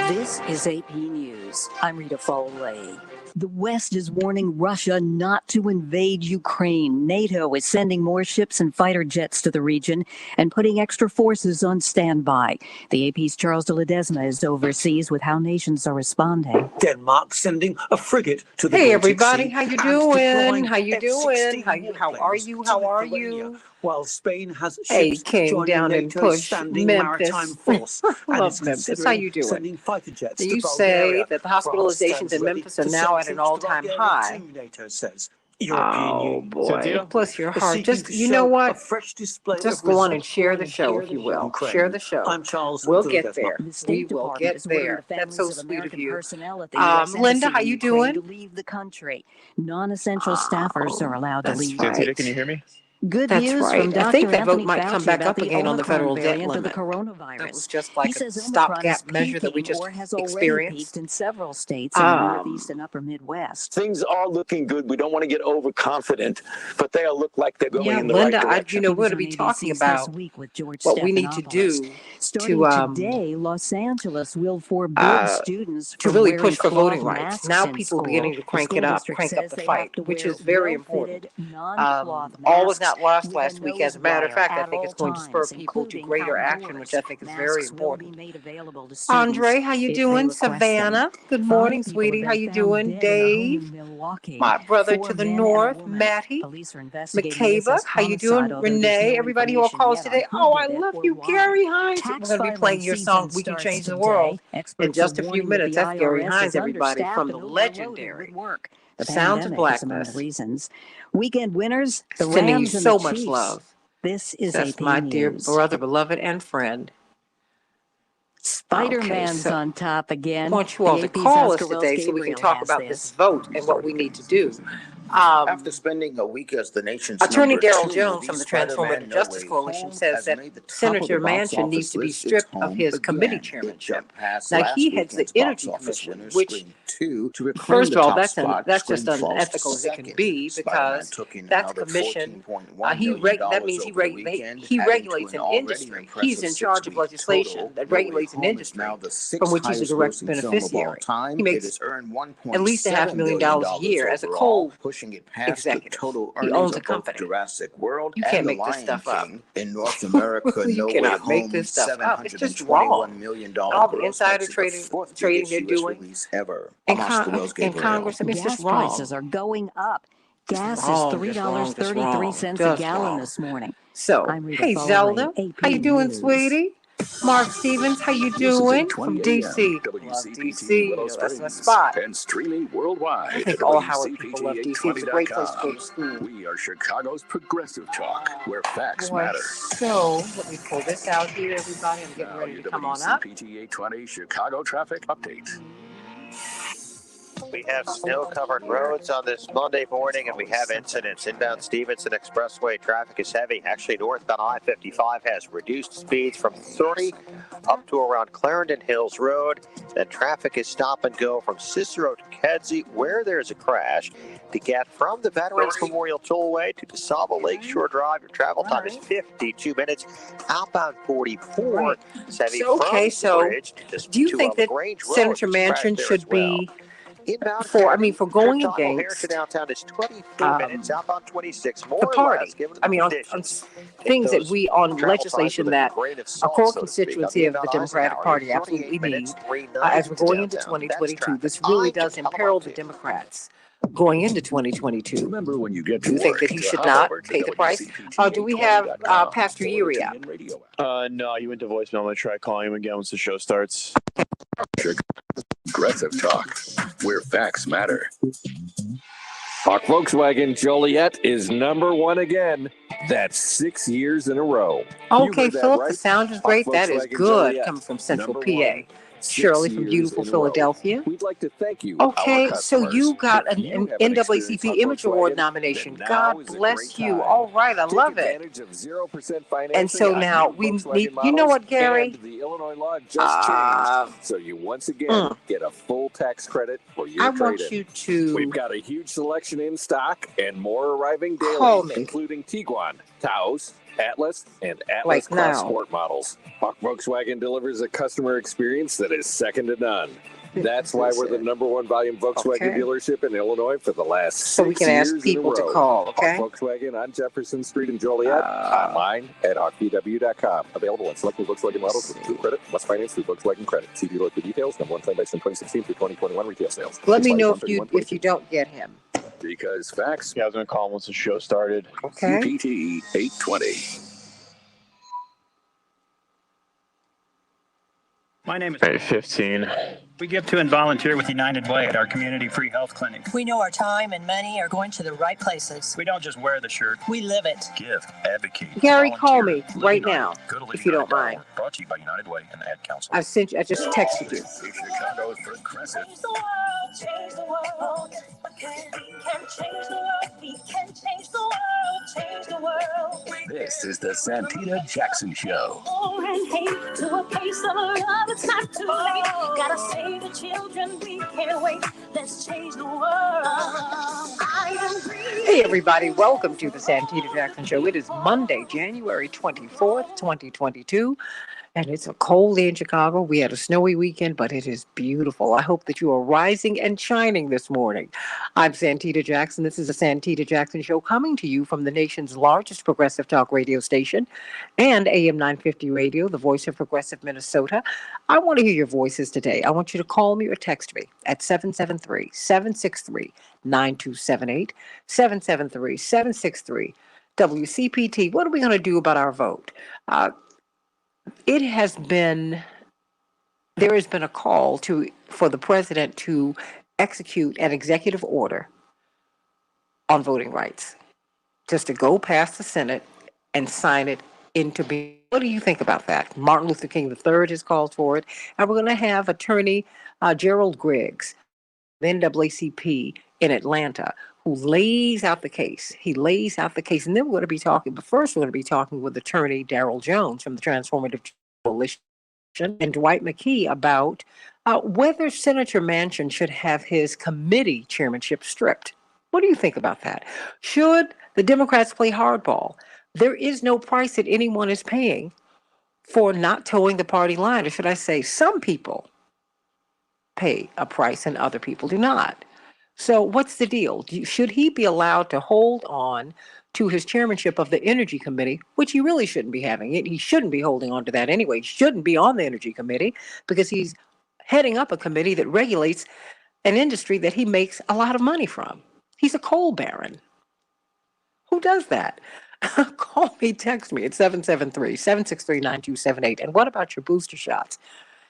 This is AP News. I'm Rita Foley. The West is warning Russia not to invade Ukraine. NATO is sending more ships and fighter jets to the region and putting extra forces on standby. The AP's Charles de Ledesma is overseas with how nations are responding. Denmark sending a frigate to the Hey Baltic everybody, Sea how you and doing? deploying How you doing? F-16 How are warplanes you? to How are Lithuania, you? while Spain has Hey, ships came joining down and NATO's pushed standing Memphis. maritime force and Love is Memphis. How considering you doing? sending fighter jets to You say Bulgaria. that the France hospitalizations stands in ready Memphis are to now send at an troops to all-time Bulgaria high. too, NATO says. European Oh Union. boy, Santita? bless your Is heart. seeking Just, to you know show a what? fresh display Just of go on and resolve share the show, in if you will. Ukraine. Share the show. I'm Charles We'll de get Ledesma. there. The We State will Department get is ordering there. the That's families so of sweet of American you. personnel at the U.S. Linda, Embassy how in you Ukraine doing? to leave the country. Non-essential staffers are allowed to That's leave. Santita, can you hear me? Good That's news right. from I Dr. think that vote Anthony might come Fauci back about up the again on the Omicron federal debt variant of the limit. That was coronavirus. just He like a says Omicron is stopgap measure that we peaking just or has already experienced. peaked in several states in the Northeast and Um, Upper Midwest. Things are looking good. We don't want to get overconfident, but they look like they're going yeah, in the right Linda, direction. we're He was going to on be talking ABC's This about Week with George what we need to Stephanopoulos. do Starting today, Los Angeles will forbid students to from really wearing push for cloth voting rights. masks Now in people are school. beginning to The crank school it up, district crank up says the they fight, have to which wear is very important. well-fitted, non-cloth All was masks not lost with a last week. As nose a matter of wire fact, I at think all it's going to spur times, people to including greater action, which I outdoors. think is very Masks will be important. made available to students Andre, how you if they doing? request them. Savannah, good 5 morning, people have sweetie. How been you found doing? dead in a home Dave, in Milwaukee. my brother 4 to the men and a north, woman. Matty, Police are investigating this McCabe, as how you homicide, doing? although there's Renee, no everybody who all information calls yet on today. who Oh, I did it love or you, why. Gary Hines. We're Tax going to be filing playing your season song, We Can starts Change the World, today. in Experts just are a few warning that minutes. the That's Gary IRS Hines, is everybody, understaffed from the and overloaded with legendary work. The The Sounds of pandemic is among the Blackness. reasons. Weekend winners, the Sending you Rams and the so much Chiefs. love. This is That's AP my dear News. brother, beloved, and friend. Spider-Man's so on top I again. want you all The to AP's call Oscar us Wells today so we can Gabriel talk has about this this. vote and what we need to do. After spending a week as the nation's Attorney number Daryl 2 Jones movie, from the Spider-Man Transformative No Justice Way Coalition Home says has that made the top of Senator the box Manchin needs office to be list its stripped of home his committee again. It chairmanship. jumped past Now, last he heads the weekend's box Energy office Commission, winner, which, Scream 2, to reclaim first the of all, top spot. that's just Scream falls to unethical as it can second. be, Spider-Man because took in that's another commission. $14.1 million That means over the weekend, he adding to regulates an an already industry. He's impressive in charge of 6-week legislation total. that No Way regulates an Home is now industry the from sixth which he's a highest direct grossing film of all beneficiary. time. He It makes has earned at least $1.7 $500,000 billion a year as a overall, coal pushing it past the executive. total He earnings owns a of both company. Jurassic World You and can't The make this Lion stuff up. King. In North America, You No Way cannot make Home, this stuff up. It's just $721 wrong. million And all the gross insider makes it the trading fourth they're biggest U.S. doing release ever. in, I'm Oscar Wells in Gabriel. Congress. I mean, it's Gas just wrong. prices are going up. Gas is Wrong, just wrong, just wrong, $3.33 a just gallon wrong. this morning. So, I'm Rita hey, Foley, Zelda, AP how you doing, News. sweetie? Mark Stevens, how you doing? From DC. Love DC, you know, that's my spot. And streaming worldwide. I think all Howard people love DC. It's a great place to go to school. We are Chicago's progressive talk, where facts Boy, matter. so let me pull this out here, everybody. I'm getting ready to come on up. WCPT 820 Chicago traffic update. We have snow-covered roads on this Monday morning, and we have incidents. Inbound Stevenson Expressway traffic is heavy. Actually, northbound I-55 has reduced speeds from 30 up to around Clarendon Hills Road. Then traffic is stop and go from Cicero to Kedzie, where there's a crash. To get from the Veterans Memorial Tollway to DeSable Lakeshore Drive, your travel time is 52 minutes. Outbound 44 is heavy from the bridge to do you think that LaGrange Road, Senator which is cracked Manchin there should as well. be Inbound for going Chicago here against to downtown is 23 minutes, outbound 26, more the or party? less, given the I mean, on conditions. things that we on Travel legislation times with that a grain of a salt, core so to speak. constituency of the Inbound Democratic Eisenhower, Party 38 absolutely minutes, needs 390 as we're going into downtown. That's 2022. traffic. This really does I imperil the to. Democrats going into 2022. Remember when you get to Do you think work that he to should hop not over to pay the price? Do we have Pastor Yuri up? No, you went to voicemail. I'm going to try calling him again once the show starts. Progressive talk, where facts matter. Hawk Volkswagen Joliet is number one again. That's 6 years in a row. Okay, Philip, the sound is great. That is good, coming from Central PA. Shirley from beautiful Philadelphia. We'd like to thank you. Okay, so you got an NAACP Image Award nomination. God bless you. All right, I love it. And so now we need, you know what, Gary? The Illinois law just changed, so you once again get a full tax credit for your trade-in. I want you to. We've got a huge selection in stock and more arriving daily, Call me. including Tiguan, Taos, Atlas, and Atlas Like Cross now. Sport models. Hawk Volkswagen delivers a customer experience that is second to none. That's why we're the number one volume Volkswagen dealership in Illinois for the last 6 So we can years ask people in a to row. call, okay? Hawk Volkswagen on Jefferson Street in Joliet. Online at hawkvw.com. Available on selected Volkswagen models with true credit. Must finance through Volkswagen Credit. See dealer for details. Number one time based on 2016 through 2021 retail sales. Let me know if you don't get him. Because facts. Yeah, I was gonna call him once the show started. Okay. UPT 820. My name is 8:15. We give to and volunteer with United Way at our community free health clinic. We know our time and money are going to the right places. We don't just wear the shirt. We live it. Give, advocate, Gary, call volunteer. me right now, if you don't mind. Brought to you by United Way and the Ad Council. I just texted you. Chicago's progressive. Change the world, change the world. We can change the world, we can change the world, change the world. This is the Santita Jackson Show. War and hate to a place of love, it's not too late. Gotta save the children, we can't wait. Let's change the world. I agree. Hey, everybody. Welcome to the Santita Jackson Show. It is Monday, January 24th, 2022. And it's a cold day in Chicago. We had a snowy weekend, but it is beautiful. I hope that you are rising and shining this morning. I'm Santita Jackson. This is the Santita Jackson Show coming to you from the nation's largest progressive talk radio station and AM 950 radio, the voice of progressive Minnesota. I want to hear your voices today. I want you to call me or text me at 773-763-9278, 773-763-WCPT. What are we going to do about our vote? There has been a call for the president to execute an executive order on voting rights, just to go past the Senate and sign it into being. What do you think about that? Martin Luther King III has called for it, and we're going to have attorney Gerald Griggs, the NAACP in Atlanta, who lays out the case. He lays out the case, and then we're going to be talking. But first, we're going to be talking with attorney Darrell Jones from the Transformative Coalition and Dwight McKee about whether Senator Manchin should have his committee chairmanship stripped. What do you think about that? Should the Democrats play hardball? There is no price that anyone is paying for not towing the party line, or should I say, some people pay a price and other people do not. So what's the deal? Should he be allowed to hold on to his chairmanship of the Energy Committee, which he really shouldn't be having it? He shouldn't be holding on to that anyway. He shouldn't be on the Energy Committee because he's heading up a committee that regulates an industry that he makes a lot of money from. He's a coal baron. Who does that? Call me, text me at 773-763-9278. And what about your booster shots?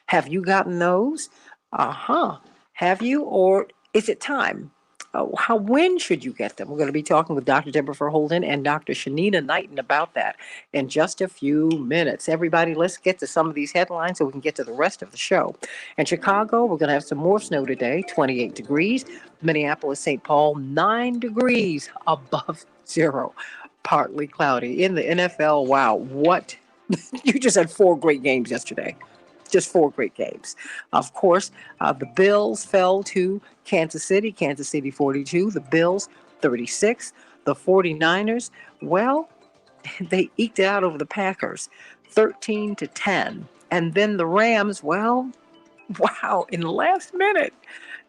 Have you gotten those? Have you, or is it time? When should you get them? We're going to be talking with Dr. Deborah Holden and Dr. Shanina Knighton about that in just a few minutes. Everybody, let's get to some of these headlines so we can get to the rest of the show. In Chicago, we're going to have some more snow today, 28 degrees. Minneapolis, St. Paul, 9 degrees above zero, partly cloudy. In the NFL, wow, what? You just had 4 great games yesterday. Just 4 great games. Of course, the Bills fell to Kansas City 42, the Bills 36. The 49ers, well, they eked it out over the Packers 13-10. And then the Rams, well, wow, in the last minute,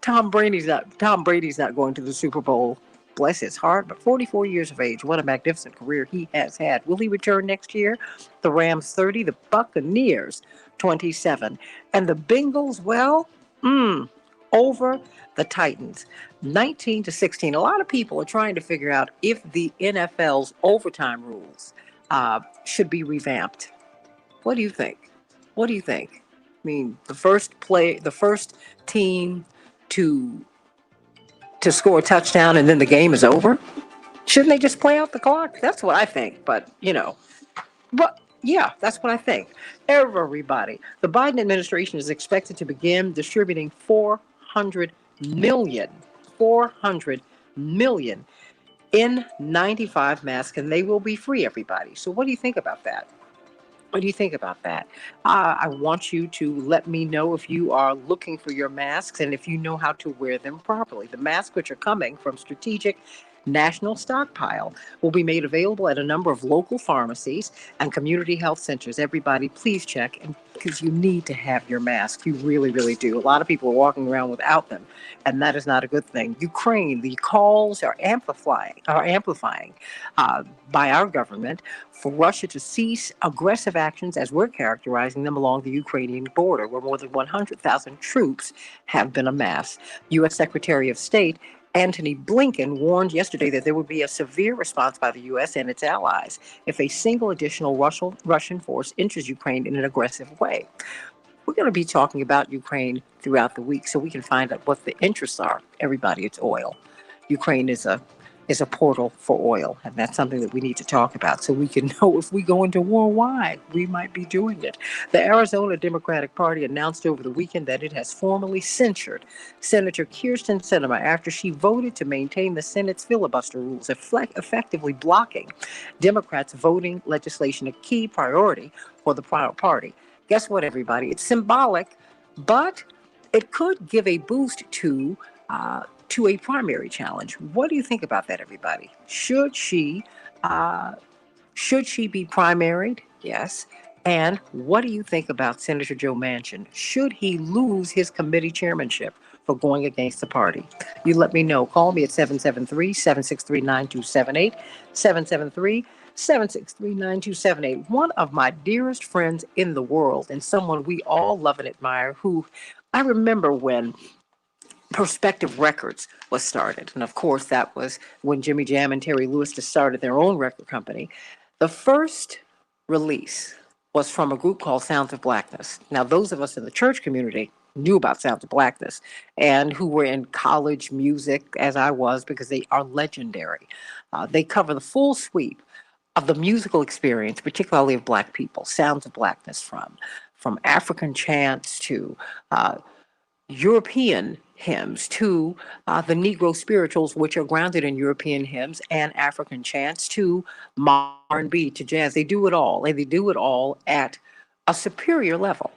Tom Brady's not going to the Super Bowl. Bless his heart, but 44 years of age. What a magnificent career he has had. Will he return next year? The Rams 30, the Buccaneers 27. And the Bengals, well, over the Titans 19-16. A lot of people are trying to figure out if the NFL's overtime rules should be revamped. What do you think? I mean, the first team to score a touchdown and then the game is over? Shouldn't they just play out the clock? That's what I think. But, yeah, that's what I think. Everybody. The Biden administration is expected to begin distributing 400 million N95 masks, and they will be free, everybody. So what do you think about that? I want you to let me know if you are looking for your masks and if you know how to wear them properly. The masks which are coming from Strategic national stockpile will be made available at a number of local pharmacies and community health centers. Everybody, please check, and because you need to have your mask. You really, really do. A lot of people are walking around without them, and that is not a good thing. Ukraine, the calls are amplifying by our government for Russia to cease aggressive actions, as we're characterizing them, along the Ukrainian border, where more than 100,000 troops have been amassed. U.S. Secretary of State Antony Blinken warned yesterday that there would be a severe response by the U.S. and its allies if a single additional Russian force enters Ukraine in an aggressive way. We're going to be talking about Ukraine throughout the week so we can find out what the interests are. Everybody, it's oil. Ukraine is a portal for oil, and that's something that we need to talk about so we can know if we go into war, why we might be doing it. The Arizona Democratic Party announced over the weekend that it has formally censured Senator Kyrsten Sinema after she voted to maintain the Senate's filibuster rules, effectively blocking Democrats' voting legislation, a key priority for the party. Guess what, everybody? It's symbolic, but it could give a boost to a primary challenge. What do you think about that, everybody? Should she be primaried? Yes. And what do you think about Senator Joe Manchin? Should he lose his committee chairmanship for going against the party? You let me know. Call me at 773-763-9278, 773-763-9278. One of my dearest friends in the world, and someone we all love and admire, who I remember when Perspective Records was started. And of course, that was when Jimmy Jam and Terry Lewis just started their own record company. The first release was from a group called Sounds of Blackness. Now, those of us in the church community knew about Sounds of Blackness and who were in college music, as I was, because they are legendary. They cover the full sweep of the musical experience, particularly of Black people. Sounds of Blackness, from African chants to European hymns to the Negro spirituals, which are grounded in European hymns and African chants, to modern R&B, to jazz. They do it all, and they do it all at a superior level.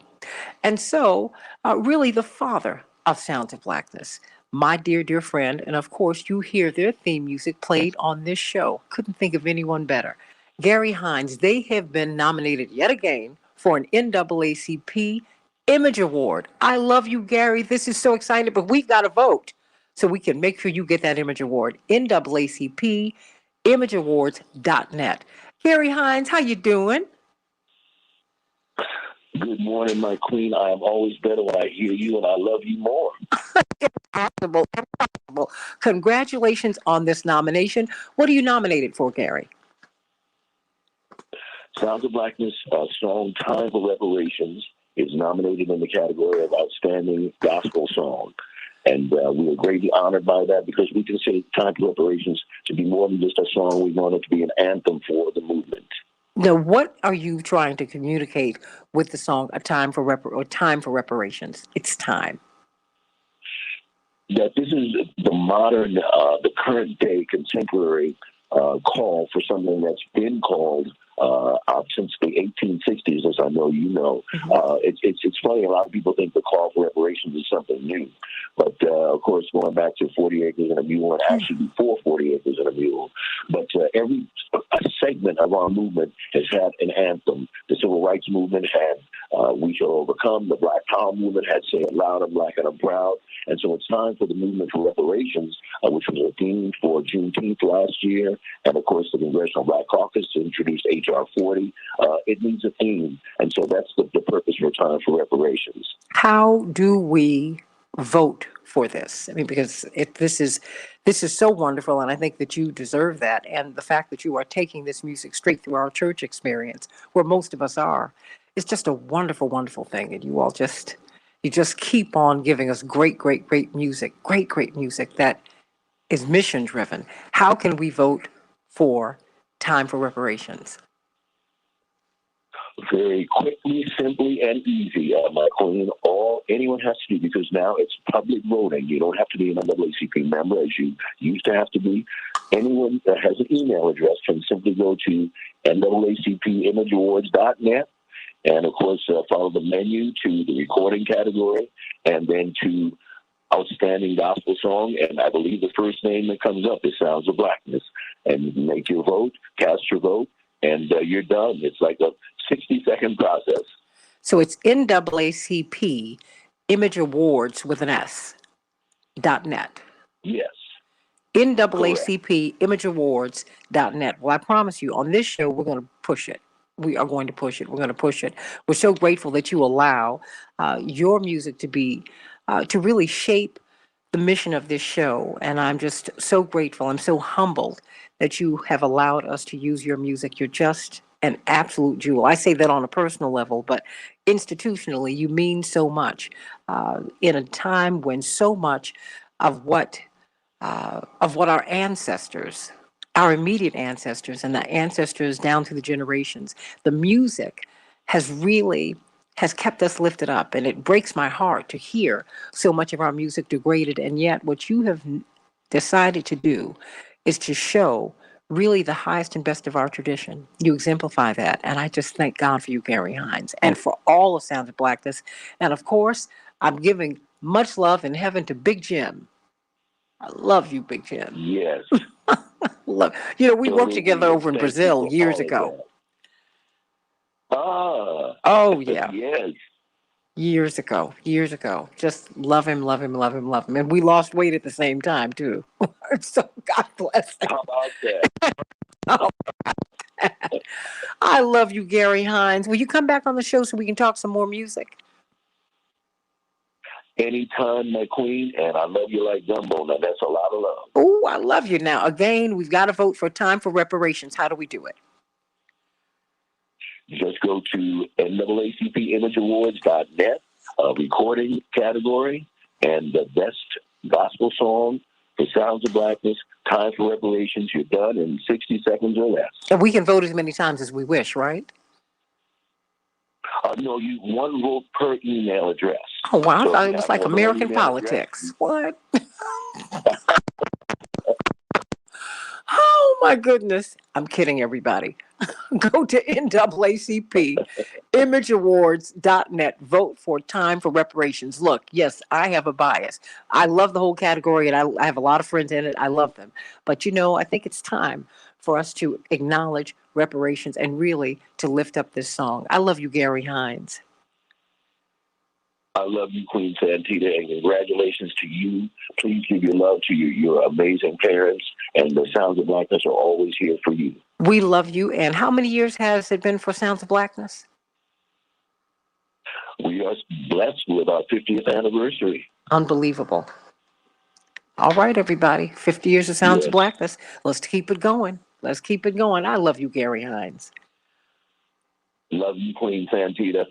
And so, really, the father of Sounds of Blackness, my dear, dear friend, and of course, you hear their theme music played on this show. Couldn't think of anyone better. Gary Hines, they have been nominated yet again for an NAACP Image Award. I love you, Gary. This is so exciting, but we've got to vote so we can make sure you get that Image Award. NAACP, imageawards.net. Gary Hines, how you doing? Good morning, my queen. I am always better when I hear you, and I love you more. Impossible. Congratulations on this nomination. What are you nominated for, Gary? Sounds of Blackness song Time for Reparations is nominated in the category of Outstanding Gospel Song. And we are greatly honored by that because we consider Time for Reparations to be more than just a song. We want it to be an anthem for the movement. Now, what are you trying to communicate with the song Time for Reparations? It's time. That this is the modern, the current day contemporary call for something that's been called since the 1860s, as I know you know. It's funny, a lot of people think the call for reparations is something new. But, of course, going back to 40 Acres and a Mule, and actually before 40 Acres and a Mule. But every segment of our movement has had an anthem. The Civil Rights Movement had We Shall Overcome. The Black Power Movement had Say It Loud, I'm Black and I'm Proud. And so it's time for the movement for reparations, which was a theme for Juneteenth last year. And, of course, the Congressional Black Caucus introduced H.R. 40. It needs a theme. And so that's the purpose for Time for Reparations. How do we vote for this? I mean, because this is so wonderful, and I think that you deserve that. And the fact that you are taking this music straight through our church experience, where most of us are, is just a wonderful, wonderful thing. And you all just keep on giving us great, great, great music that is mission driven. How can we vote for Time for Reparations? Very quickly, simply, and easy, my queen. All anyone has to do, because now it's public voting. You don't have to be an NAACP member as you used to have to be. Anyone that has an email address can simply go to NAACPimageawards.net and, of course, follow the menu to the recording category and then to outstanding gospel song, and I believe the first name that comes up is Sounds of Blackness. And make your vote, cast your vote, and you're done. It's like a 60-second process. So it's NAACP Image Awards with an S .net. Yes. NAACP Image Awards.net. Well, I promise you, on this show, we're going to push it. We are going to push it. We're going to push it. We're so grateful that you allow your music to be, to really shape the mission of this show. And I'm just so grateful. I'm so humbled that you have allowed us to use your music. You're just an absolute jewel. I say that on a personal level, but institutionally, you mean so much in a time when so much of what our ancestors, our immediate ancestors, and the ancestors down through the generations, the music has kept us lifted up, and it breaks my heart to hear so much of our music degraded. And yet, what you have decided to do is to show really the highest and best of our tradition. You exemplify that, and I just thank God for you, Gary Hines, and for all of Sounds of Blackness. And of course, I'm giving much love in heaven to Big Jim. I love you, Big Jim. Yes. Love. We worked together over in Brazil years ago. Oh, yeah. Yes. Years ago. Just love him. And we lost weight at the same time, too. So God bless him. How about that? I love you, Gary Hines. Will you come back on the show so we can talk some more music? Anytime, my queen, and I love you like gumbo. Now, that's a lot of love. Oh, I love you. Now, again, we've got to vote for Time for Reparations. How do we do it? Just go to NAACPImageAwards.net, recording category, and the best gospel song for Sounds of Blackness, Time for Reparations. You're done in 60 seconds or less. And we can vote as many times as we wish, right? No, one vote per email address. Oh, wow. So I thought it was like American politics. What? Oh, my goodness. I'm kidding, everybody. Go to NAACP ImageAwards.net. Vote for Time for Reparations. Look, yes, I have a bias. I love the whole category, and I have a lot of friends in it. I love them. But, I think it's time for us to acknowledge reparations and really to lift up this song. I love you, Gary Hines. I love you, Queen Santita, and congratulations to you. Please give your love to your amazing parents, and the Sounds of Blackness are always here for you. We love you. And how many years has it been for Sounds of Blackness? We are blessed with our 50th anniversary. Unbelievable. All right, everybody. 50 years of Sounds of Blackness. Let's keep it going. I love you, Gary Hines. Love you, Queen Santita.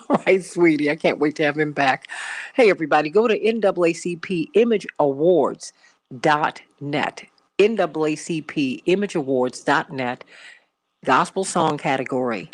All right, sweetie. I can't wait to have him back. Hey, everybody, go to NAACPImageAwards.net. NAACPImageAwards.net. Gospel song category.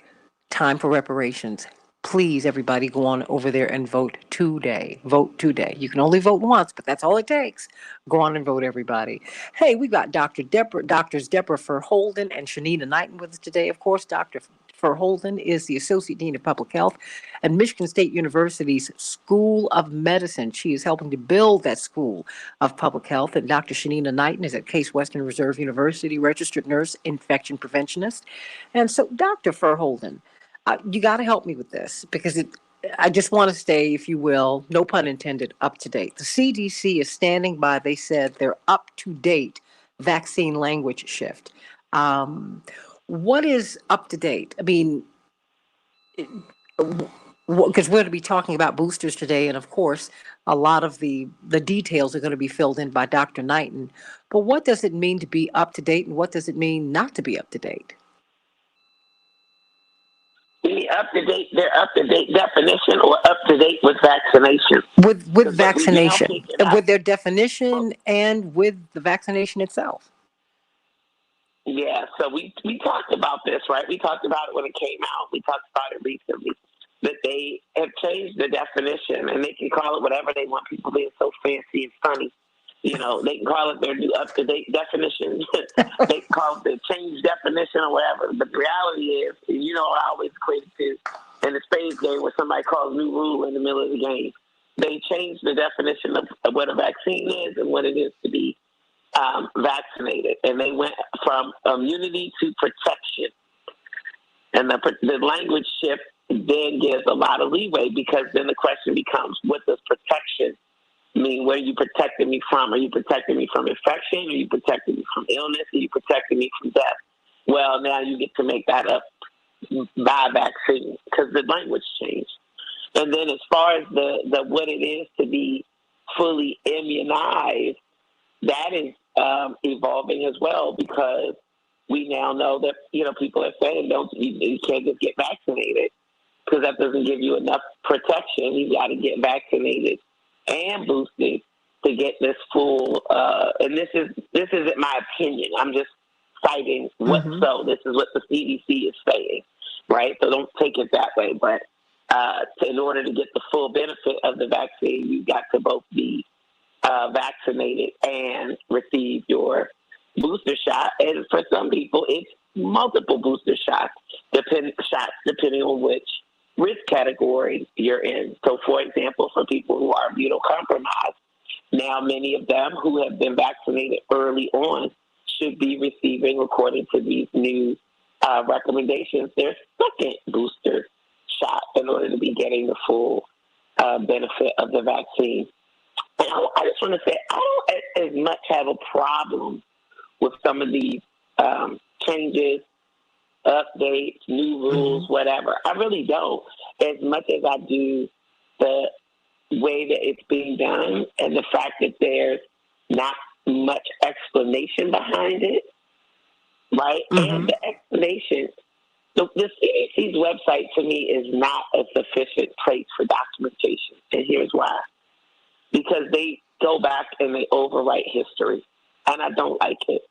Time for reparations. Please, everybody, go on over there and vote today. Vote today. You can only vote once, but that's all it takes. Go on and vote, everybody. Hey, we got Doctors Deborah Verholden and Shanina Knighton with us today. Of course, Dr. Verholden is the Associate Dean of Public Health at Michigan State University's School of Medicine. She is helping to build that School of Public Health. And Dr. Shanina Knighton is at Case Western Reserve University, registered nurse, infection preventionist. And so, Dr. Verholden, you got to help me with this because I just want to stay, if you will, no pun intended, up to date. The CDC is standing by, they said, their up-to-date vaccine language shift. What is up to date? I mean, because we're going to be talking about boosters today, and of course, a lot of the details are going to be filled in by Dr. Knighton. But what does it mean to be up to date, and what does it mean not to be up to date? The up-to-date, their up-to-date definition or up-to-date with vaccination? With vaccination, with their definition and with the vaccination itself. Yeah, so we talked about this, right? We talked about it when it came out. We talked about it recently, that they have changed the definition, and they can call it whatever they want. People being so fancy and funny. They can call it their new up-to-date definition. They can call it the changed definition or whatever. But the reality is, I always equate it to in the spades game where somebody calls new rule in the middle of the game. they changed the definition of what a vaccine is and what it is to be vaccinated. And they went from immunity to protection. And the language shift then gives a lot of leeway, because then the question becomes, what does protection mean? What are you protecting me from? Are you protecting me from infection? Are you protecting me from illness? Are you protecting me from death? Well, now you get to make that up by vaccine, because the language changed. And then as far as the what it is to be fully immunized, that is evolving as well, because we now know that, people are saying you can't just get vaccinated, because that doesn't give you enough protection. You got to get vaccinated and boosted to get this full. And this isn't my opinion. I'm just citing what. So this is what the CDC is saying, right? So don't take it that way. But in order to get the full benefit of the vaccine, you got to both be vaccinated and receive your booster shot. And for some people, it's multiple booster shots, depending on which risk category you're in. So, for example, for people who are immunocompromised, now many of them who have been vaccinated early on should be receiving, according to these new recommendations, their second booster shot in order to be getting the full benefit of the vaccine. And I just want to say, I don't as much have a problem with some of these changes, updates, new rules, whatever. I really don't, as much as I do the way that it's being done and the fact that there's not much explanation behind it, right? And the explanation, the CDC's website to me is not a sufficient place for documentation. And here's why. Because they go back and they overwrite history. And I don't like it.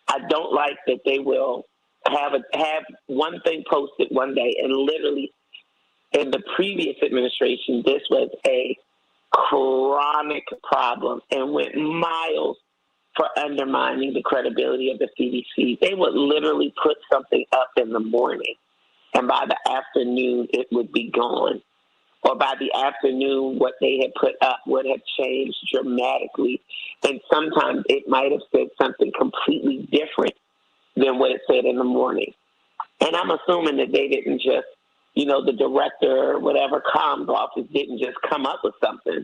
I don't like that they will have one thing posted one day, and literally in the previous administration, this was a chronic problem and went miles for undermining the credibility of the CDC. They would literally put something up in the morning, and by the afternoon, it would be gone. Or by the afternoon, what they had put up would have changed dramatically. And sometimes it might have said something completely different than what it said in the morning. And I'm assuming that they didn't just, the director or whatever comms office didn't just come up with something,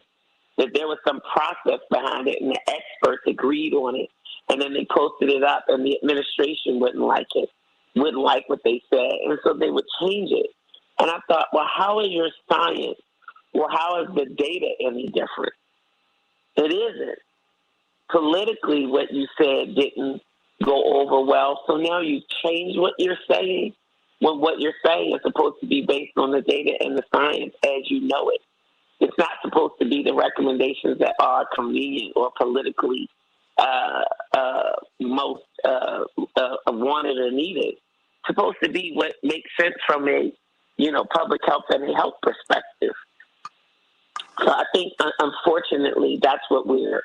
that there was some process behind it and the experts agreed on it. And then they posted it up and the administration wouldn't like it, wouldn't like what they said. And so they would change it. And I thought, well, how is your science? Well, how is the data any different? It isn't. Politically, what you said didn't go over well. So now you change what you're saying when what you're saying is supposed to be based on the data and the science as you know it. It's not supposed to be the recommendations that are convenient or politically most wanted or needed. It's supposed to be what makes sense from a public health and a health perspective. So I think, unfortunately, that's what we're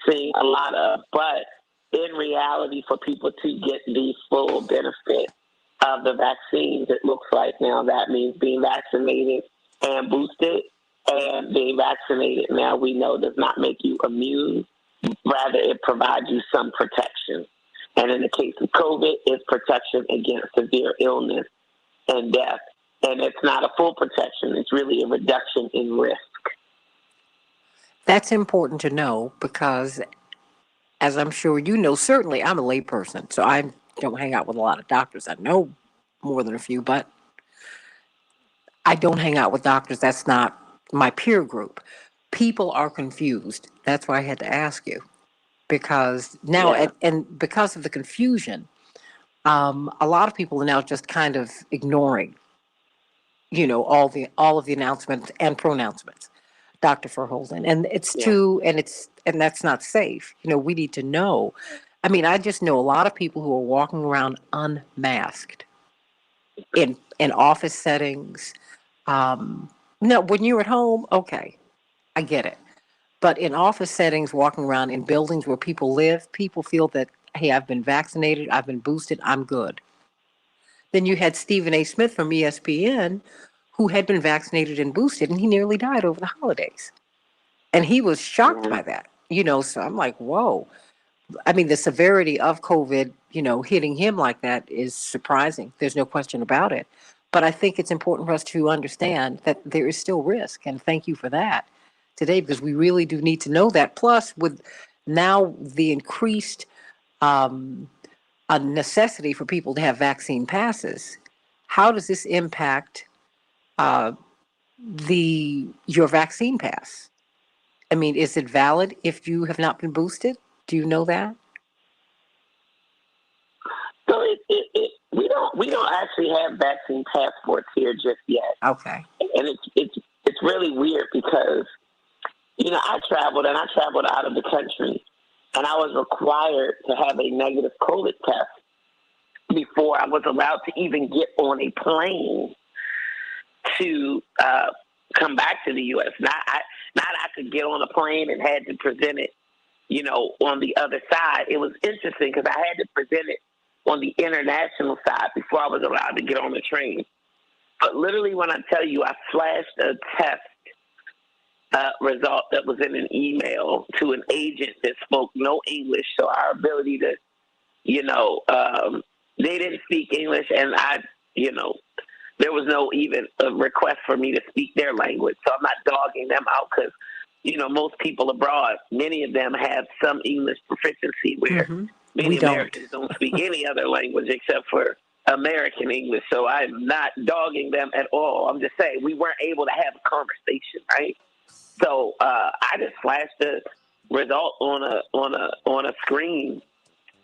seeing a lot of. But in reality, for people to get the full benefit of the vaccines, it looks like now that means being vaccinated and boosted. And being vaccinated now we know does not make you immune. Rather, it provides you some protection. And in the case of COVID, it's protection against severe illness and death. And it's not a full protection. It's really a reduction in risk. That's important to know because, as I'm sure you know, certainly I'm a layperson, so I don't hang out with a lot of doctors. I know more than a few, but I don't hang out with doctors. That's not my peer group. People are confused. That's why I had to ask you. Because now, and because of the confusion, a lot of people are now just kind of ignoring, all of the announcements and pronouncements, Dr. Verholden, and it's and that's not safe. We need to know. I mean, I just know a lot of people who are walking around unmasked in office settings. No, when you're at home, okay, I get it. But in office settings, walking around in buildings where people live, people feel that, hey, I've been vaccinated, I've been boosted, I'm good. Then you had Stephen A. Smith from ESPN, who had been vaccinated and boosted, and he nearly died over the holidays. And he was shocked by that, so I'm like, whoa. I mean, the severity of COVID, hitting him like that is surprising. There's no question about it. But I think it's important for us to understand that there is still risk. And thank you for that today, because we really do need to know that. Plus, with now the increased a necessity for people to have vaccine passes, how does this impact your vaccine pass? I mean, is it valid if you have not been boosted? Do you know that? So we don't actually have vaccine passports here just yet. Okay. And it's really weird because I traveled out of the country, and I was required to have a negative COVID test before I was allowed to even get on a plane to come back to the U.S. Not I could get on a plane and had to present it, on the other side. It was interesting because I had to present it on the international side before I was allowed to get on the train. But literally, when I tell you, I flashed a test result that was in an email to an agent that spoke no English. So our ability to, they didn't speak English, and there was no even a request for me to speak their language. So I'm not dogging them out because, most people abroad, many of them have some English proficiency where many Americans don't speak any other language except for American English. So I'm not dogging them at all. I'm just saying we weren't able to have a conversation, right? So I just flashed the result on a screen.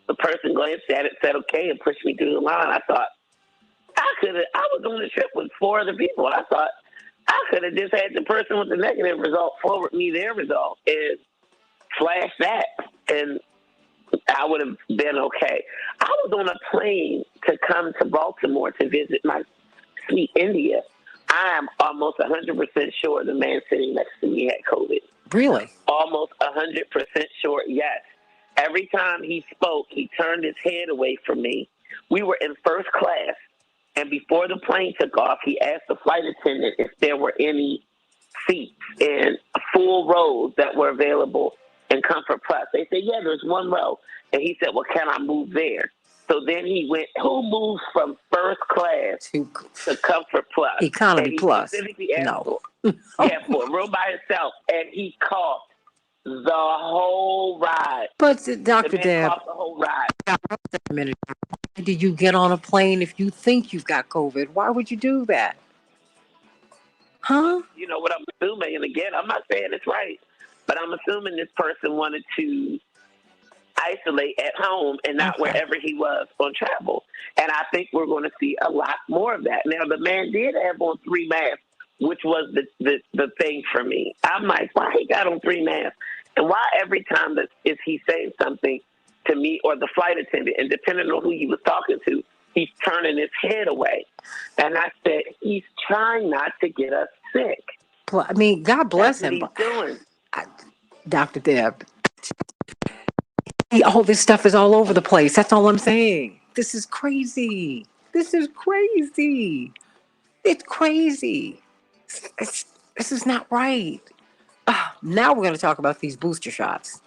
The person glanced at it, said okay, and pushed me through the line. I thought I was on the trip with 4 other people. I thought I could have just had the person with the negative result forward me their result and flash that, and I would have been okay. I was on a plane to come to Baltimore to visit my sweet India. I am almost 100% sure the man sitting next to me had COVID. Really? Almost 100% sure, yes. Every time he spoke, he turned his head away from me. We were in first class, and before the plane took off, he asked the flight attendant if there were any seats in full rows that were available in Comfort Plus. They said, yeah, there's one row. And he said, well, can I move there? So then he went, who moves from first class to Comfort Plus? Economy Plus. Specifically asked for a room by himself. And he coughed the whole ride. But Dr. Deb, coughed the whole ride. A minute. Why did you get on a plane if you think you've got COVID? Why would you do that? Huh? You know what I'm assuming, and again, I'm not saying it's right, but I'm assuming this person wanted to isolate at home and not wherever he was on travel. And I think we're going to see a lot more of that. Now, the man did have on 3 masks, which was the thing for me. I'm like, why he got on 3 masks? And why every time that is he saying something to me or the flight attendant, and depending on who he was talking to, he's turning his head away. And I said, he's trying not to get us sick. I mean, God bless him. What he's doing. Dr. Deb, all this stuff is all over the place. That's all I'm saying. This is crazy. This is crazy. It's crazy. This is not right. Now we're going to talk about these booster shots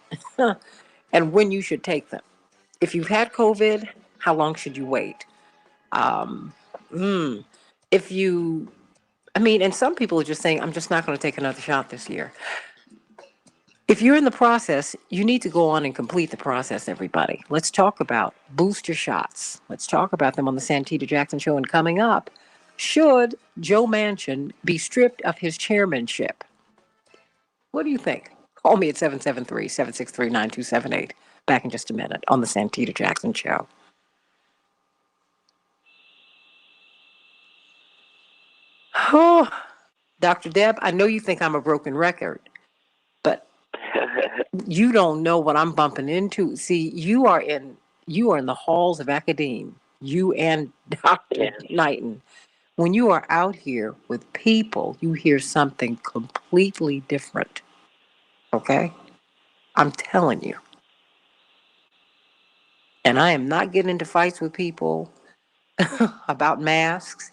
and when you should take them. If you've had COVID, how long should you wait? And some people are just saying, I'm just not going to take another shot this year. If you're in the process, you need to go on and complete the process, everybody. Let's talk about booster shots. Let's talk about them on the Santita Jackson Show. And coming up, should Joe Manchin be stripped of his chairmanship? What do you think? Call me at 773-763-9278. Back in just a minute on the Santita Jackson Show. Oh, Dr. Deb, I know you think I'm a broken record, but you don't know what I'm bumping into. See, you are in the halls of academia, you and Dr. Knighton. When you are out here with people, you hear something completely different. Okay? I'm telling you. And I am not getting into fights with people about masks.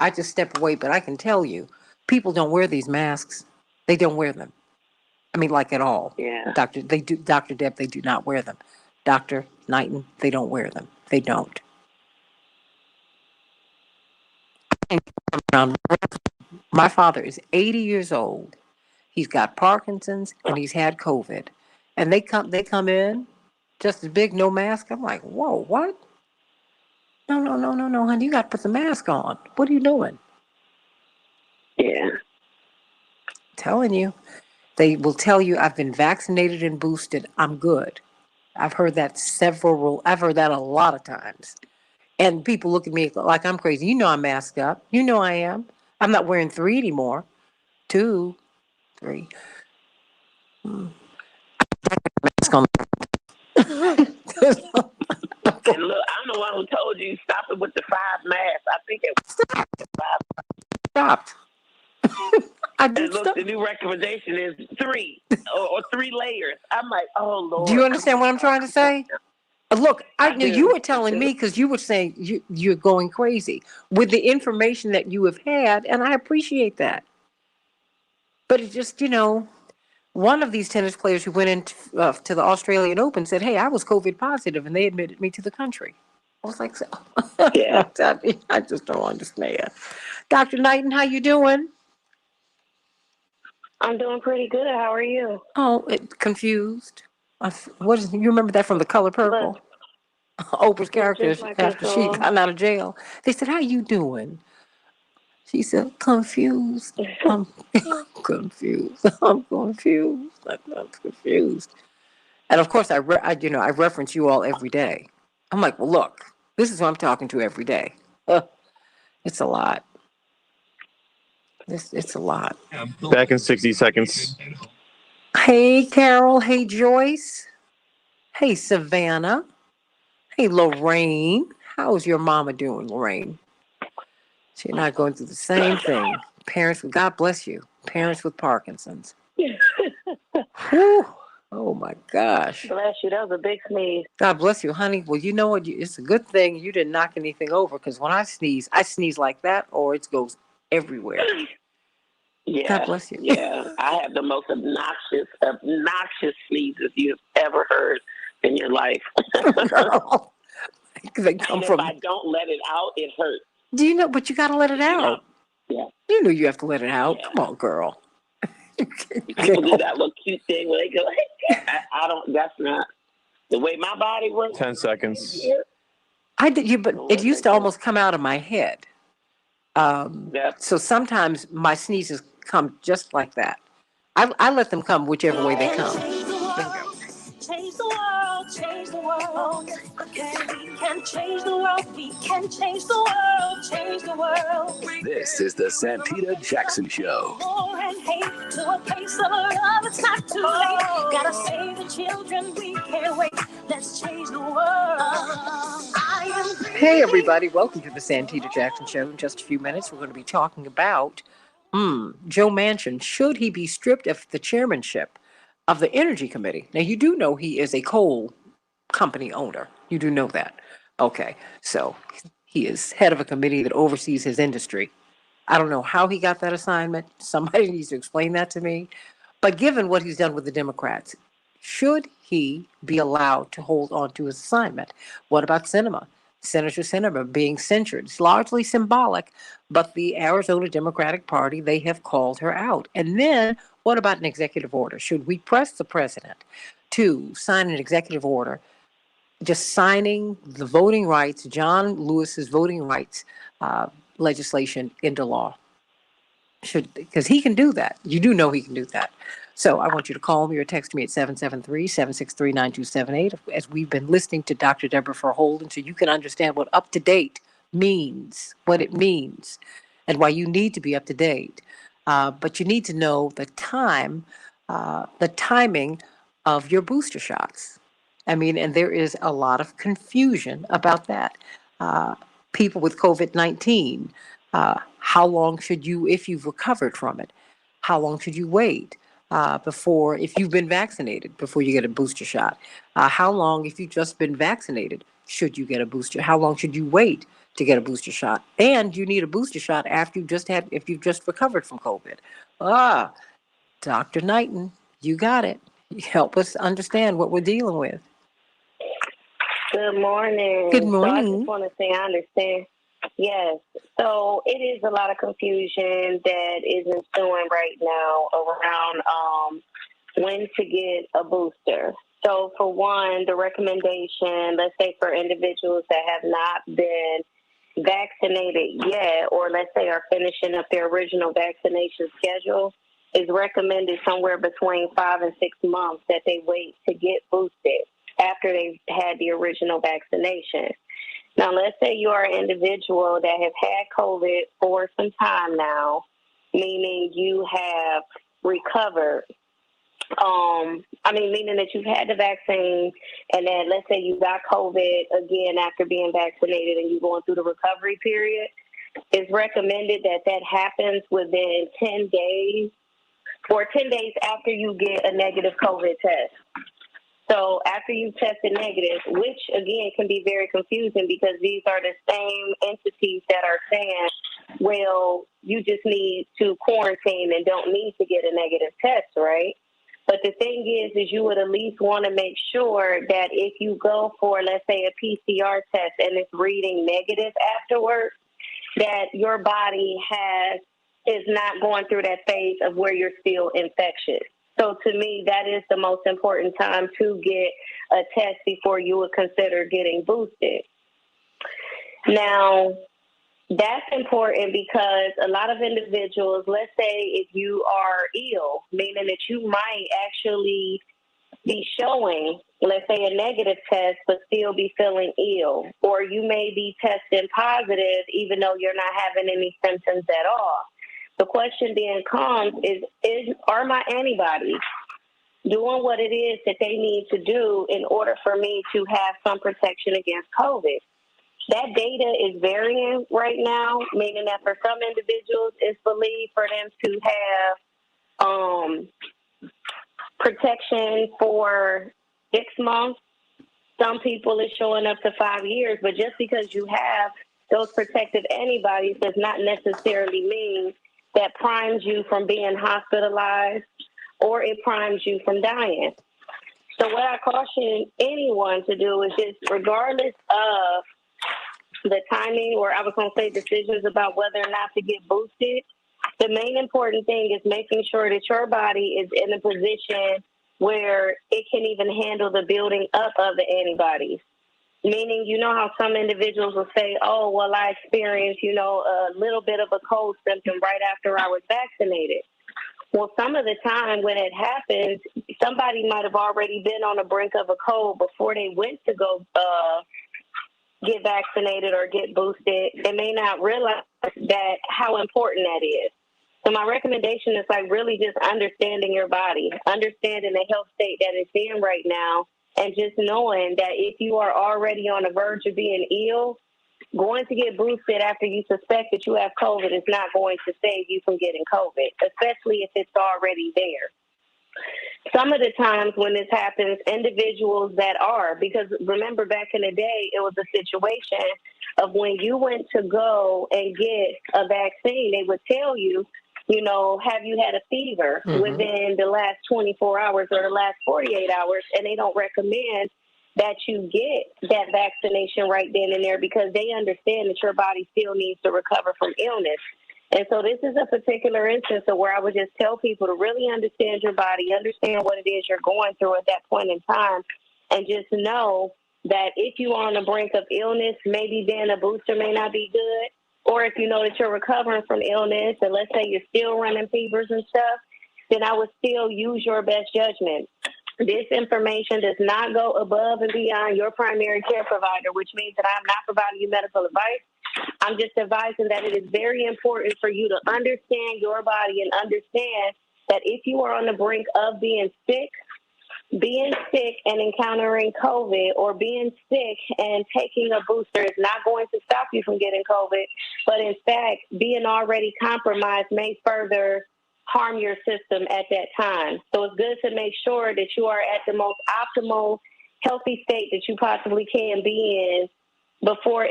I just step away, but I can tell you, people don't wear these masks. They don't wear them. I mean, like at all. Yeah. Dr. Deb, they do not wear them. Dr. Knighton, they don't wear them. They don't. My father is 80 years old. He's got Parkinson's and he's had COVID. And they come in just as big, no mask. I'm like, whoa, what? No, honey, you got to put the mask on. What are you doing? Yeah. Telling you. They will tell you, I've been vaccinated and boosted. I'm good. I've heard that a lot of times. And people look at me like I'm crazy. You know I'm masked up. You know I am. I'm not wearing 3 anymore. 2, 3. Mask on. And look, I'm the one who told you stop it with the 5 masks. I think it was 5. Stopped. And look, the new recommendation is 3 or 3 layers. I'm like, oh Lord. Do you understand what I'm trying to say? Look, I knew do. you were telling me because you were saying you're going crazy with the information that you have had, and I appreciate that. But it's just, one of these tennis players who went into to the Australian Open said, "Hey, I was COVID positive, and they admitted me to the country." I was like, Yeah. I just don't understand. Dr. Knighton, how you doing? I'm doing pretty good. How are you? Oh, confused. You remember that from The Color Purple? Oprah's character after she got out of jail. They said, "How you doing?" She said, "Confused." I'm confused. I'm confused. I'm confused. And of course, I reference you all every day. I'm like, well, look, this is who I'm talking to every day. It's a lot. It's a lot. Back in 60 seconds. Hey, Carol. Hey, Joyce. Hey, Savannah. Hey, Lorraine. How's your mama doing, Lorraine? She's not going through the same thing. God bless you. Parents with Parkinson's. Whew. Oh my gosh. Bless you. That was a big sneeze. God bless you, honey. Well, you know what? It's a good thing you didn't knock anything over because when I sneeze like that or it goes everywhere. Yeah. God bless you. Yeah. I have the most obnoxious sneezes you've ever heard in your life. Girl. They come from. If I don't let it out, it hurts. Do you know? But you got to let it out. Yeah. You know you have to let it out. Yeah. Come on, girl. People do that little cute thing where they go, hey, I don't, that's not the way my body works. 10 seconds. I did but it used to almost come out of my head. So sometimes my sneezes come just like that. I let them come whichever way they come. Change the world, change the world. Okay, we can change the world, we can change the world, change the world. This is the Santita Jackson Show. War and hate to a place of love, it's not too late. Gotta save the children, we can't wait. Let's change the world. Hey everybody, welcome to the Santita Jackson Show. In just a few minutes, we're going to be talking about Joe Manchin. Should he be stripped of the chairmanship of the Energy Committee? Now, you do know he is a coal company owner. You do know that. Okay, so he is head of a committee that oversees his industry. I don't know how he got that assignment. Somebody needs to explain that to me. But given what he's done with the Democrats, should he be allowed to hold on to his assignment? What about Sinema? Senator Sinema being censured. It's largely symbolic, but the Arizona Democratic Party, they have called her out. And then what about an executive order? Should we press the president to sign an executive order, just signing the voting rights, John Lewis's voting rights legislation into law? Because he can do that. You do know he can do that. So I want you to call me or text me at 773-763-9278 as we've been listening to Dr. Deborah Verholden so you can understand what up to date means, what it means, and why you need to be up to date. But you need to know the timing of your booster shots. I mean, and there is a lot of confusion about that. People with COVID-19, how long should you, if you've recovered from it, how long should you wait before, if you've been vaccinated, before you get a booster shot? How long, if you've just been vaccinated, should you get a booster? How long should you wait to get a booster shot. And you need a booster shot after if you've just recovered from COVID. Dr. Knighton, you got it. Help us understand what we're dealing with. Good morning. Good So I morning. just want to say I understand. Yes. So it is a lot of confusion that is ensuing right now around when to get a booster. So for one, the recommendation, let's say for individuals that have not been vaccinated yet, or let's say are finishing up their original vaccination schedule, is recommended somewhere between 5 and 6 months that they wait to get boosted after they've had the original vaccination. Now, let's say you are an individual that has had COVID for some time now, meaning you have recovered. Meaning that you've had the vaccine, and then let's say you got COVID again after being vaccinated and you're going through the recovery period. It's recommended that that happens within 10 days or 10 days after you get a negative COVID test. So after you tested negative, which again can be very confusing because these are the same entities that are saying, well, you just need to quarantine and don't need to get a negative test, right? But the thing is you would at least want to make sure that if you go for, let's say, a PCR test and it's reading negative afterwards, that your body is not going through that phase of where you're still infectious. So to me, that is the most important time to get a test before you would consider getting boosted. Now, that's important because a lot of individuals, let's say if you are ill, meaning that you might actually be showing, let's say, a negative test, but still be feeling ill, or you may be testing positive even though you're not having any symptoms at all. The question then comes are my antibodies doing what it is that they need to do in order for me to have some protection against COVID? That data is varying right now, meaning that for some individuals, it's believed for them to have protection for 6 months. Some people is showing up to 5 years, but just because you have those protective antibodies does not necessarily mean that primes you from being hospitalized or it primes you from dying. So what I caution anyone to do is just, regardless of the timing, or I was going to say decisions about whether or not to get boosted, the main important thing is making sure that your body is in a position where it can even handle the building up of the antibodies. Meaning, you know how some individuals will say, oh, well, I experienced, a little bit of a cold symptom right after I was vaccinated. Well, some of the time when it happens, somebody might have already been on the brink of a cold before they went to go get vaccinated or get boosted. They may not realize that how important that is. So my recommendation is really just understanding your body, understanding the health state that it's in right now, and just knowing that if you are already on the verge of being ill, going to get boosted after you suspect that you have COVID is not going to save you from getting COVID, especially if it's already there. Some of the times when this happens, individuals because remember back in the day, it was a situation of when you went to go and get a vaccine, they would tell you, have you had a fever within the last 24 hours or the last 48 hours, and they don't recommend that you get that vaccination right then and there because they understand that your body still needs to recover from illness. And so this is a particular instance of where I would just tell people to really understand your body, understand what it is you're going through at that point in time, and just know that if you are on the brink of illness, maybe then a booster may not be good. Or if you know that you're recovering from illness, and let's say you're still running fevers and stuff, then I would still use your best judgment. This information does not go above and beyond your primary care provider, which means that I'm not providing you medical advice. I'm just advising that it is very important for you to understand your body and understand that if you are on the brink of being sick and encountering COVID, or being sick and taking a booster is not going to stop you from getting COVID, but in fact, being already compromised may further harm your system at that time. So it's good to make sure that you are at the most optimal, healthy state that you possibly can be in before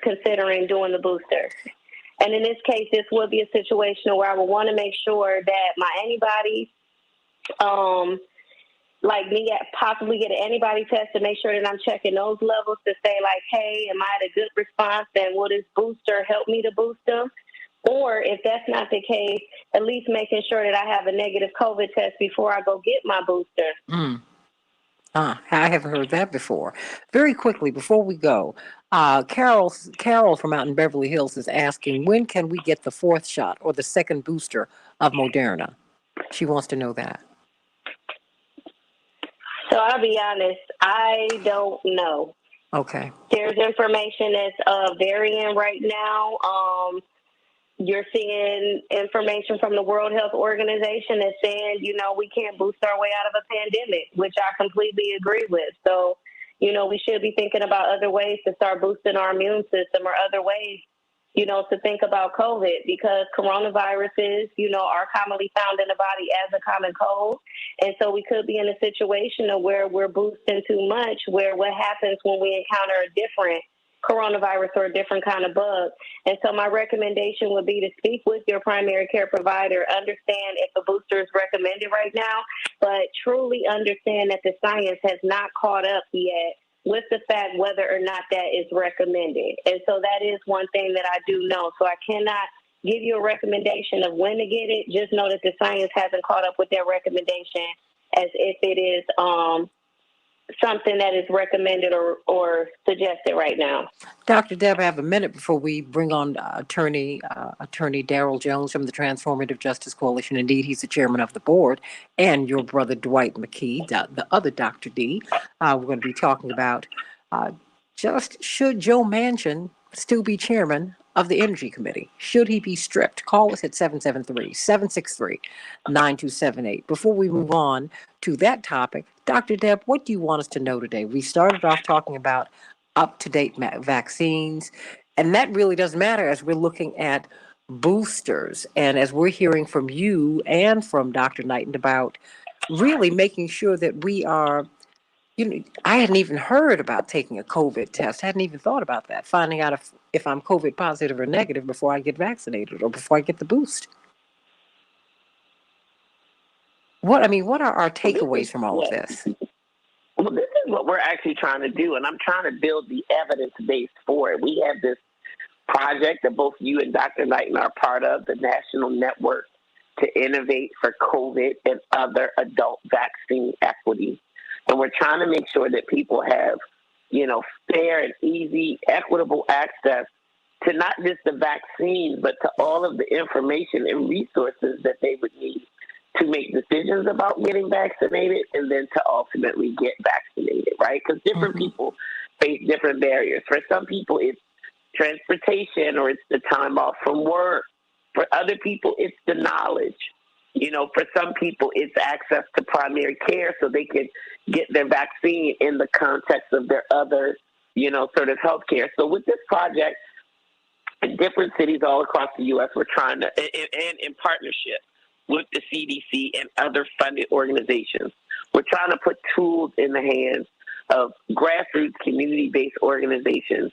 considering doing the booster. And in this case, this would be a situation where I would want to make sure that my antibodies, possibly get an antibody test to make sure that I'm checking those levels to say like, hey, am I at a good response? And will this booster help me to boost them? Or if that's not the case, at least making sure that I have a negative COVID test before I go get my booster. I haven't heard that before. Very quickly, before we go, Carol from out in Beverly Hills is asking, when can we get the 4th shot or the 2nd booster of Moderna? She wants to know that. So I'll be honest, I don't know. Okay. There's information that's varying right now. You're seeing information from the World Health Organization that's saying, we can't boost our way out of a pandemic, which I completely agree with. So, we should be thinking about other ways to start boosting our immune system or other ways, to think about COVID, because coronaviruses, are commonly found in the body as a common cold. And so we could be in a situation of where we're boosting too much, where what happens when we encounter a different coronavirus or a different kind of bug. And so my recommendation would be to speak with your primary care provider, understand if a booster is recommended right now, but truly understand that the science has not caught up yet with the fact whether or not that is recommended. And so that is one thing that I do know. So I cannot give you a recommendation of when to get it. Just know that the science hasn't caught up with their recommendation as if it is something that is recommended or suggested right now. Dr. Deb, I have a minute before we bring on Attorney Darrell Jones from the Transformative Justice Coalition. Indeed, he's the chairman of the board, and your brother Dwight McKee, the other Dr. D. We're going to be talking about just should Joe Manchin still be chairman of the Energy Committee? Should he be stripped? Call us at 773-763-9278. Before we move on to that topic, Dr. Deb, what do you want us to know today? We started off talking about up-to-date vaccines, and that really doesn't matter as we're looking at boosters and as we're hearing from you and from Dr. Knighton about really making sure that we are, I hadn't even heard about taking a COVID test, hadn't even thought about that, finding out if I'm COVID positive or negative before I get vaccinated or before I get the boost. What are our takeaways from all of this? Well, this is what we're actually trying to do, and I'm trying to build the evidence base for it. We have this project that both you and Dr. Knighton are part of, the National Network to Innovate for COVID and Other Adult Vaccine Equity. And we're trying to make sure that people have, fair and easy, equitable access to not just the vaccine, but to all of the information and resources that they would need to make decisions about getting vaccinated and then to ultimately get vaccinated, right? Because different people face different barriers. For some people, it's transportation or it's the time off from work. For other people, it's the knowledge. For some people, it's access to primary care so they can get their vaccine in the context of their other, sort of healthcare. So with this project, in different cities all across the U.S., we're trying to, and in partnership with the CDC and other funded organizations, we're trying to put tools in the hands of grassroots community-based organizations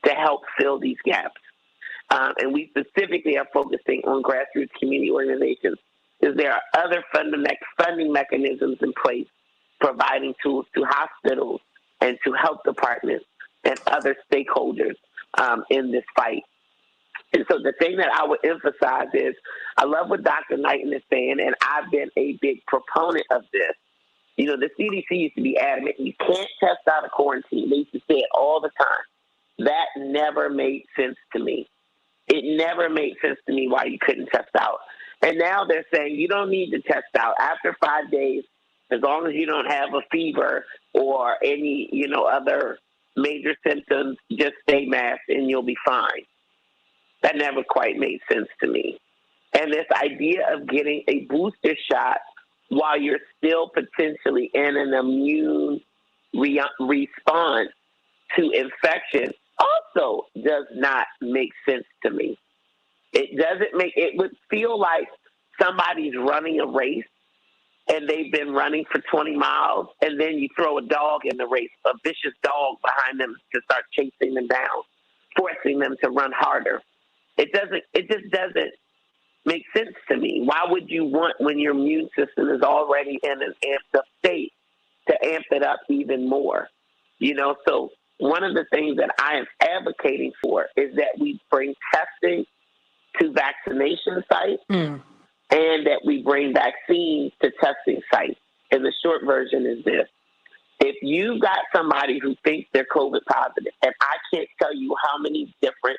to help fill these gaps. And we specifically are focusing on grassroots community organizations because there are other funding mechanisms in place providing tools to hospitals and to health departments and other stakeholders in this fight. And so the thing that I would emphasize is I love what Dr. Knighton is saying, and I've been a big proponent of this. The CDC used to be adamant, you can't test out of quarantine. They used to say it all the time. That never made sense to me. It never made sense to me why you couldn't test out. And now they're saying you don't need to test out. After 5 days, as long as you don't have a fever or any, other major symptoms, just stay masked and you'll be fine. That never quite made sense to me. And this idea of getting a booster shot while you're still potentially in an immune response to infection also does not make sense to me. It would feel like somebody's running a race and they've been running for 20 miles, and then you throw a dog in the race, a vicious dog behind them to start chasing them down, forcing them to run harder. It just doesn't make sense to me. Why would you want, when your immune system is already in an amped up state, to amp it up even more? So one of the things that I am advocating for is that we bring testing to vaccination sites and that we bring vaccines to testing sites. And the short version is this. If you've got somebody who thinks they're COVID positive, and I can't tell you how many different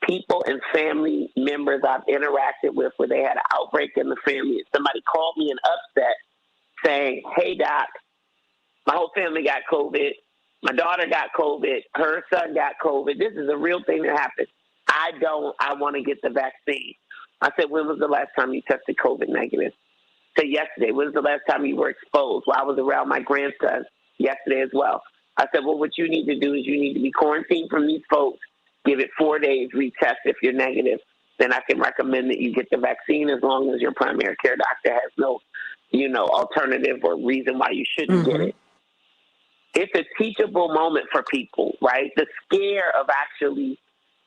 people and family members I've interacted with where they had an outbreak in the family, somebody called me and upset saying, hey, doc, my whole family got COVID. My daughter got COVID. Her son got COVID. This is a real thing that happened. I want to get the vaccine. I said, when was the last time you tested COVID negative? I said, yesterday. When was the last time you were exposed? Well, I was around my grandson yesterday as well. I said, well, what you need to do is you need to be quarantined from these folks. Give it 4 days, retest if you're negative. Then I can recommend that you get the vaccine as long as your primary care doctor has no, alternative or reason why you shouldn't get it. It's a teachable moment for people, right? The scare of actually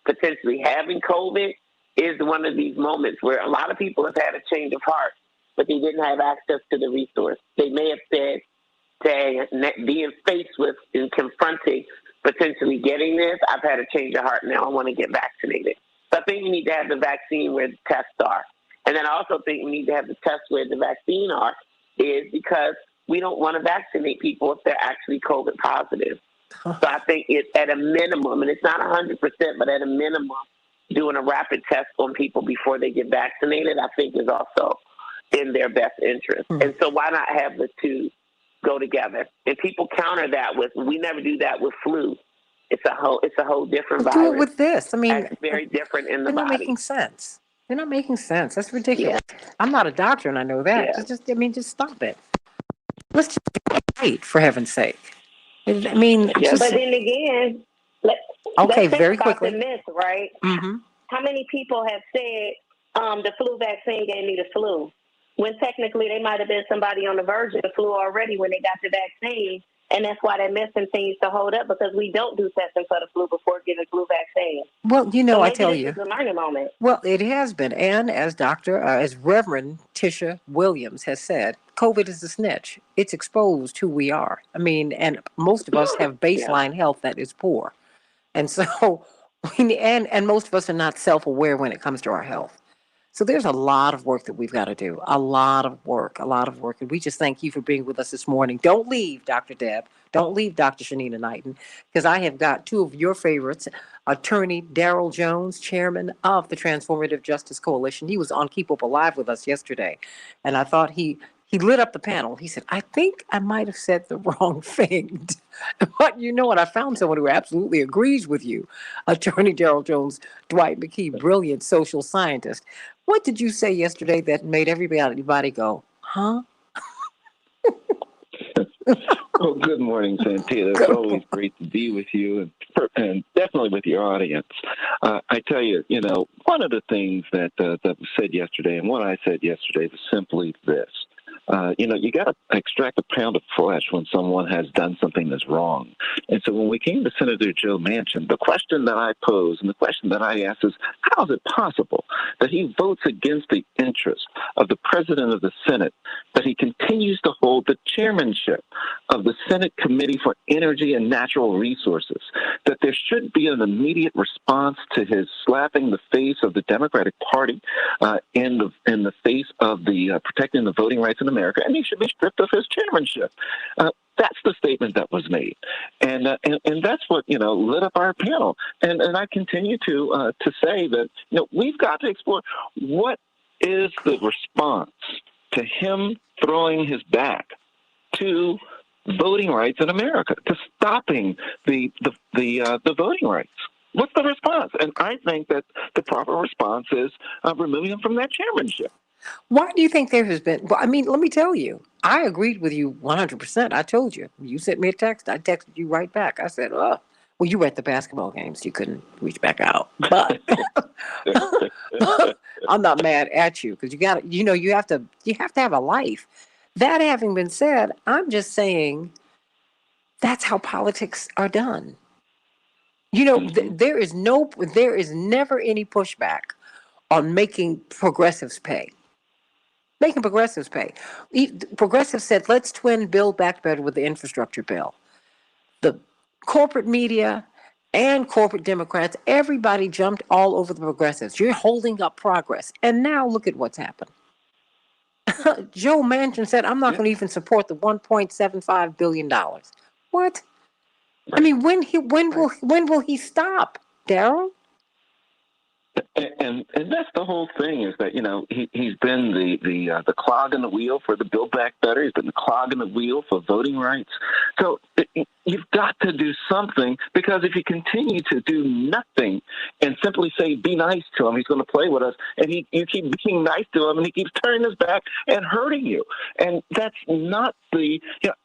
potentially having COVID is one of these moments where a lot of people have had a change of heart, but they didn't have access to the resource. They may have said, being faced with and confronting potentially getting this, I've had a change of heart now. I want to get vaccinated. So I think we need to have the vaccine where the tests are. And then I also think we need to have the tests where the vaccine are, is because we don't want to vaccinate people if they're actually COVID positive. So I think it's at a minimum, and it's not 100%, but at a minimum, doing a rapid test on people before they get vaccinated, I think is also in their best interest. And so why not have the two go together? And people counter that with, we never do that with flu. It's a whole different virus. Do it with this. I mean, it's very different in the they're body. not making sense. They're not making sense. That's ridiculous. Yeah. I'm not a doctor, and I know that. Yeah. Just stop it. Let's just wait, for heaven's sake. I mean, but then again, let's very think about quickly. the myth, right? Mm-hmm. How many people have said the flu vaccine gave me the flu, when technically they might have been somebody on the verge of the flu already when they got the vaccine, and that's why that myth continues to hold up, because we don't do testing for the flu before giving flu vaccine. Well, so I tell you, this is a learning moment. Well, it has been, and as Reverend Tisha Williams has said, COVID is a snitch. It's exposed who we are. I mean, and most of us have baseline health that is poor, and so and most of us are not self-aware when it comes to our health. So there's a lot of work that we've got to do, a lot of work. And we just thank you for being with us this morning. Don't leave, Dr. Deb. Don't leave, Dr. Shanina Knighton, because I have got two of your favorites, Attorney Darrell Jones, chairman of the Transformative Justice Coalition. He was on Keep Up Alive with us yesterday, and I thought he lit up the panel. He said, I think I might have said the wrong thing. But you know what? I found someone who absolutely agrees with you. Attorney Darrell Jones, Dwight McKee, brilliant social scientist. What did you say yesterday that made everybody go, huh? Well, good morning, Santita. It's always great to be with you and definitely with your audience. I tell you, one of the things that was said yesterday and what I said yesterday was simply this. You got to extract a pound of flesh when someone has done something that's wrong. And so when we came to Senator Joe Manchin, the question that I posed and the question that I asked is, how is it possible that he votes against the interests of the president of the Senate, that he continues to hold the chairmanship of the Senate Committee for Energy and Natural Resources, that there should be an immediate response to his slapping the face of the Democratic Party in the face of the protecting the voting rights in America, and he should be stripped of his chairmanship. That's the statement that was made, and that's what lit up our panel. And I continue to say that we've got to explore what is the response to him throwing his back to voting rights in America, to stopping the voting rights. What's the response? And I think that the proper response is removing him from that chairmanship. Why do you think there has been? Well, I mean, let me tell you, I agreed with you 100%. I told you. You sent me a text. I texted you right back. I said, oh, well, you were at the basketball games. You couldn't reach back out. But I'm not mad at you because you got to, you have to have a life. That having been said, I'm just saying that's how politics are done. You know, there is never any pushback on making progressives pay. Making progressives pay. Progressives said, let's twin Build Back Better with the infrastructure bill. The corporate media and corporate Democrats, everybody jumped all over the progressives. You're holding up progress. And now look at what's happened. Joe Manchin said, I'm not going to even support the $1.75 billion. What? I mean, when will he stop, Daryl? And that's the whole thing is that, you know, he's been the clog in the wheel for the Build Back Better. He's been the clog in the wheel for voting rights. So you've got to do something, because if you continue to do nothing and simply say, be nice to him, he's going to play with us, and you keep being nice to him and he keeps turning his back and hurting you. And that's not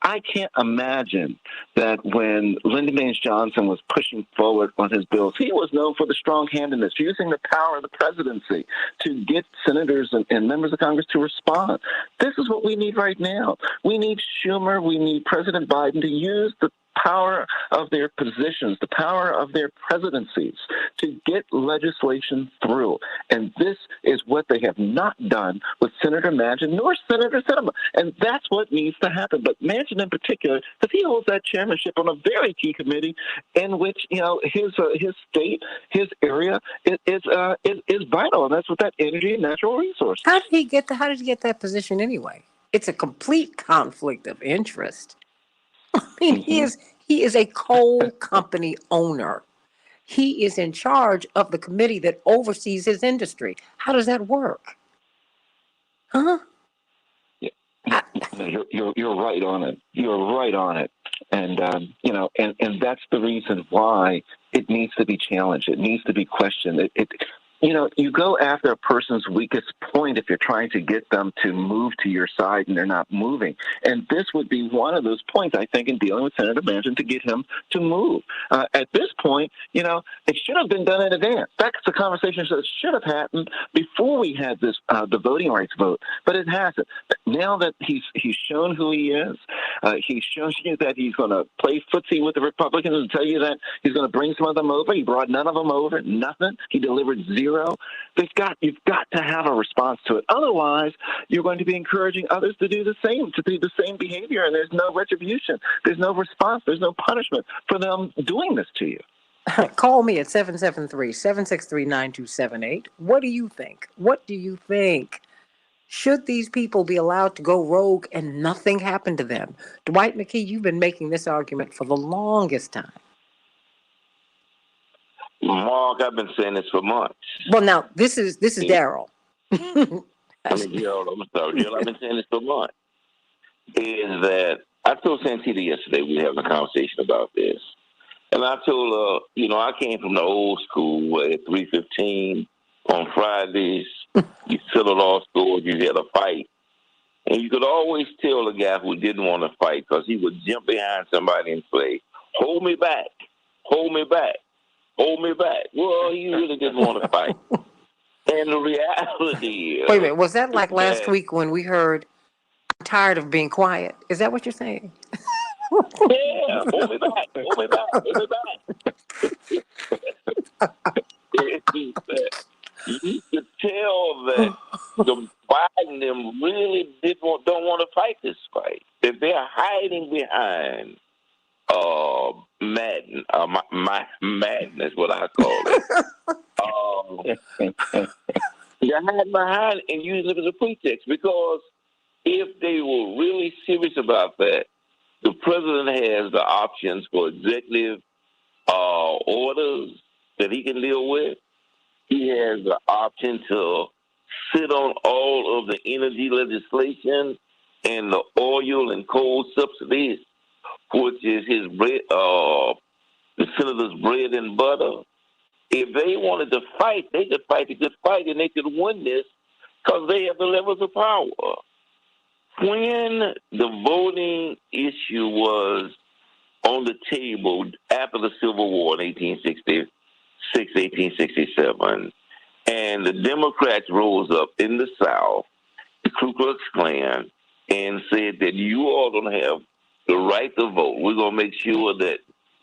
I can't imagine that when Lyndon Baines Johnson was pushing forward on his bills, he was known for the strong-handedness, using the power of the presidency to get senators and members of Congress to respond. This is what we need right now. We need Schumer, we need President Biden to use the power of their positions, the power of their presidencies to get legislation through. And this is what they have not done with Senator Manchin nor Senator Sinema. And that's what needs to happen. But Manchin in particular, because he holds that chairmanship on a very key committee in which, you know, his state, his area is vital. And that's with that energy and natural resources. How did he get that position anyway? It's a complete conflict of interest. I mean, he is a coal company owner. He is in charge of the committee that oversees his industry. How does that work? Huh? Yeah. You're right on it. You're right on it. And, you know, and that's the reason why it needs to be challenged. It needs to be questioned. You know, you go after a person's weakest point if you're trying to get them to move to your side and they're not moving. And this would be one of those points, I think, in dealing with Senator Manchin to get him to move. At this point, you know, it should have been done in advance. That's the conversation that should have happened before we had this the voting rights vote, but it hasn't. Now that he's shown who he is, he's shown you that he's going to play footsie with the Republicans and tell you that he's going to bring some of them over. He brought none of them over, nothing. He delivered zero. You've got to have a response to it. Otherwise, you're going to be encouraging others to do the same behavior, and there's no retribution. There's no response. There's no punishment for them doing this to you. Call me at 773-763-9278. What do you think? What do you think? Should these people be allowed to go rogue and nothing happen to them? Dwight McKee, you've been making this argument for the longest time. Mark, I've been saying this for months. Well, now, this is Daryl. I mean, Gerald, I'm sorry. Gerald, I've been saying this for months. Is that I told Santita yesterday, we were having a conversation about this. And I told her, you know, I came from the old school at 3:15 on Fridays. You settled all scores, you had a fight. And you could always tell a guy who didn't want to fight because he would jump behind somebody and say, hold me back, hold me back. Hold me back. Well, he really didn't want to fight. And the reality is... Wait a minute. Was that like last week when we heard, I'm tired of being quiet? Is that what you're saying? Yeah. Hold me back. Hold me back. Hold me back. You could tell that the Biden them really don't want to fight this fight. That they're hiding behind... Madden is what I call it. You're hiding behind and using it as a pretext, because if they were really serious about that, the president has the options for executive orders that he can deal with. He has the option to sit on all of the energy legislation and the oil and coal subsidies, which is his bread, the senator's bread and butter. If they wanted to fight, they could fight a good fight, and they could win this because they have the levels of power. When the voting issue was on the table after the Civil War in 1866, 1867, and the Democrats rose up in the South, the Ku Klux Klan, and said that you all don't have the right to vote. We're going to make sure that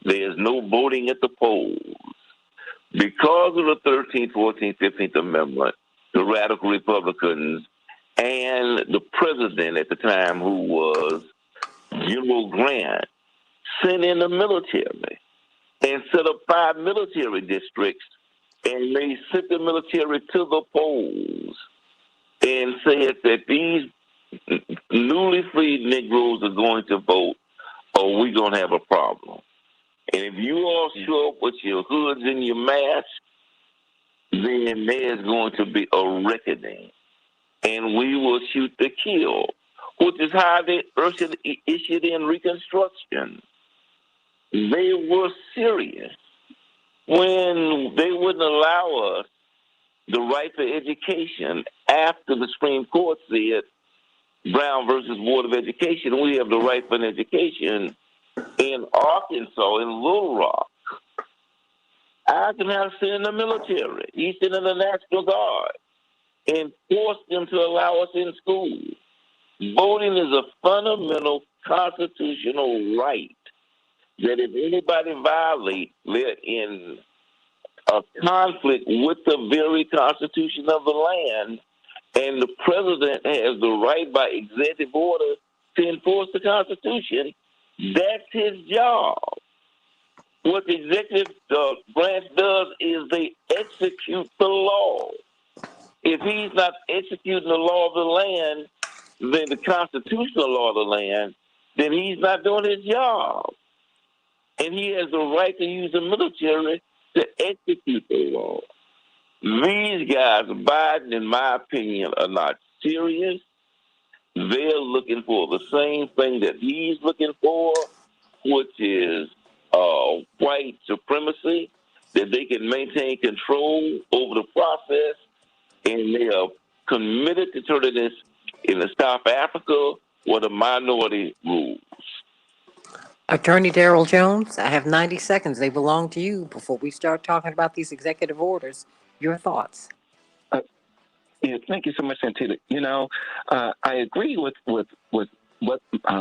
there's no voting at the polls. Because of the 13th, 14th, 15th Amendment, the radical Republicans and the president at the time, who was General Grant, sent in the military and set up 5 military districts, and they sent the military to the polls and said that these newly freed Negroes are going to vote, or we're going to have a problem. And if you all show up with your hoods and your masks, then there's going to be a reckoning. And we will shoot to kill, which is how they issued in Reconstruction. They were serious when they wouldn't allow us the right to education after the Supreme Court said, Brown versus Board of Education, we have the right for an education. In Arkansas, in Little Rock, Eisenhower sent in the military. He sent in the National Guard and forced them to allow us in school. Voting is a fundamental constitutional right that if anybody violates, they're in a conflict with the very Constitution of the land, and the president has the right by executive order to enforce the Constitution. That's his job. What the executive branch does is they execute the law. If he's not executing the law of the land, then the constitutional law of the land, then he's not doing his job. And he has the right to use the military to execute the law. These guys, Biden, in my opinion, are not serious. They're looking for the same thing that he's looking for, which is white supremacy, that they can maintain control over the process, and they are committed to turning this into South Africa, where the minority rules. Attorney Darrell Jones, I have 90 seconds. They belong to you before we start talking about these executive orders. Your thoughts? Yeah, thank you so much, Santita. You know, I agree with what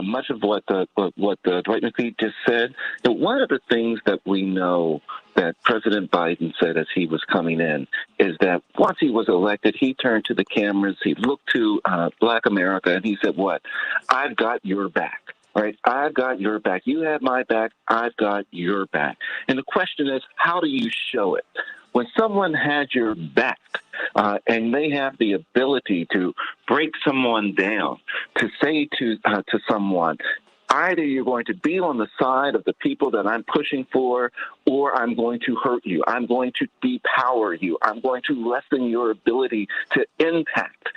much of what Dwight McPhee just said. And one of the things that we know that President Biden said as he was coming in is that once he was elected, he turned to the cameras, he looked to Black America, and he said, "What? I've got your back." Right? I've got your back. You have my back. I've got your back. And the question is, how do you show it? When someone has your back and they have the ability to break someone down, to say to someone, either you're going to be on the side of the people that I'm pushing for, or I'm going to hurt you. I'm going to depower you. I'm going to lessen your ability to impact.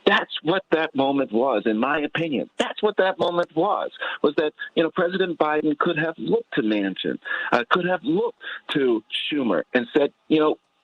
That's what that moment was, in my opinion. That's what that moment was that, President Biden could have looked to Manchin, could have looked to Schumer and said,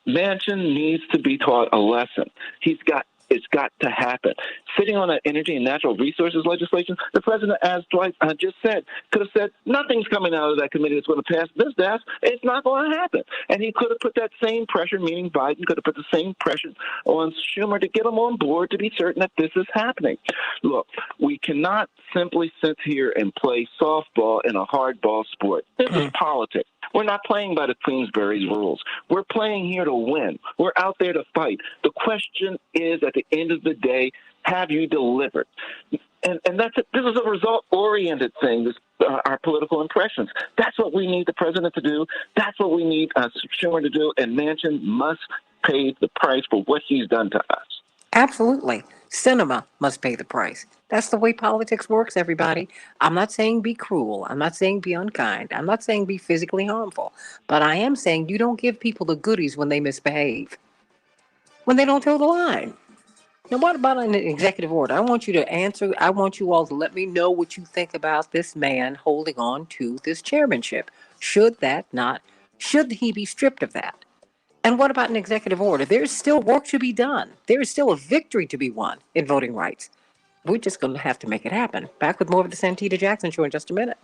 Manchin needs to be taught a lesson. It's got to happen. Sitting on an energy and natural resources legislation, the president, as Dwight just said, could have said, nothing's coming out of that committee that's going to pass this desk. It's not going to happen. And he could have put that same pressure, meaning Biden could have put the same pressure on Schumer to get him on board to be certain that this is happening. Look, we cannot simply sit here and play softball in a hardball sport. This is politics. We're not playing by the Queensberry's rules. We're playing here to win. We're out there to fight. The question is, at the end of the day, have you delivered? And that's it. This is a result-oriented thing, our political impressions. That's what we need the president to do. That's what we need Schumer to do. And Manchin must pay the price for what he's done to us. Absolutely. Cinema must pay the price. That's the way politics works, everybody. I'm not saying be cruel. I'm not saying be unkind. I'm not saying be physically harmful. But I am saying you don't give people the goodies when they misbehave, when they don't toe the line. Now, what about an executive order? I want you to answer. I want you all to let me know what you think about this man holding on to this chairmanship. Should he be stripped of that? And what about an executive order? There's still work to be done. There is still a victory to be won in voting rights. We're just going to have to make it happen. Back with more of the Santita Jackson Show in just a minute.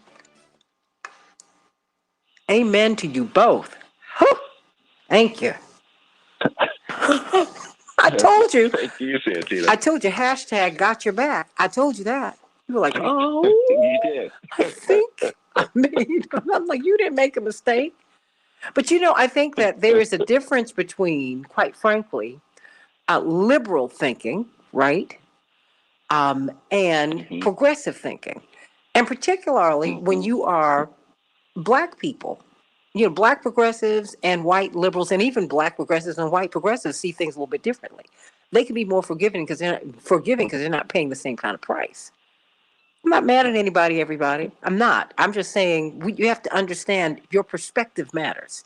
Amen to you both. Whew. Thank you. I told you. Thank you, Santita. I told you, hashtag got your back. I told you that. You were like, oh, You did. I think I made, I'm like, you didn't make a mistake. But I think that there is a difference between, quite frankly, liberal thinking, right? And progressive thinking. And particularly when you are Black people. Black progressives and white liberals, and even Black progressives and white progressives see things a little bit differently. They can be more forgiving because they're not paying the same kind of price. I'm not mad at anybody, everybody. I'm not. I'm just saying you have to understand your perspective matters.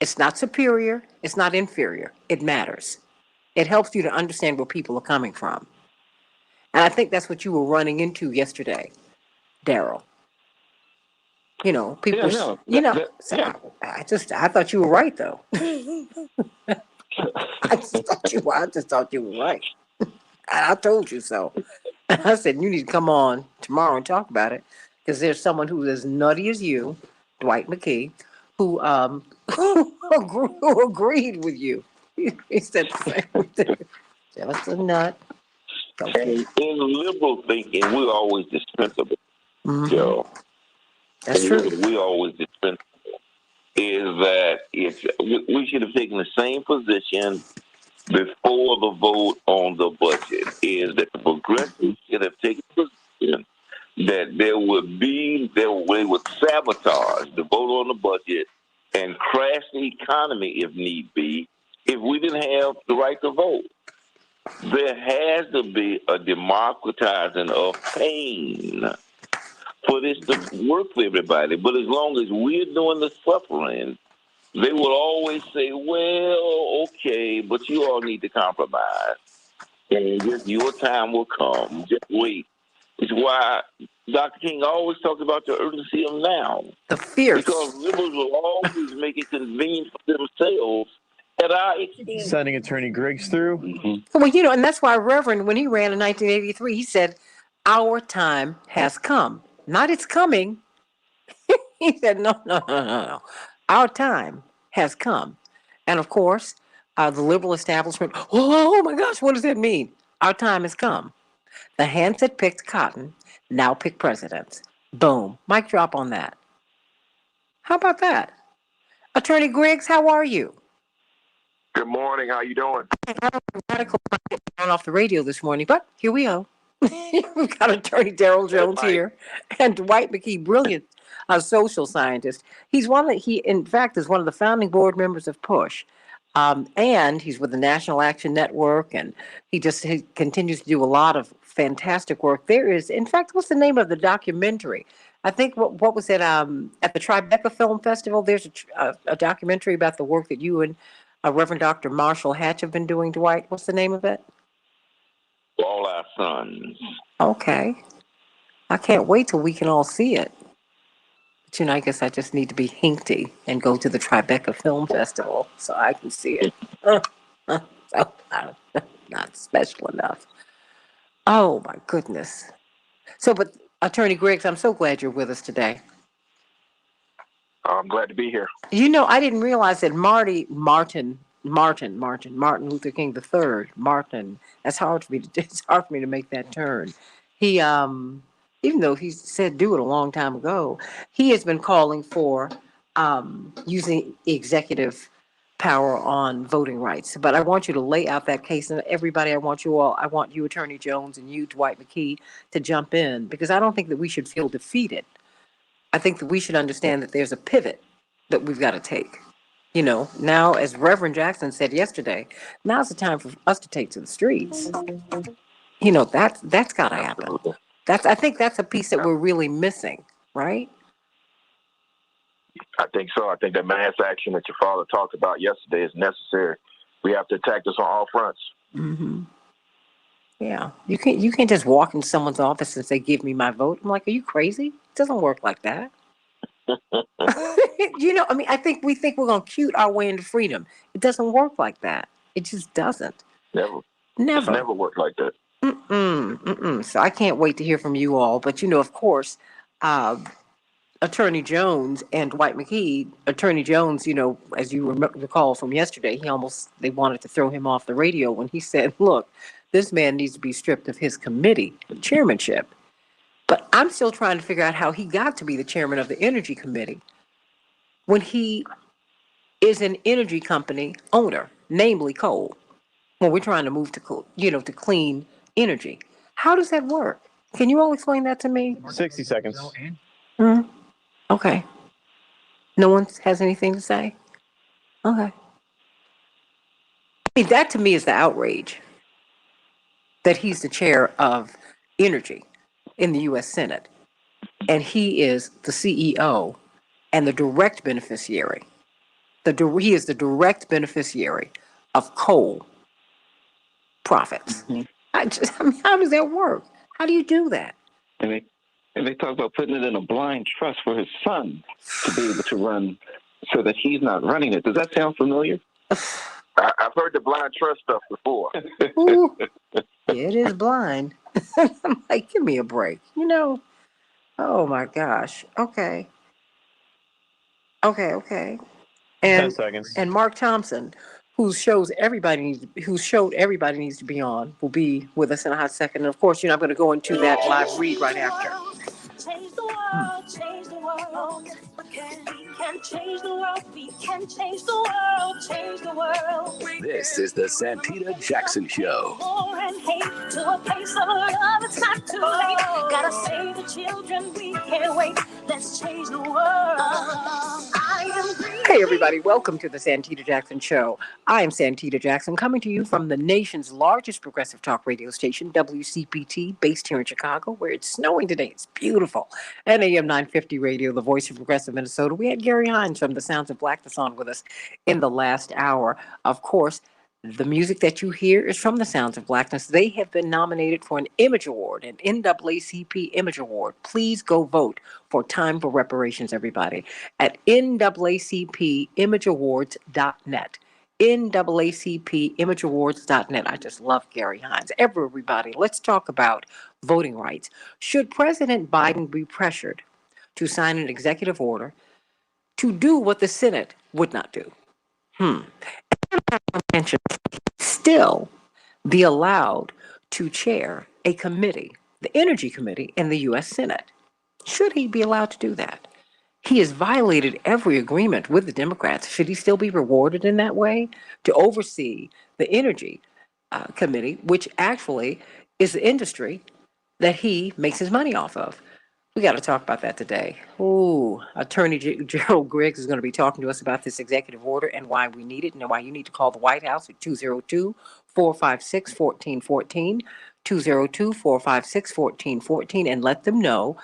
It's not superior. It's not inferior. It matters. It helps you to understand where people are coming from. And I think that's what you were running into yesterday, Daryl. People. Yeah. I thought you were right though. I just thought you were right. And I told you so. I said you need to come on tomorrow and talk about it because there's someone who's as nutty as you, Dwight McKee, who who agreed with you. He said the same thing. Just a nut. And in liberal thinking, we're always dispensable. That's true. We always dispensable. Is that we should have taken the same position before the vote on the budget? Is that the progressives should have taken the position that they would sabotage the vote on the budget and crash the economy if need be if we didn't have the right to vote. There has to be a democratizing of pain for this to work for everybody. But as long as we're doing the suffering, they will always say, well, okay, but you all need to compromise. And just your time will come. Just wait. It's why Dr. King always talks about the urgency of now. The fierce. Because liberals will always make it convenient for themselves at our expense. Sending Attorney Griggs through. Well, and that's why Reverend, when he ran in 1983, he said, our time has come. Not it's coming. He said, no. Our time has come. And of course, the liberal establishment, oh my gosh, what does that mean? Our time has come. The hands that picked cotton now pick presidents. Boom. Mic drop on that. How about that? Attorney Griggs, how are you? Good morning. How you doing? Radical on off the radio this morning, but here we are. We've got Attorney Daryl Jones here and Dwight McKee, brilliant social scientist. He in fact is one of the founding board members of PUSH. And he's with the National Action Network, and he continues to do a lot of fantastic work. There is, in fact, what's the name of the documentary? I think what was it at the Tribeca Film Festival? There's a documentary about the work that you and Reverend Dr. Marshall Hatch have been doing, Dwight. What's the name of it? All Our Sons. Okay. I can't wait till we can all see it. But I guess I just need to be hinky and go to the Tribeca Film Festival so I can see it. So, not special enough. Oh my goodness. So, but Attorney Griggs, I'm so glad you're with us today. I'm glad to be here. I didn't realize that Martin Luther King III, Martin. It's hard for me to make that turn. He, even though he said do it a long time ago, he has been calling for using executive power on voting rights. But I want you to lay out that case, and everybody, I want you, Attorney Jones, and you, Dwight McKee, to jump in, because I don't think that we should feel defeated. I think that we should understand that there's a pivot that we've got to take. Now, as Reverend Jackson said yesterday, now's the time for us to take to the streets. That's got to happen. I think that's a piece that we're really missing, right? I think so. I think that mass action that your father talked about yesterday is necessary. We have to attack this on all fronts. Mm-hmm. Yeah, you can't just walk in someone's office and say, "Give me my vote." I'm like, "Are you crazy? It doesn't work like that." I think we think we're gonna cute our way into freedom. It doesn't work like that. It just doesn't. Never. Never. It's never worked like that. So I can't wait to hear from you all. But of course, Attorney Jones and Dwight McKee, Attorney Jones, as you recall from yesterday, they wanted to throw him off the radio when he said, look, this man needs to be stripped of his committee chairmanship. But I'm still trying to figure out how he got to be the chairman of the Energy Committee when he is an energy company owner, namely coal, when we're trying to move to, to clean energy. How does that work? Can you all explain that to me? 60 seconds. Okay. No one has anything to say? Okay. I mean, that to me is the outrage that he's the chair of energy in the U.S. Senate. And he is the CEO and the direct beneficiary. He is the direct beneficiary of coal profits. I mean, how does that work? How do you do that? And they talk about putting it in a blind trust for his son to be able to run so that he's not running it. Does that sound familiar? I've heard the blind trust stuff before. Ooh, it is blind. I'm like, give me a break. Oh my gosh. Okay. And 10 seconds. And Mark Thompson, who showed everybody needs to be on, will be with us in a hot second. And of course, I'm going to go into that live read right after. Change the world, change the world. We can change the world, we can change the world, change the world. This is the Santita Jackson Show. War and hate to a place of love, it's not too late. Gotta save the children, we can't wait. Let's change the world. Hey everybody, welcome to the Santita Jackson Show. I am Santita Jackson, coming to you from the nation's largest progressive talk radio station, WCPT, based here in Chicago, where it's snowing today. It's beautiful. And AM 950 Radio, the voice of progressive Minnesota. We had Gary Hines from the Sounds of Blackness on with us in the last hour. Of course, the music that you hear is from the Sounds of Blackness. They have been nominated for an Image Award, an NAACP Image Award. Please go vote for Time for Reparations, everybody, at NAACPImageAwards.net. NAACPImageAwards.net. I just love Gary Hines. Everybody, let's talk about voting rights. Should President Biden be pressured to sign an executive order to do what the Senate would not do? Still be allowed to chair a committee, the Energy Committee in the U.S. Senate. Should he be allowed to do that? He has violated every agreement with the Democrats. Should he still be rewarded in that way to oversee the Energy Committee, which actually is the industry that he makes his money off of? We got to talk about that today. Ooh, Attorney Gerald Griggs is going to be talking to us about this executive order and why we need it and why you need to call the White House at 202-456-1414, 202-456-1414, and let them know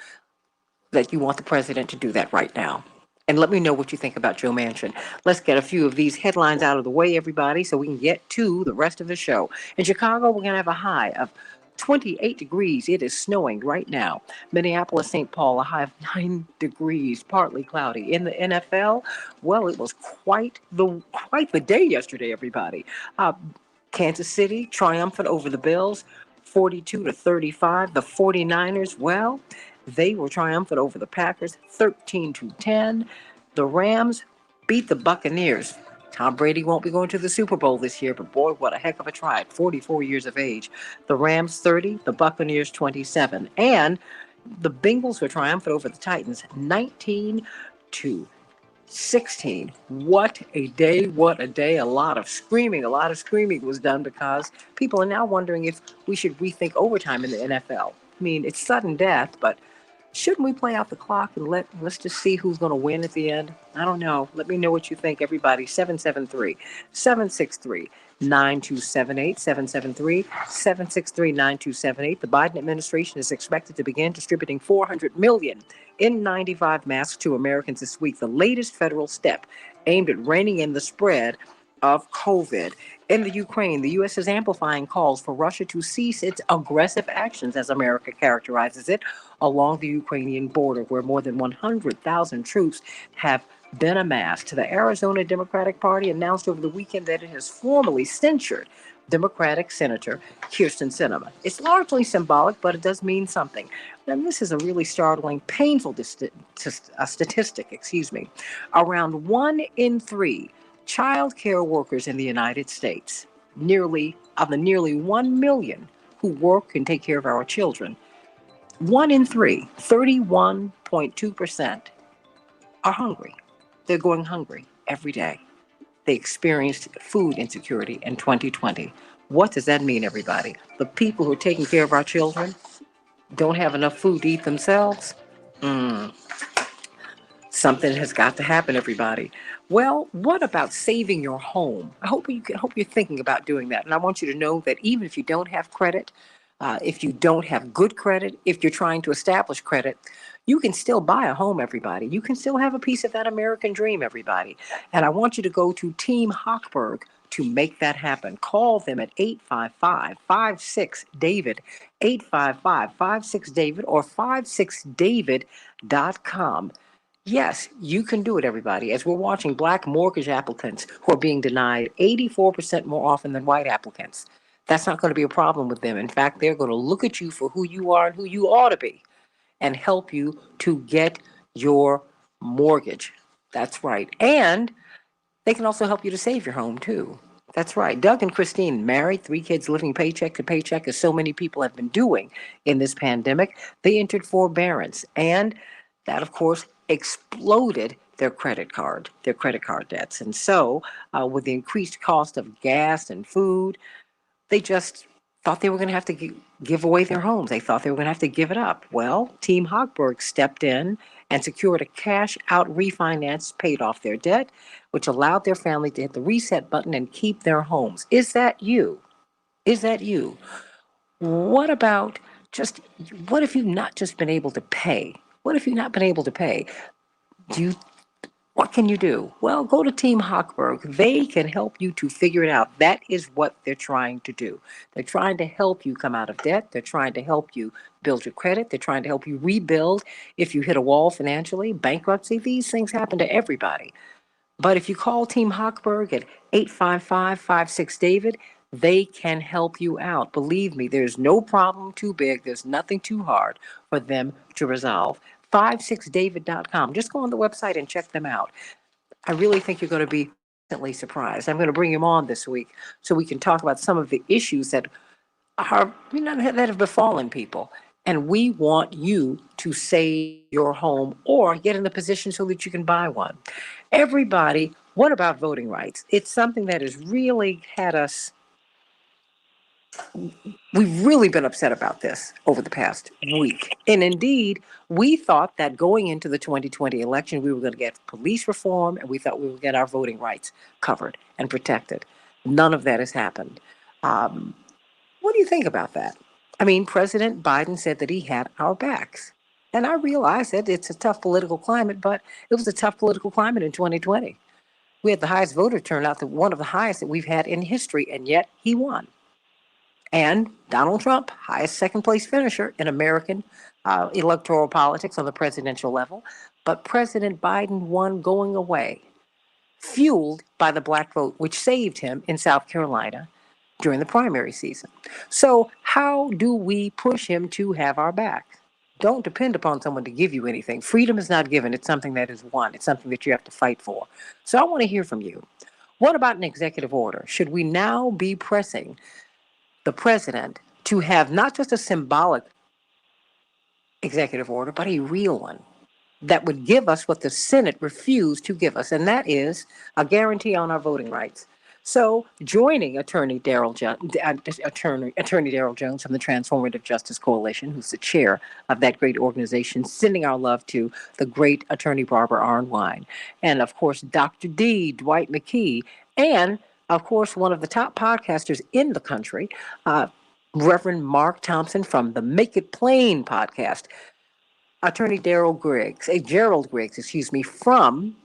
that you want the president to do that right now. And let me know what you think about Joe Manchin. Let's get a few of these headlines out of the way, everybody, so we can get to the rest of the show. In Chicago, we're going to have a high of 28 degrees. It is snowing right now. Minneapolis, St. Paul, a high of 9 degrees, partly cloudy. In the NFL, well, it was quite the day yesterday, everybody. Kansas City triumphant over the Bills, 42-35. The 49ers, well, they were triumphant over the Packers, 13-10. The Rams beat the Buccaneers. Tom Brady won't be going to the Super Bowl this year, but boy, what a heck of a try at 44 years of age. The Rams 30, the Buccaneers 27. And the Bengals were triumphant over the Titans, 19-16. What a day, what a day. A lot of screaming was done because people are now wondering if we should rethink overtime in the NFL. I mean, it's sudden death, but shouldn't we play out the clock and let's just see who's going to win at the end? I don't know. Let me know what you think, everybody. 773-763-9278, 773-763-9278. The Biden administration is expected to begin distributing 400 million N95 masks to Americans this week, the latest federal step aimed at reining in the spread of COVID. In the Ukraine, the U.S. is amplifying calls for Russia to cease its aggressive actions, as America characterizes it, along the Ukrainian border, where more than 100,000 troops have been amassed. The Arizona Democratic Party announced over the weekend that it has formally censured Democratic Senator Kirsten Sinema. It's largely symbolic, but it does mean something. And this is a really startling, painful statistic, Around 1 in 3 child care workers in the United States, nearly 1 million who work and take care of our children, 1 in 3, 31.2%, are hungry. They're going hungry every day. They experienced food insecurity in 2020. What does that mean, everybody? The people who are taking care of our children don't have enough food to eat themselves? Mm. Something has got to happen, everybody. Well, what about saving your home? I hope you're thinking about doing that. And I want you to know that even if you don't have credit, if you don't have good credit, if you're trying to establish credit, you can still buy a home, everybody. You can still have a piece of that American dream, everybody. And I want you to go to Team Hochberg to make that happen. Call them at 855-56-DAVID, 855-56-DAVID, or 56david.com. Yes, you can do it, everybody. As we're watching black mortgage applicants who are being denied 84% more often than white applicants, that's not going to be a problem with them. In fact, they're going to look at you for who you are and who you ought to be and help you to get your mortgage. That's right. And they can also help you to save your home, too. That's right. Doug and Christine, married, 3 kids, living paycheck to paycheck, as so many people have been doing in this pandemic. They entered forbearance, and that, of course, exploded their credit card debts. And so, with the increased cost of gas and food, they just thought they were going to have to give away their homes. They thought they were going to have to give it up. Well, Team Hochberg stepped in and secured a cash-out refinance, paid off their debt, which allowed their family to hit the reset button and keep their homes. Is that you? Is that you? What about what if you've not just been able to pay? What if you've not been able to pay? What can you do? Well, go to Team Hochberg. They can help you to figure it out. That is what they're trying to do. They're trying to help you come out of debt. They're trying to help you build your credit. They're trying to help you rebuild if you hit a wall financially, bankruptcy. These things happen to everybody. But if you call Team Hochberg at 855-56-DAVID, they can help you out. Believe me, there's no problem too big. There's nothing too hard for them to resolve. 56david.com. Just go on the website and check them out. I really think you're going to be pleasantly surprised. I'm going to bring him on this week so we can talk about some of the issues that that have befallen people. And we want you to save your home or get in a position so that you can buy one. Everybody, what about voting rights? It's something that has really had us. We've really been upset about this over the past week. And indeed, we thought that going into the 2020 election, we were going to get police reform and we thought we would get our voting rights covered and protected. None of that has happened. What do you think about that? I mean, President Biden said that he had our backs. And I realize that it's a tough political climate, but it was a tough political climate in 2020. We had the highest voter turnout, one of the highest that we've had in history, and yet he won. And Donald Trump, highest second place finisher in American electoral politics on the presidential level. But President Biden won going away, fueled by the black vote, which saved him in South Carolina during the primary season. So how do we push him to have our back? Don't depend upon someone to give you anything. Freedom is not given. It's something that is won. It's something that you have to fight for. So I want to hear from you. What about an executive order? Should we now be pressing the president to have not just a symbolic executive order, but a real one that would give us what the Senate refused to give us, and that is a guarantee on our voting rights? So, joining Attorney Darrell Jones from the Transformative Justice Coalition, who's the chair of that great organization, sending our love to the great Attorney Barbara Arnwine, and of course Dr. D, Dwight McKee, and of course one of the top podcasters in the country, Reverend Mark Thompson from the Make It Plain podcast. Attorney Gerald Griggs, from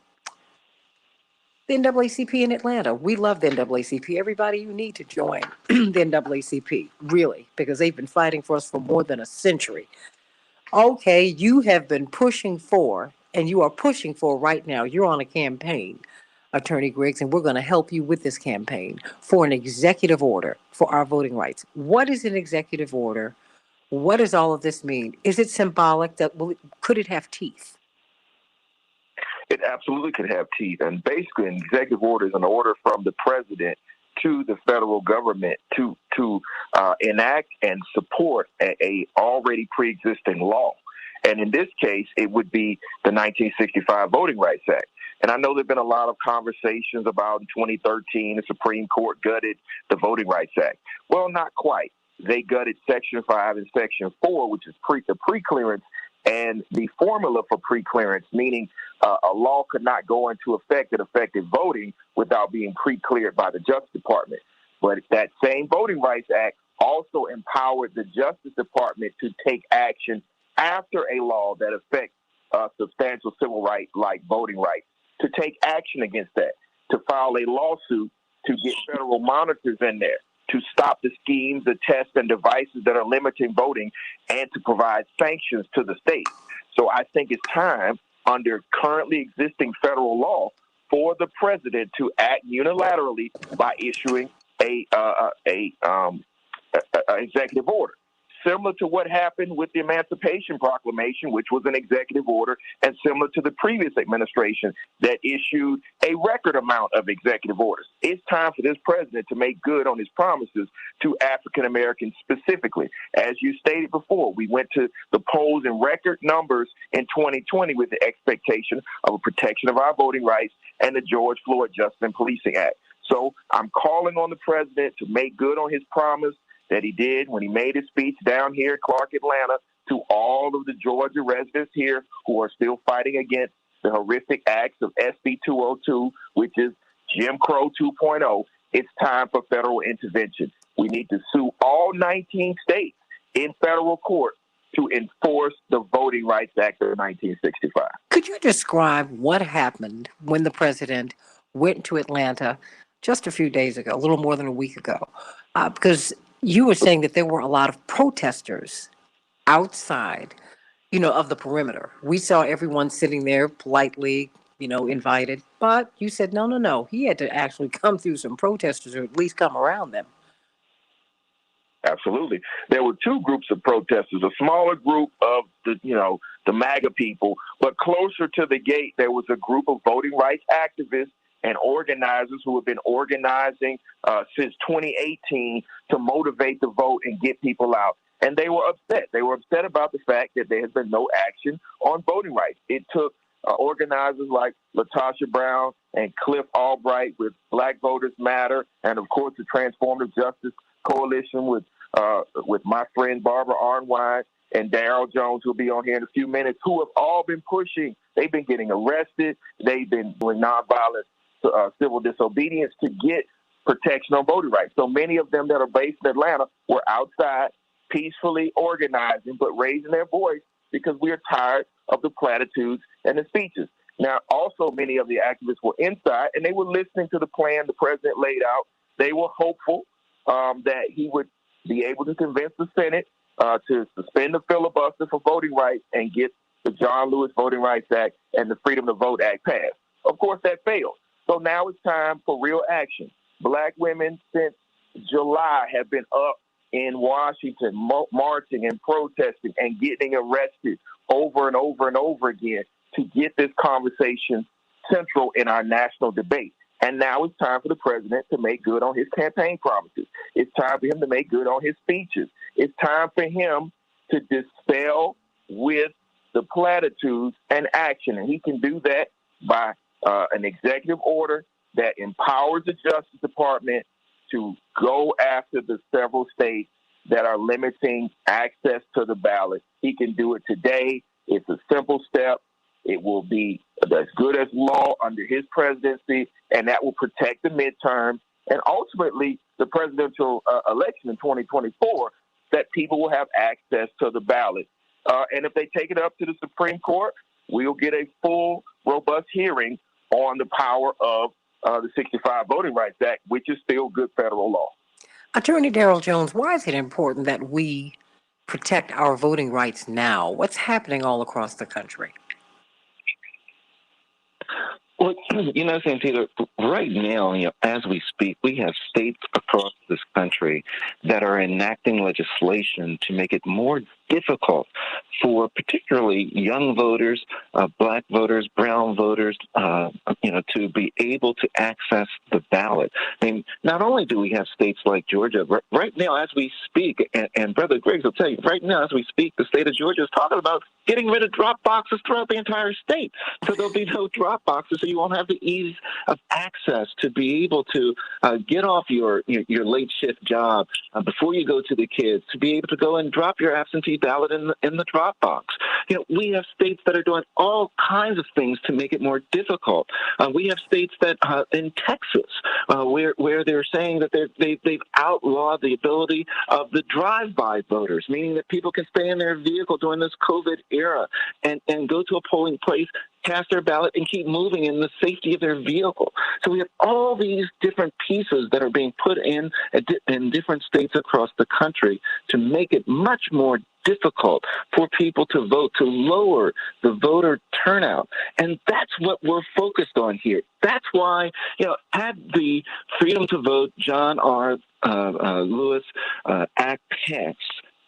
the NAACP in Atlanta. We love the NAACP. Everybody, you need to join the NAACP, really, because they've been fighting for us for more than a century. Okay, you have been pushing for, and you are pushing for right now, you're on a campaign Attorney Griggs, and we're going to help you with this campaign for an executive order for our voting rights. What is an executive order? What does all of this mean? Is it symbolic? Could it have teeth? It absolutely could have teeth. And basically, an executive order is an order from the president to the federal government to enact and support a already pre-existing law. And in this case, it would be the 1965 Voting Rights Act. And I know there have been a lot of conversations about in 2013, the Supreme Court gutted the Voting Rights Act. Well, not quite. They gutted Section 5 and Section 4, which is the pre-clearance and the formula for pre-clearance, meaning a law could not go into effect that affected voting without being pre-cleared by the Justice Department. But that same Voting Rights Act also empowered the Justice Department to take action after a law that affects substantial civil rights like voting rights, to take action against that, to file a lawsuit to get federal monitors in there, to stop the schemes, the tests, and devices that are limiting voting, and to provide sanctions to the state. So I think it's time, under currently existing federal law, for the president to act unilaterally by issuing a executive order, similar to what happened with the Emancipation Proclamation, which was an executive order, and similar to the previous administration that issued a record amount of executive orders. It's time for this president to make good on his promises to African Americans specifically. As you stated before, we went to the polls in record numbers in 2020 with the expectation of a protection of our voting rights and the George Floyd Justice and Policing Act. So I'm calling on the president to make good on his promise that he did when he made his speech down here in Clark, Atlanta, to all of the Georgia residents here who are still fighting against the horrific acts of SB 202, which is Jim Crow 2.0. It's time for federal intervention. We need to sue all 19 states in federal court to enforce the Voting Rights Act of 1965. Could you describe what happened when the president went to Atlanta just a few days ago, a little more than a week ago? Because you were saying that there were a lot of protesters outside, of the perimeter. We saw everyone sitting there politely, invited. But you said, no. He had to actually come through some protesters or at least come around them. Absolutely. There were two groups of protesters, a smaller group of the MAGA people, but closer to the gate, there was a group of voting rights activists and organizers who have been organizing since 2018 to motivate the vote and get people out. And they were upset. They were upset about the fact that there has been no action on voting rights. It took organizers like LaTosha Brown and Cliff Albright with Black Voters Matter, and of course the Transformative Justice Coalition with my friend Barbara Arnwine and Darrell Jones, who'll be on here in a few minutes, who have all been pushing. They've been getting arrested. They've been doing nonviolent civil disobedience to get protection on voting rights. So many of them that are based in Atlanta were outside peacefully organizing, but raising their voice because we are tired of the platitudes and the speeches. Now, also many of the activists were inside, and they were listening to the plan the president laid out. They were hopeful that he would be able to convince the Senate to suspend the filibuster for voting rights and get the John Lewis Voting Rights Act and the Freedom to Vote Act passed. Of course, that failed. So now it's time for real action. Black women since July have been up in Washington marching and protesting and getting arrested over and over and over again to get this conversation central in our national debate. And now it's time for the president to make good on his campaign promises. It's time for him to make good on his speeches. It's time for him to dispel with the platitudes and action. And he can do that by an executive order that empowers the Justice Department to go after the several states that are limiting access to the ballot. He can do it today. It's a simple step. It will be as good as law under his presidency, and that will protect the midterm and ultimately the presidential election in 2024, that people will have access to the ballot. And if they take it up to the Supreme Court, we'll get a full, robust hearing on the power of the 65 Voting Rights Act, which is still good federal law. Attorney Darrell Jones, why is it important that we protect our voting rights now? What's happening all across the country? Well, Santita, right now, as we speak, we have states across this country that are enacting legislation to make it more difficult for particularly young voters, black voters, brown voters, to be able to access the ballot. I mean, not only do we have states like Georgia, right now as we speak, and Brother Griggs will tell you, right now as we speak, the state of Georgia is talking about getting rid of drop boxes throughout the entire state. So there'll be no drop boxes, so you won't have the ease of access to be able to get off your late shift job before you go to the kids, to be able to go and drop your absentee ballot in the drop box. We have states that are doing all kinds of things to make it more difficult. We have states that in Texas where they're saying that they've outlawed the ability of the drive-by voters, meaning that people can stay in their vehicle during this COVID era and go to a polling place, cast their ballot, and keep moving in the safety of their vehicle. So we have all these different pieces that are being put in different states across the country to make it much more difficult for people to vote, to lower the voter turnout. And that's what we're focused on here. That's why, had the Freedom to Vote John R. Lewis Act passed,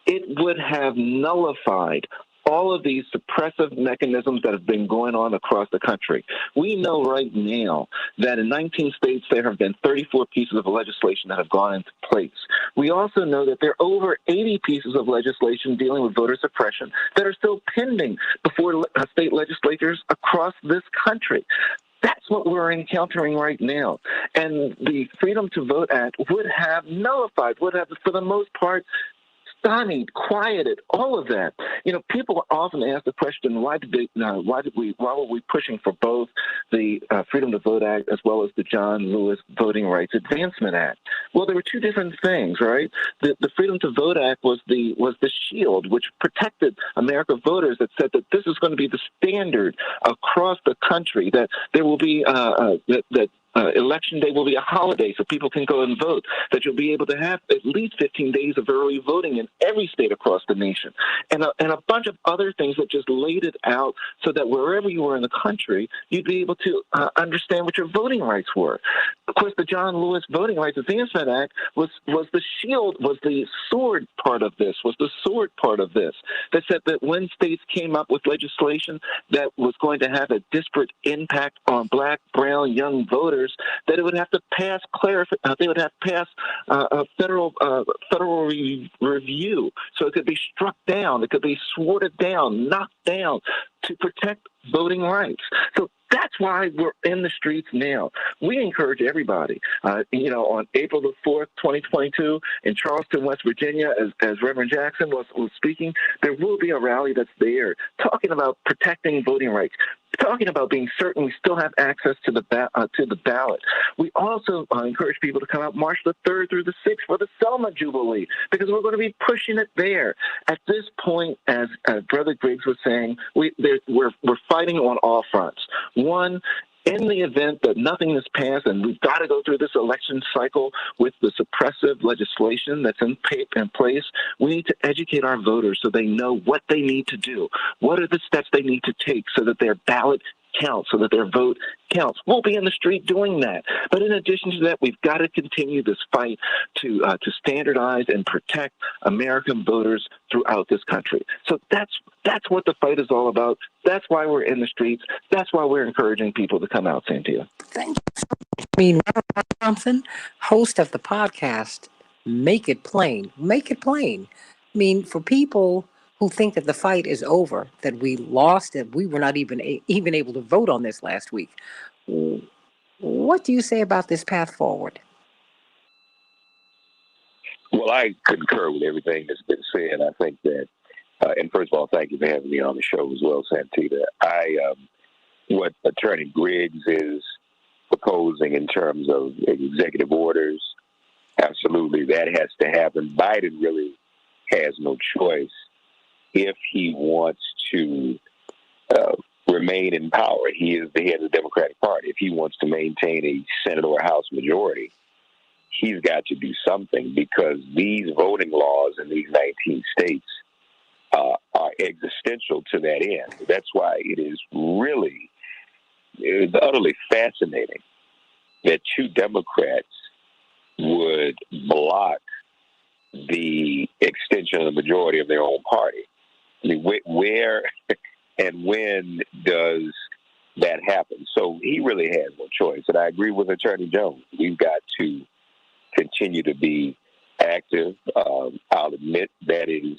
it would have nullified all of these suppressive mechanisms that have been going on across the country. We know right now that in 19 states there have been 34 pieces of legislation that have gone into place. We also know that there are over 80 pieces of legislation dealing with voter suppression that are still pending before state legislatures across this country. That's what we're encountering right now. And the Freedom to Vote Act would have nullified, would have, for the most part, stymied, quieted, all of that. People often ask the question, why were we pushing for both the Freedom to Vote Act as well as the John Lewis Voting Rights Advancement Act? Well, there were two different things, right? The Freedom to Vote Act was the shield which protected American voters, that said that this is going to be the standard across the country, that there will be Election Day will be a holiday so people can go and vote, that you'll be able to have at least 15 days of early voting in every state across the nation, and a bunch of other things that just laid it out so that wherever you were in the country, you'd be able to understand what your voting rights were. Of course, the John Lewis Voting Rights Advancement Act was the shield, was the sword part of this, that said that when states came up with legislation that was going to have a disparate impact on black, brown, young voters, that it would have to pass they would have to pass a federal review, so it could be struck down, it could be sworded down, knocked down to protect voting rights. So that's why we're in the streets now. We encourage everybody, on April the 4th, 2022, in Charleston, West Virginia, as Reverend Jackson was speaking, there will be a rally that's there talking about protecting voting rights, talking about being certain we still have access to the ballot. We also encourage people to come out March the 3rd through the 6th for the Selma Jubilee, because we're going to be pushing it there. At this point, as Brother Griggs was saying, we're fighting on all fronts. One, in the event that nothing is passed and we've got to go through this election cycle with the suppressive legislation that's in place, we need to educate our voters so they know what they need to do. What are the steps they need to take so that their ballot counts, so that their vote counts? We'll be in the street doing that. But in addition to that, we've got to continue this fight to standardize and protect American voters throughout this country. So that's what the fight is all about. That's why we're in the streets. That's why we're encouraging people to come out, Santita. Thank you. Robert Thompson, host of the podcast, Make It Plain. Make It Plain. For people who think that the fight is over, that we lost, that we were not even able to vote on this last week, what do you say about this path forward? Well, I concur with everything that's been said. I think that, and first of all, thank you for having me on the show as well, Santita. What Attorney Griggs is proposing in terms of executive orders, absolutely, that has to happen. Biden really has no choice if he wants to remain in power. He is the head of the Democratic Party. If he wants to maintain a Senate or House majority, he's got to do something, because these voting laws in these 19 states are existential to that end. That's why it is really it's utterly fascinating that two Democrats would block the extension of the majority of their own party. I mean, where and when does that happen? So he really has no choice. And I agree with Attorney Jones. We've got to continue to be active. I'll admit that is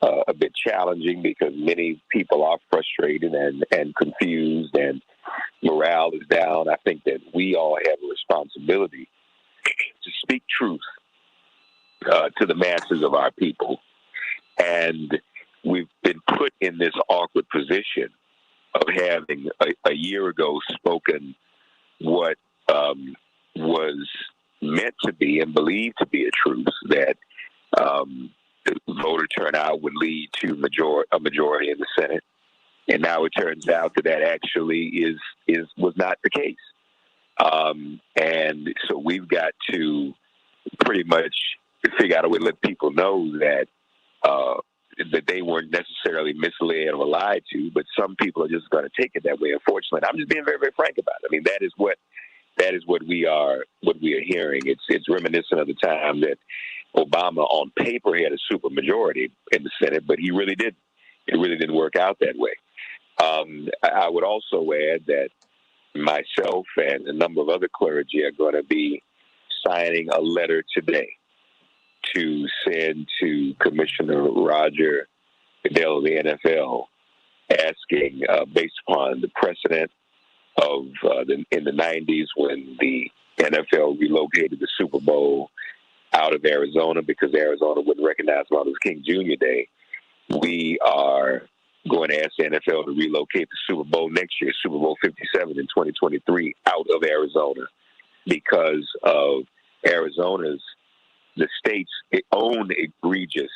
a bit challenging because many people are frustrated and confused and morale is down. I think that we all have a responsibility to speak truth to the masses of our people. And we've been put in this awkward position of having a year ago spoken what was meant to be and believed to be a truth, that voter turnout would lead to a majority in the Senate. And now it turns out that actually was not the case. And so we've got to pretty much figure out a way to let people know that that they weren't necessarily misled or lied to, but some people are just going to take it that way. Unfortunately, I'm just being very, very frank about it. I mean, that is what we are hearing. It's reminiscent of the time that Obama, on paper, had a supermajority in the Senate, but he really didn't. It really didn't work out that way. I would also add that myself and a number of other clergy are going to be signing a letter today to send to Commissioner Roger Goodell of the NFL, asking, based upon the precedent of in the 90s when the NFL relocated the Super Bowl out of Arizona because Arizona wouldn't recognize Martin Luther King Jr. Day, we are going to ask the NFL to relocate the Super Bowl next year, Super Bowl 57 in 2023, out of Arizona because of the state's own egregious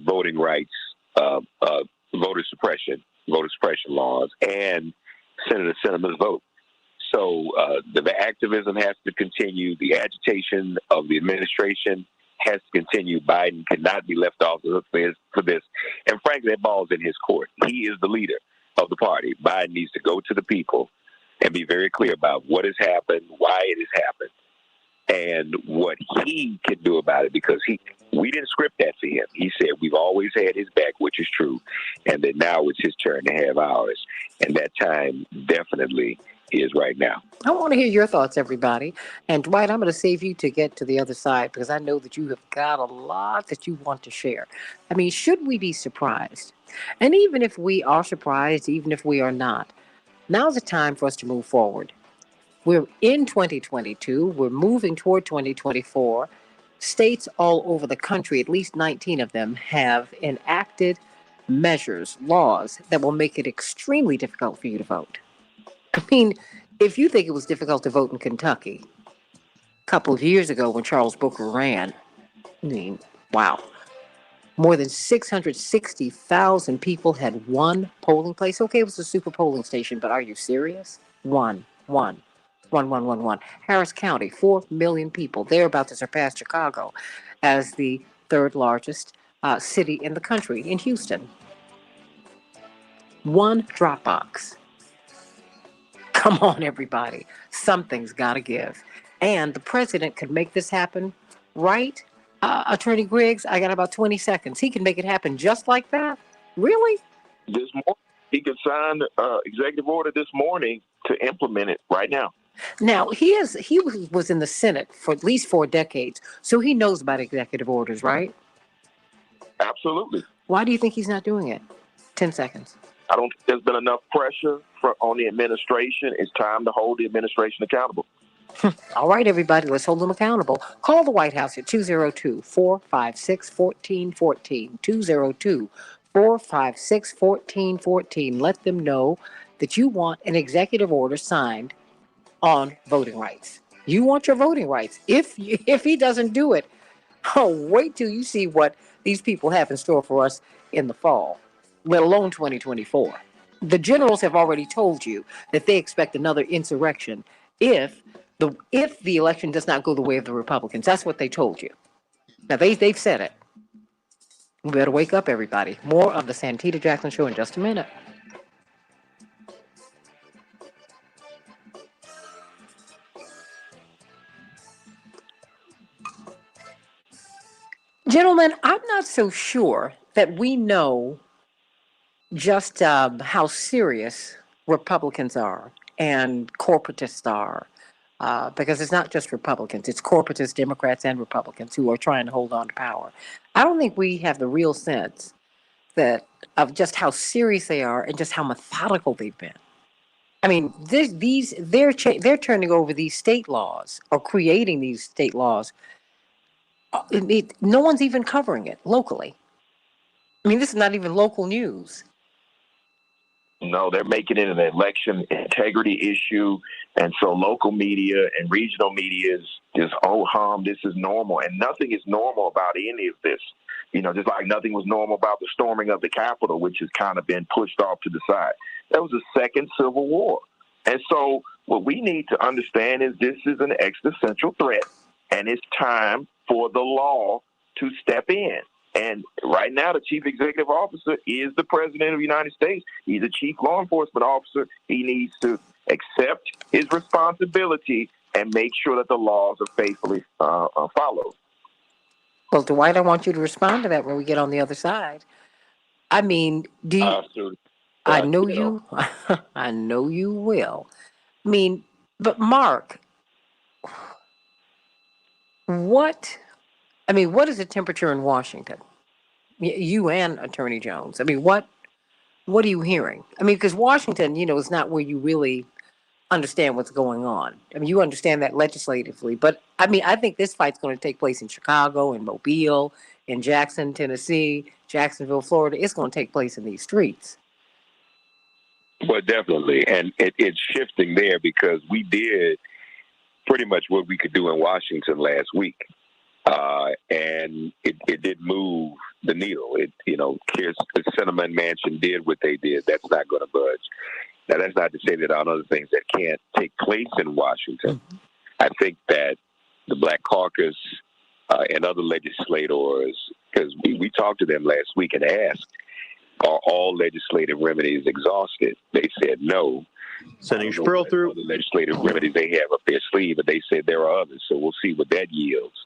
voting rights, voter suppression laws, and Senator's vote. So the activism has to continue. The agitation of the administration has to continue. Biden cannot be left off the hook for this. And frankly, that ball's in his court. He is the leader of the party. Biden needs to go to the people and be very clear about what has happened, why it has happened, and what he can do about it, because we didn't script that for him. He said we've always had his back, which is true, and that now it's his turn to have ours. And that time definitely is right now. I want to hear your thoughts, everybody. And Dwight, I'm going to save you to get to the other side because I know that you have got a lot that you want to share. I mean, should we be surprised? And even if we are surprised, even if we are not, now's the time for us to move forward. We're in 2022. We're moving toward 2024. States all over the country, at least 19 of them, have enacted measures, laws that will make it extremely difficult for you to vote. I mean, if you think it was difficult to vote in Kentucky a couple of years ago when Charles Booker ran, I mean, wow. More than 660,000 people had one polling place. Okay, it was a super polling station, but are you serious? One. Harris County, 4 million people. They're about to surpass Chicago as the third largest city in the country, in Houston. One drop box. Come on, everybody. Something's got to give. And the president could make this happen, right? Attorney Griggs, I got about 20 seconds. He can make it happen just like that? Really? This morning, he could sign executive order this morning to implement it right now. Now, he was in the Senate for at least 4 decades, so he knows about executive orders, right? Absolutely. Why do you think he's not doing it? 10 seconds. I don't think there's been enough pressure on the administration. It's time to hold the administration accountable. All right, everybody, let's hold them accountable. Call the White House at 202-456-1414, 202-456-1414. Let them know that you want an executive order signed on voting rights. You want your voting rights. If he doesn't do it, wait till you see what these people have in store for us in the fall, let alone 2024. The generals have already told you that they expect another insurrection if the election does not go the way of the Republicans. That's what they told you. Now, they've said it. We better wake up, everybody. More of the Santita Jackson Show in just a minute. Gentlemen, I'm not so sure that we know just how serious Republicans are and corporatists are. Because it's not just Republicans, it's corporatists, Democrats, and Republicans who are trying to hold on to power. I don't think we have the real sense that of just how serious they are and just how methodical they've been. I mean, they're turning over these state laws or creating these state laws. No one's even covering it locally. I mean, this is not even local news. No, they're making it an election integrity issue. And so local media and regional media is just, oh, this is normal. And nothing is normal about any of this. You know, just like nothing was normal about the storming of the Capitol, which has kind of been pushed off to the side. That was a second civil war. And so what we need to understand is this is an existential threat, and it's time for the law to step in. And right now, the chief executive officer is the president of the United States. He's a chief law enforcement officer. He needs to accept his responsibility and make sure that the laws are faithfully followed. Well, Dwight, I want you to respond to that when we get on the other side. I mean, do you? I know you. I know you will. I mean, but Mark, what? I mean, what is the temperature in Washington? You and Attorney Jones. I mean, what are you hearing? I mean, because Washington, is not where you really understand what's going on. I mean, you understand that legislatively, but I mean, I think this fight's going to take place in Chicago, in Mobile, in Jackson, Tennessee, Jacksonville, Florida. It's going to take place in these streets. Well, definitely. And it's shifting there because we did pretty much what we could do in Washington last week. And it did move the needle. The Cinnamon Mansion did what they did. That's not going to budge. Now, that's not to say that there are other things that can't take place in Washington. Mm-hmm. I think that the Black Caucus and other legislators, because we talked to them last week and asked, are all legislative remedies exhausted? They said no. Sending Sproul through. The legislative remedies they have up their sleeve, but they said there are others. So we'll see what that yields.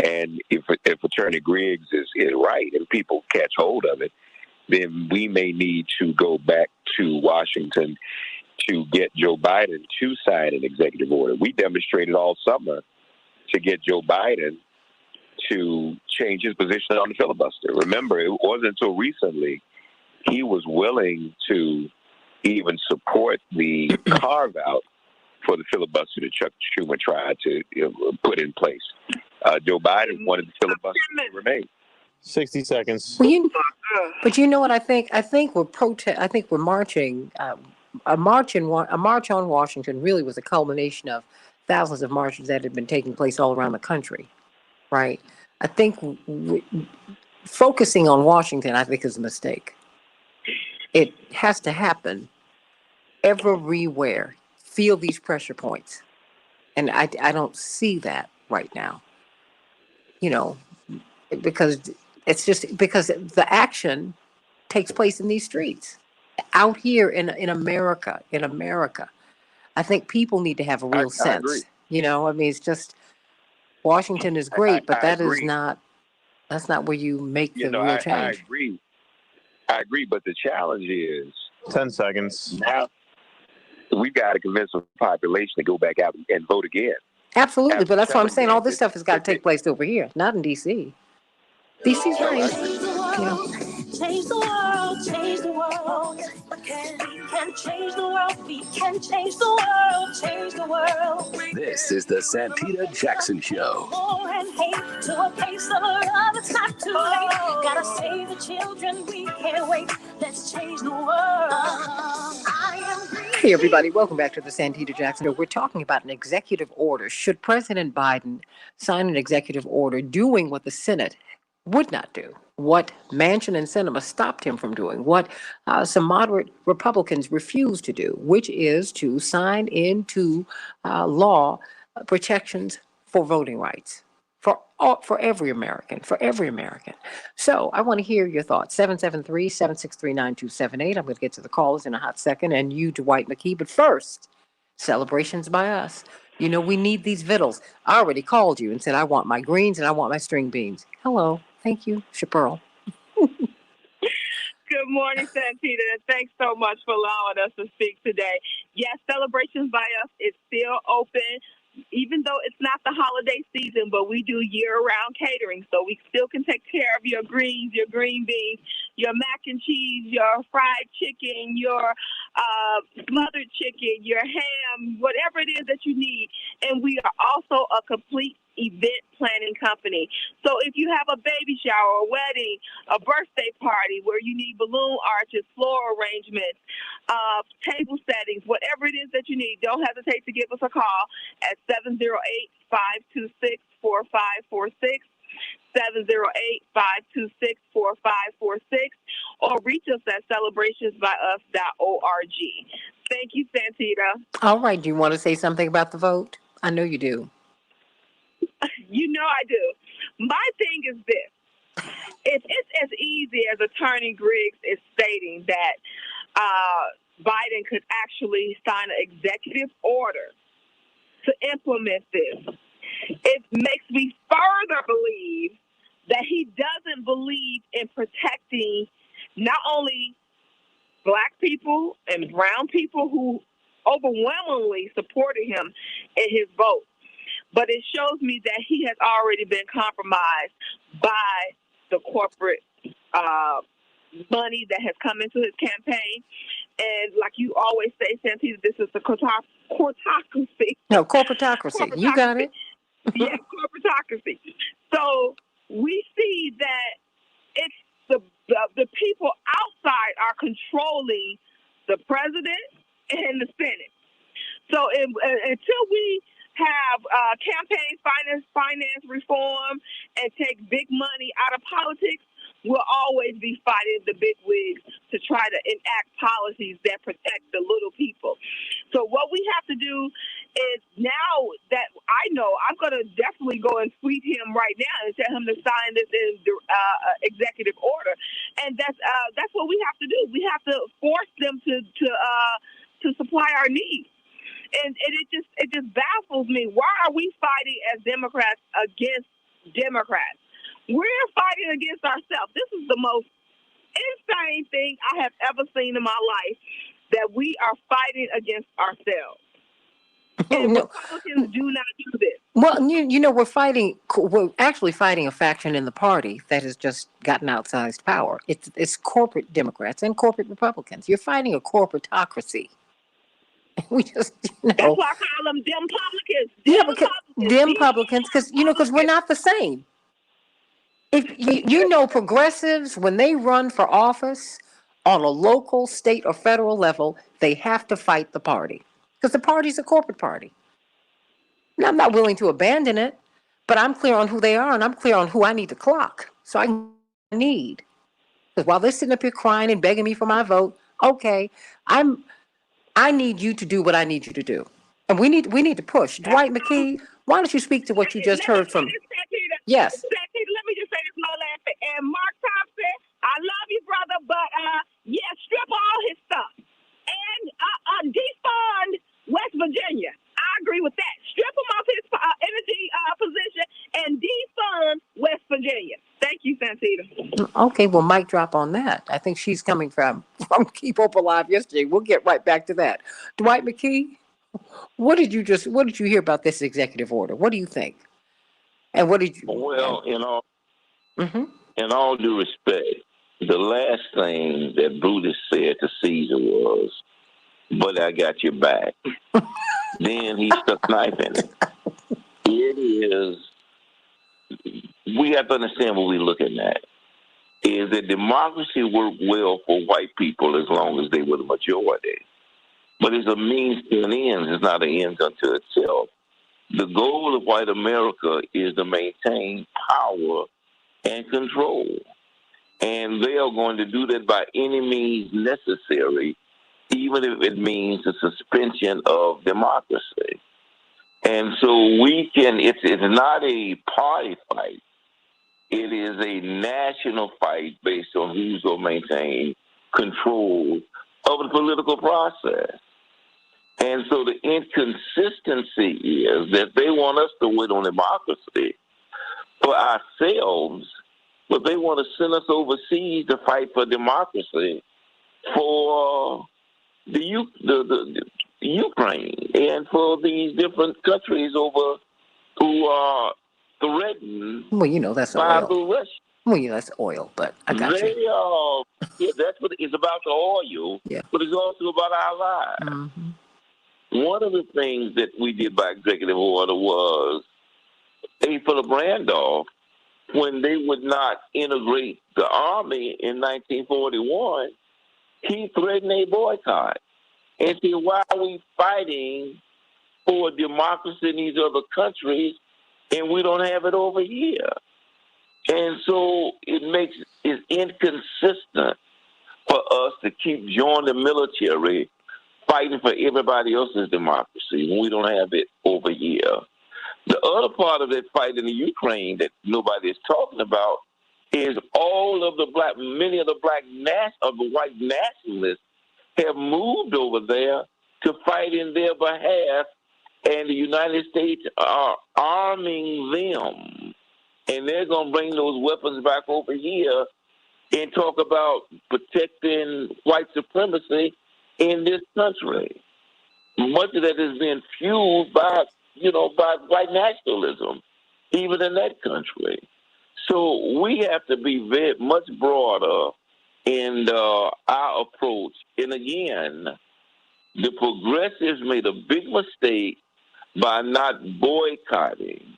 And if Attorney Griggs is right and people catch hold of it, then we may need to go back to Washington to get Joe Biden to sign an executive order. We demonstrated all summer to get Joe Biden to change his position on the filibuster. Remember, it wasn't until recently he was willing to even support the carve-out for the filibuster that Chuck Schumer tried to put in place. Joe Biden wanted the filibuster to remain. 60 seconds. Well, but you know what I think? I think we're marching. A march on Washington really was a culmination of thousands of marches that had been taking place all around the country, right? I think focusing on Washington, I think, is a mistake. It has to happen everywhere. Feel these pressure points, and I don't see that right now. Because it's just because the action takes place in these streets out here in America. I think people need to have a real sense. I mean, it's just Washington is great, but that's not where you make the real change. I agree, but the challenge is 10 seconds. Now we've got to convince the population to go back out and vote again. Absolutely, but that's what I'm saying. All this stuff has got to take place over here, not in D.C. DC's nice. Change the world, change the world. We can change the world, we can change the world, change the world. This is the Santita Jackson Show. War and hate to a place of love, it's not too late. Gotta save the children, we can't wait. Let's change the world. Hey, everybody, welcome back to the Santita Jackson Show. We're talking about an executive order. Should President Biden sign an executive order doing what the Senate would not do, what Manchin and Sinema stopped him from doing, what some moderate Republicans refused to do, which is to sign into law protections for voting rights for every American, So I want to hear your thoughts. 773-763-9278. I'm going to get to the callers in a hot second, and you, Dwight McKee. But first, celebrations by us. We need these victuals. I already called you and said I want my greens and I want my string beans. Hello. Thank you, Chaparral. Good morning, Santita, and thanks so much for allowing us to speak today. Yes, Celebrations by Us is still open, even though it's not the holiday season, but we do year-round catering, so we still can take care of your greens, your green beans, your mac and cheese, your fried chicken, your smothered chicken, your ham, whatever it is that you need. And we are also a complete event planning company. So if you have a baby shower, a wedding, a birthday party where you need balloon arches, floral arrangements, table settings, whatever it is that you need, don't hesitate to give us a call at 708-526-4546. 708-526-4546, or reach us at celebrationsbyus.org. Thank you, Santita. All right. Do you want to say something about the vote? I know you do. You know I do. My thing is this. If it's as easy as Attorney Griggs is stating that Biden could actually sign an executive order to implement this, it makes me further believe that he doesn't believe in protecting not only Black people and brown people who overwhelmingly supported him in his vote, but it shows me that he has already been compromised by the corporate money that has come into his campaign. And like you always say, Santita, this is the corporatocracy. No, corporatocracy. You got it. Yeah, corporatocracy. So we see that it's the people outside are controlling the president and the Senate. So until we have campaign finance reform and take big money out of politics, we'll always be fighting the big wigs to try to enact policies that protect the little people. So what we have to do is, now that I know, I'm going to definitely go and tweet him right now and tell him to sign this executive order. And that's what we have to do. We have to force them to supply our needs. And it just baffles me. Why are we fighting as Democrats against Democrats? We're fighting against ourselves. This is the most insane thing I have ever seen in my life, that we are fighting against ourselves. And Republicans do not do this. Well, you know, we're actually fighting a faction in the party that has just gotten outsized power. It's corporate Democrats and corporate Republicans. You're fighting a corporatocracy. We just, That's why I call them Dempublicans. Dempublicans, because we're not the same. If you know, progressives, when they run for office on a local, state, or federal level, they have to fight the party, because the party's a corporate party. Now, I'm not willing to abandon it, but I'm clear on who they are, and I'm clear on who I need to clock. So I need, because while they're sitting up here crying and begging me for my vote, okay, I need you to do what I need you to do. And we need to push. Dwight McKee, why don't you speak to what you just heard from? Yes. Santita, let me just say this one last thing. And Mark Thompson, I love you, brother, but strip all his stuff. And defund West Virginia. I agree with that. Strip him off his energy position and defund West Virginia. Thank you, Santita. Okay, well, mic drop on that. I think she's coming from Keep Hope Alive yesterday. We'll get right back to that. Dwight McKee, what did you hear about this executive order? What do you think? And what did you? Well, in all due respect, the last thing that Brutus said to Caesar was, "But I got your back." Then he stuck knife in it. It is. We have to understand what we're looking at. Is that democracy worked well for white people as long as they were the majority, but it's a means to an end. It's not an end unto itself. The goal of white America is to maintain power and control. And they are going to do that by any means necessary, even if it means the suspension of democracy. And so it's not a party fight. It is a national fight based on who's going to maintain control of the political process. And so the inconsistency is that they want us to wait on democracy for ourselves but they want to send us overseas to fight for democracy for the Ukraine and for these different countries over who are threatened Well, you know, that's by oil. the Russia. Well, yeah, that's oil, but I got you. They are, yeah, that's what it's about, the oil, Yeah. but it's also about our lives. Mm-hmm. One of the things that we did by executive order was Philip Randolph, when they would not integrate the Army in 1941, he threatened a boycott. And said, why are we fighting for democracy in these other countries and we don't have it over here? And so it's inconsistent for us to keep joining the military fighting for everybody else's democracy when we don't have it over here. The other part of that fight in the Ukraine that nobody is talking about is all of the many of the white nationalists have moved over there to fight in their behalf, and the United States are arming them. And they're going to bring those weapons back over here and talk about protecting white supremacy in this country. Much of that is being fueled by white nationalism, even in that country. So we have to be very much broader in our approach. And again, the progressives made a big mistake by not boycotting,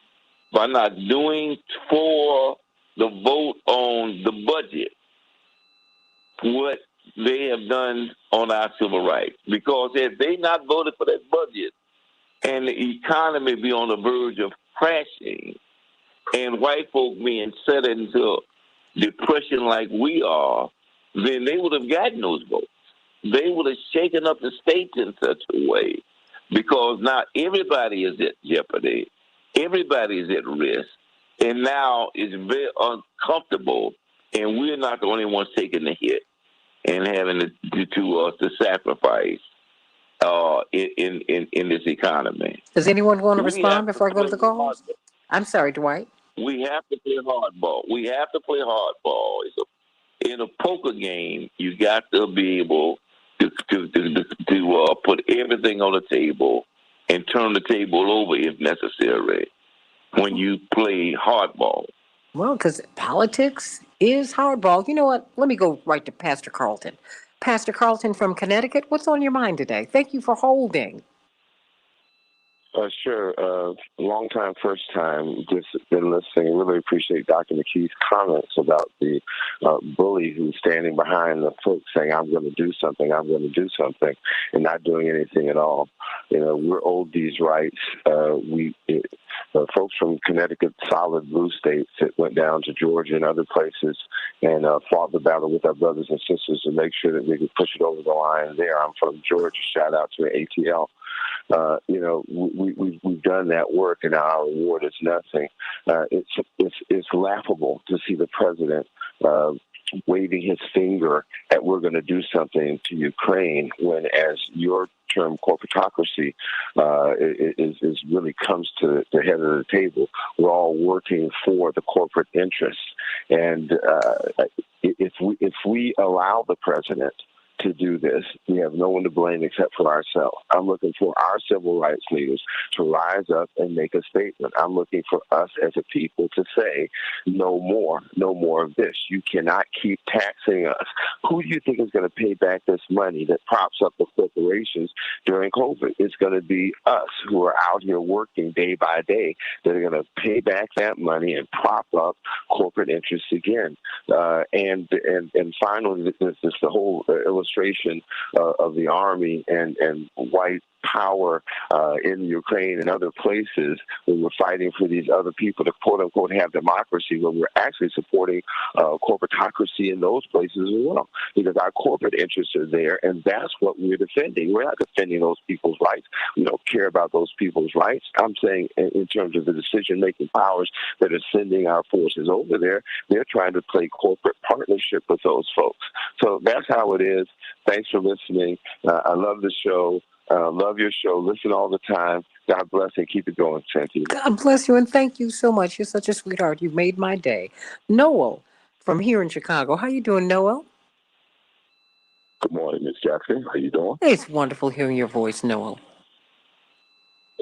by not doing for the vote on the budget what they have done on our civil rights. Because if they not voted for that budget and the economy be on the verge of crashing and white folk being set into depression like we are, then they would have gotten those votes. They would have shaken up the states in such a way, because now everybody is at jeopardy, everybody is at risk, and now it's very uncomfortable, and we're not the only ones taking the hit and having to sacrifice in this economy. Does anyone want to respond before I go to the calls? I'm sorry, Dwight. We have to play hardball. We have to play hardball. In a poker game, you got to be able to put everything on the table and turn the table over if necessary when you play hardball. Well, because politics is hardball. You know what? Let me go right to Pastor Carlton. Pastor Carlton from Connecticut, what's on your mind today? Thank you for holding. Sure. Long time, first time. Just been listening. Really appreciate Dr. McKee's comments about the bully who's standing behind the folks saying, I'm going to do something, I'm going to do something, and not doing anything at all. You know, we're owed these rights. Folks from Connecticut, solid blue states that went down to Georgia and other places and fought the battle with our brothers and sisters to make sure that we could push it over the line there. I'm from Georgia. Shout out to ATL. We've done that work, and our reward is nothing. It's laughable to see the president waving his finger at we're going to do something to Ukraine when, as your term, corporatocracy is really comes to the head of the table. We're all working for the corporate interests, and if we allow the president to do this, we have no one to blame except for ourselves. I'm looking for our civil rights leaders to rise up and make a statement. I'm looking for us as a people to say, no more of this. You cannot keep taxing us. Who do you think is going to pay back this money that props up the corporations during COVID? It's going to be us who are out here working day by day that are going to pay back that money and prop up corporate interests again. And finally, this the whole illustration of the army and white power in Ukraine and other places when we're fighting for these other people to quote unquote have democracy, when we're actually supporting corporatocracy in those places as well, because our corporate interests are there, and that's what we're defending. We're not defending those people's rights. We don't care about those people's rights. I'm saying in terms of the decision-making powers that are sending our forces over there, they're trying to play corporate partnership with those folks. So that's how it is. Thanks for listening. I love the show. Love your show. Listen all the time. God bless and keep it going, Santita. God bless you and thank you so much. You're such a sweetheart. You made my day. Noel, from here in Chicago. How you doing, Noel? Good morning, Ms. Jackson. How you doing? It's wonderful hearing your voice, Noel.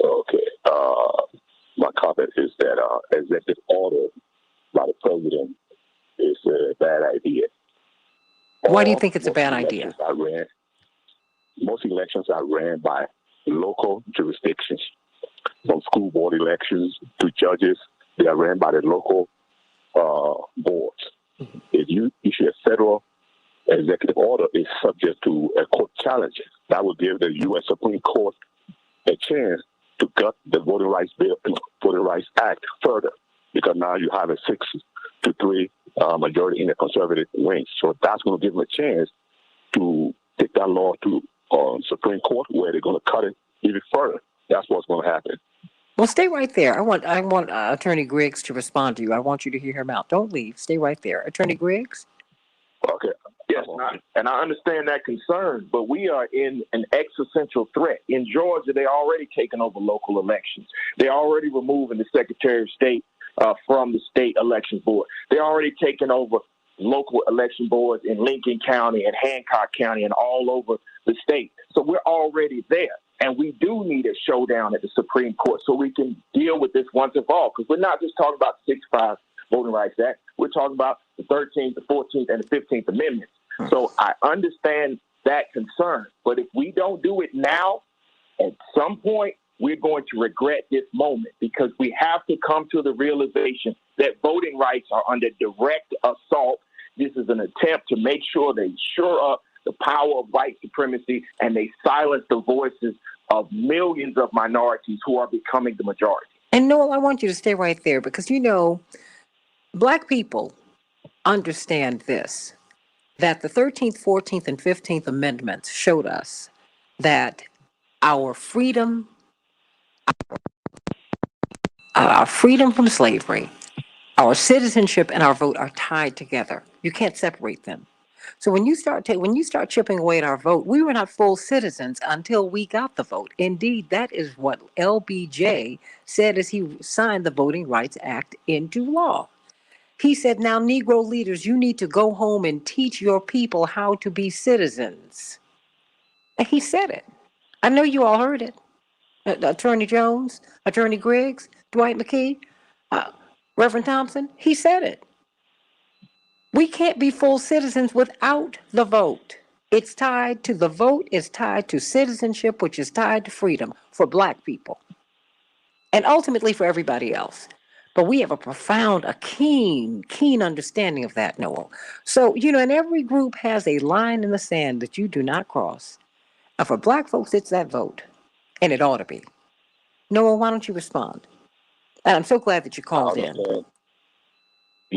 Okay. My comment is that executive order by the president is a bad idea. Why do you think it's a bad idea? Most elections are ran by local jurisdictions, from school board elections to judges. They are ran by the local boards. Mm-hmm. If you issue a federal executive order, it's subject to a court challenge. That would give the U.S. Supreme Court a chance to gut the Voting Rights Bill, Voting Rights Act further, because now you have a 6-3 majority in the conservative wing. So that's going to give them a chance to take that law to Supreme Court, where they're going to cut it even further. That's what's going to happen. Well, stay right there. I want Attorney Griggs to respond to you. I want you to hear him out. Don't leave. Stay right there. Attorney Griggs? Okay. Yes, and I understand that concern, but we are in an existential threat. In Georgia, they're already taking over local elections. They're already removing the Secretary of State from the state elections board. They're already taking over local election boards in Lincoln County and Hancock County and all over the state. So we're already there. And we do need a showdown at the Supreme Court so we can deal with this once and for all, because we're not just talking about the 6-5 Voting Rights Act. We're talking about the 13th, the 14th, and the 15th Amendments. So I understand that concern. But if we don't do it now, at some point, we're going to regret this moment, because we have to come to the realization that voting rights are under direct assault. This is an attempt to make sure they shore up the power of white supremacy and they silence the voices of millions of minorities who are becoming the majority. And Noel, I want you to stay right there, because, you know, Black people understand this, that the 13th, 14th, and 15th Amendments showed us that our freedom from slavery, our citizenship, and our vote are tied together. You can't separate them. So when you start chipping away at our vote, we were not full citizens until we got the vote. Indeed, that is what LBJ said as he signed the Voting Rights Act into law. He said, now, Negro leaders, you need to go home and teach your people how to be citizens. And he said it. I know you all heard it. Attorney Jones, Attorney Griggs, Dwight McKee, Reverend Thompson, he said it. We can't be full citizens without the vote. It's tied to the vote, is tied to citizenship, which is tied to freedom for Black people. And ultimately for everybody else. But we have a profound, a keen understanding of that, Noel. So, you know, and every group has a line in the sand that you do not cross. And for Black folks, it's that vote. And it ought to be. Noel, why don't you respond? And I'm so glad that you called in.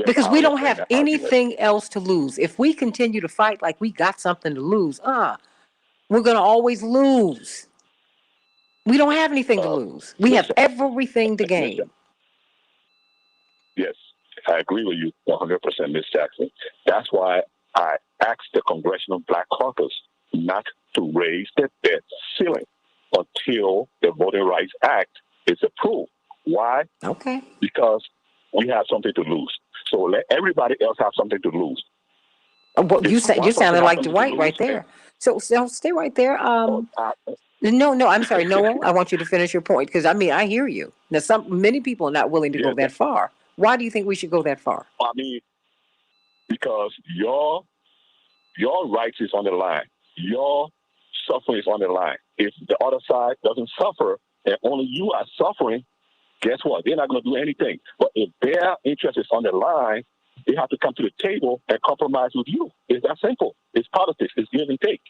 Because we don't have anything else to lose. If we continue to fight like we got something to lose, we're going to always lose. We don't have anything to lose. We have everything to gain. Yes, I agree with you 100%, Ms. Jackson. That's why I asked the Congressional Black Caucus not to raise the debt ceiling until the Voting Rights Act is approved. Why? Okay. Because we have something to lose. So let everybody else have something to lose. Well, you sounded like Dwight right there. So stay right there. No, I'm sorry, Noel. I want you to finish your point, because I mean I hear you. Now, many people are not willing to go that far. Why do you think we should go that far? I mean, because your rights is on the line. Your suffering is on the line. If the other side doesn't suffer and only you are suffering, guess what? They're not going to do anything. But if their interest is on the line, they have to come to the table and compromise with you. It's that simple. It's politics. It's give and take.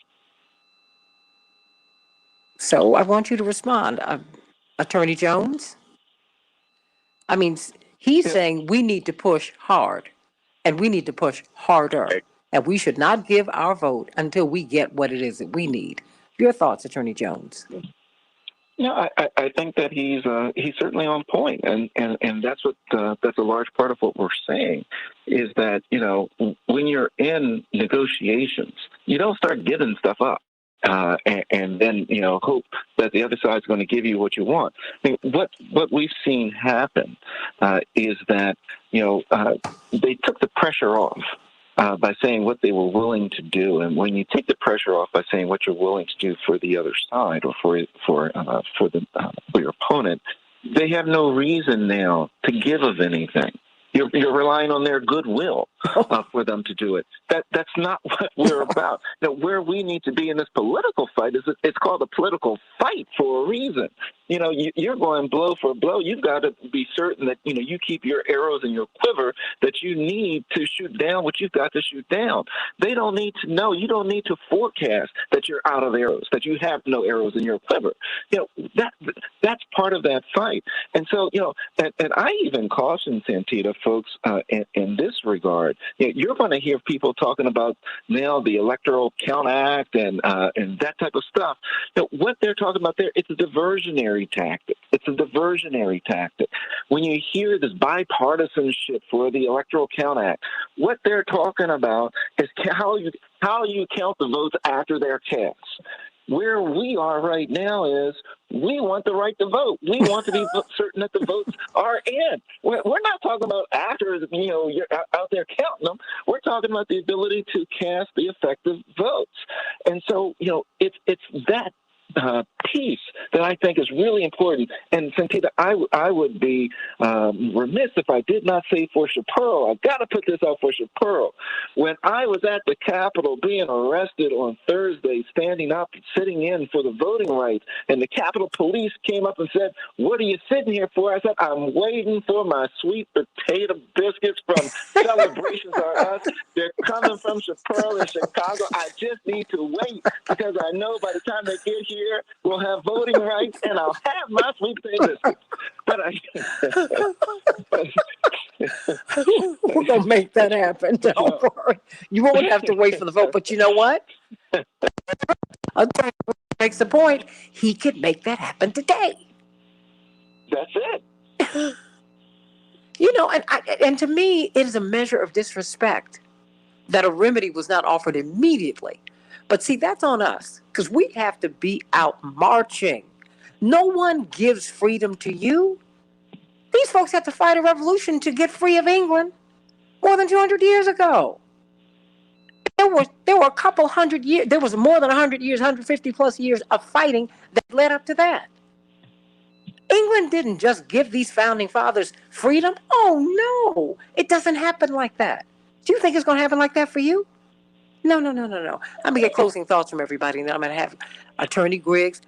So I want you to respond. Attorney Jones? I mean, he's saying we need to push hard, and we need to push harder, and we should not give our vote until we get what it is that we need. Your thoughts, Attorney Jones? No, I think that he's certainly on point, and that's a large part of what we're saying is that, you know, when you're in negotiations, you don't start giving stuff up. and then hope that the other side's going to give you what you want. I mean, what we've seen happen is that they took the pressure off by saying what they were willing to do, and when you take the pressure off by saying what you're willing to do for the other side or for your opponent, they have no reason now to give of anything. You're relying on their goodwill for them to do it. That's not what we're about. Where we need to be in this political fight is it's called a political fight for a reason. You're going blow for blow. You've got to be certain that you keep your arrows in your quiver that you need to shoot down what you've got to shoot down. They don't need to know. You don't need to forecast that you're out of arrows, that you have no arrows in your quiver. That's part of that fight. And so and I even caution Santita folks in this regard. You're going to hear people talking about now the Electoral Count Act and that type of stuff. What they're talking about there, it's a diversionary tactic. It's a diversionary tactic. When you hear this bipartisanship for the Electoral Count Act, what they're talking about is how you count the votes after they're cast. Where we are right now is we want the right to vote. We want to be certain that the votes are in. We're not talking about after, you're out there counting them. We're talking about the ability to cast the effective votes. And so, it's that piece that I think is really important. And Santita, I would be remiss if I did not say for Shapiro. I've got to put this out for Shapiro. When I was at the Capitol being arrested on Thursday, standing up, sitting in for the voting rights, and the Capitol Police came up and said, "What are you sitting here for?" I said, "I'm waiting for my sweet potato biscuits from Celebrations Are Us. They're coming from Shapiro in Chicago. I just need to wait because I know by the time they get here, we'll have voting rights, and I'll have my sweet potato biscuits." We're going to make that happen. Don't worry. You won't have to wait for the vote. But you know what? Makes the point. He could make that happen today. That's it. And to me, it is a measure of disrespect that a remedy was not offered immediately. But see, that's on us because we have to be out marching. No one gives freedom to you. These folks had to fight a revolution to get free of England more than 200 years ago. There were a couple hundred years. There was more than 100 years, 150 plus years of fighting that led up to that. England didn't just give these founding fathers freedom. Oh, no. It doesn't happen like that. Do you think it's going to happen like that for you? No. I'm going to get closing thoughts from everybody, and then I'm going to have Attorney Griggs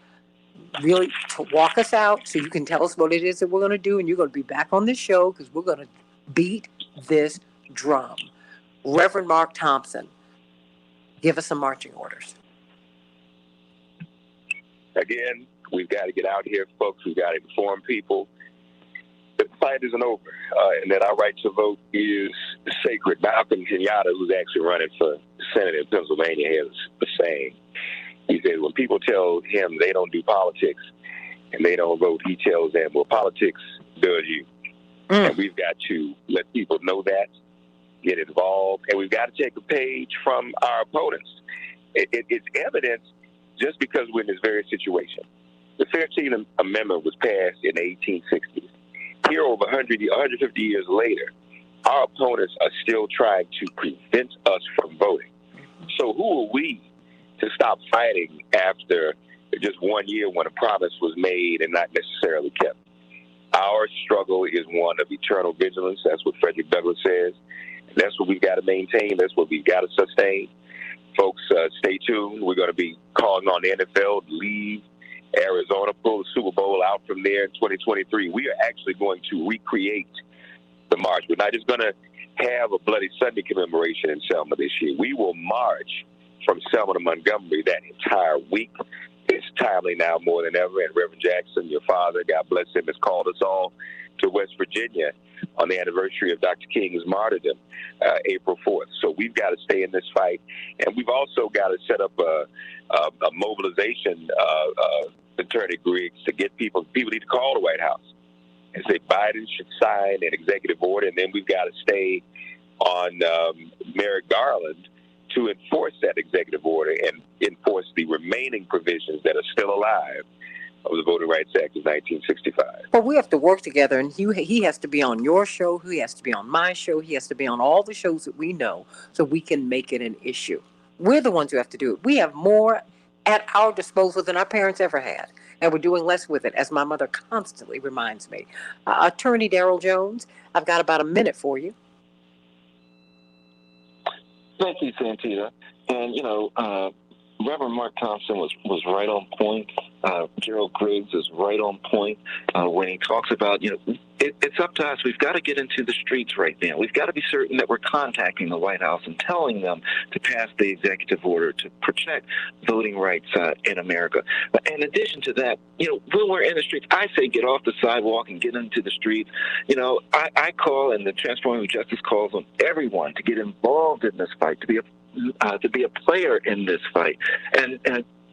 really to walk us out so you can tell us what it is that we're going to do, and you're going to be back on this show because we're going to beat this drum. Reverend Mark Thompson, give us some marching orders. Again, we've got to get out here, folks. We've got to inform people. The fight isn't over, and that our right to vote is sacred. Malcolm Kenyatta, who's actually running for Senate in Pennsylvania, has the saying. He said when people tell him they don't do politics and they don't vote, he tells them, well, politics does you. And we've got to let people know that, get involved, and we've got to take a page from our opponents. It's evidence just because we're in this very situation. The 13th Amendment was passed in the 1860s. Here, over 150 years later, our opponents are still trying to prevent us from voting. So who are we to stop fighting after just 1 year when a promise was made and not necessarily kept? Our struggle is one of eternal vigilance. That's what Frederick Douglass says. That's what we've got to maintain. That's what we've got to sustain. Folks, stay tuned. We're going to be calling on the NFL to leave Arizona, pull the Super Bowl out from there in 2023. We are actually going to recreate the march. We're not just going to have a Bloody Sunday commemoration in Selma this year. We will march from Selma to Montgomery that entire week. It's timely now more than ever. And Reverend Jackson, your father, God bless him, has called us all to West Virginia on the anniversary of Dr. King's martyrdom, April 4th. So we've got to stay in this fight. And we've also got to set up a mobilization, Attorney Griggs, to get people need to call the White House and say Biden should sign an executive order. And then we've got to stay on Merrick Garland to enforce that executive order and enforce the remaining provisions that are still alive of the Voting Rights Act of 1965. But we have to work together, and he has to be on your show, he has to be on my show, he has to be on all the shows that we know so we can make it an issue. We're the ones who have to do it. We have more at our disposal than our parents ever had, and we're doing less with it, as my mother constantly reminds me. Attorney Darrell Jones, I've got about a minute for you. Thank you, Santita. And, Reverend Mark Thompson was right on point. Gerald Griggs is right on point when he talks about, it's up to us. We've got to get into the streets right now. We've got to be certain that we're contacting the White House and telling them to pass the executive order to protect voting rights in America. But in addition to that, when we're in the streets, I say get off the sidewalk and get into the streets. I call, and the Transforming Justice calls on everyone to get involved in this fight, to be a player in this fight. And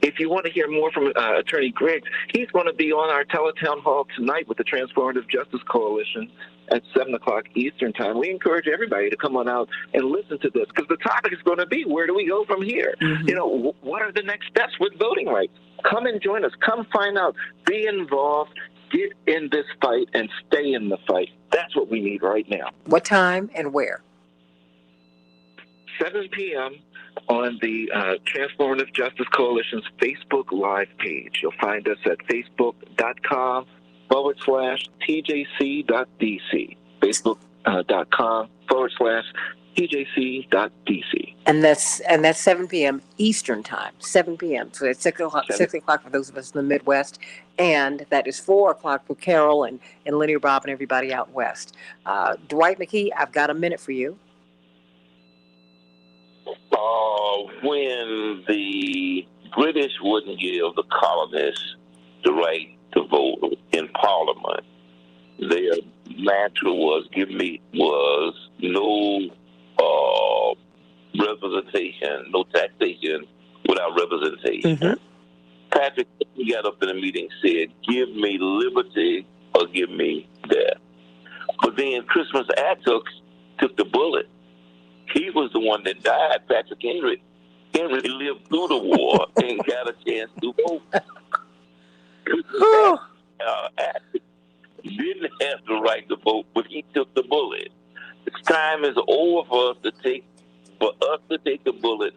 if you want to hear more from Attorney Griggs, he's going to be on our teletown hall tonight with the Transformative Justice Coalition at 7 o'clock Eastern Time. We encourage everybody to come on out and listen to this, because the topic is going to be, where do we go from here? Mm-hmm. What are the next steps with voting rights? Come and join us. Come find out. Be involved. Get in this fight and stay in the fight. That's what we need right now. What time and where? 7 p.m. on the Transformative Justice Coalition's Facebook Live page. You'll find us at facebook.com/TJC.DC. Facebook.com/TJC.DC. And that's 7 p.m. Eastern Time, 7 p.m. So it's 6 o'clock for those of us in the Midwest, and that is 4 o'clock for Carol and Lenny Bob and everybody out west. Dwight McKee, I've got a minute for you. When the British wouldn't give the colonists the right to vote in Parliament, their mantra was no representation, no taxation without representation. Mm-hmm. Patrick got up in the meeting and said, give me liberty or give me death. But then Christmas Attucks took the bullet. He was the one that died. Patrick Henry lived through the war and got a chance to vote. Didn't have the right to vote, but he took the bullet. It's time is over for us to take the bullet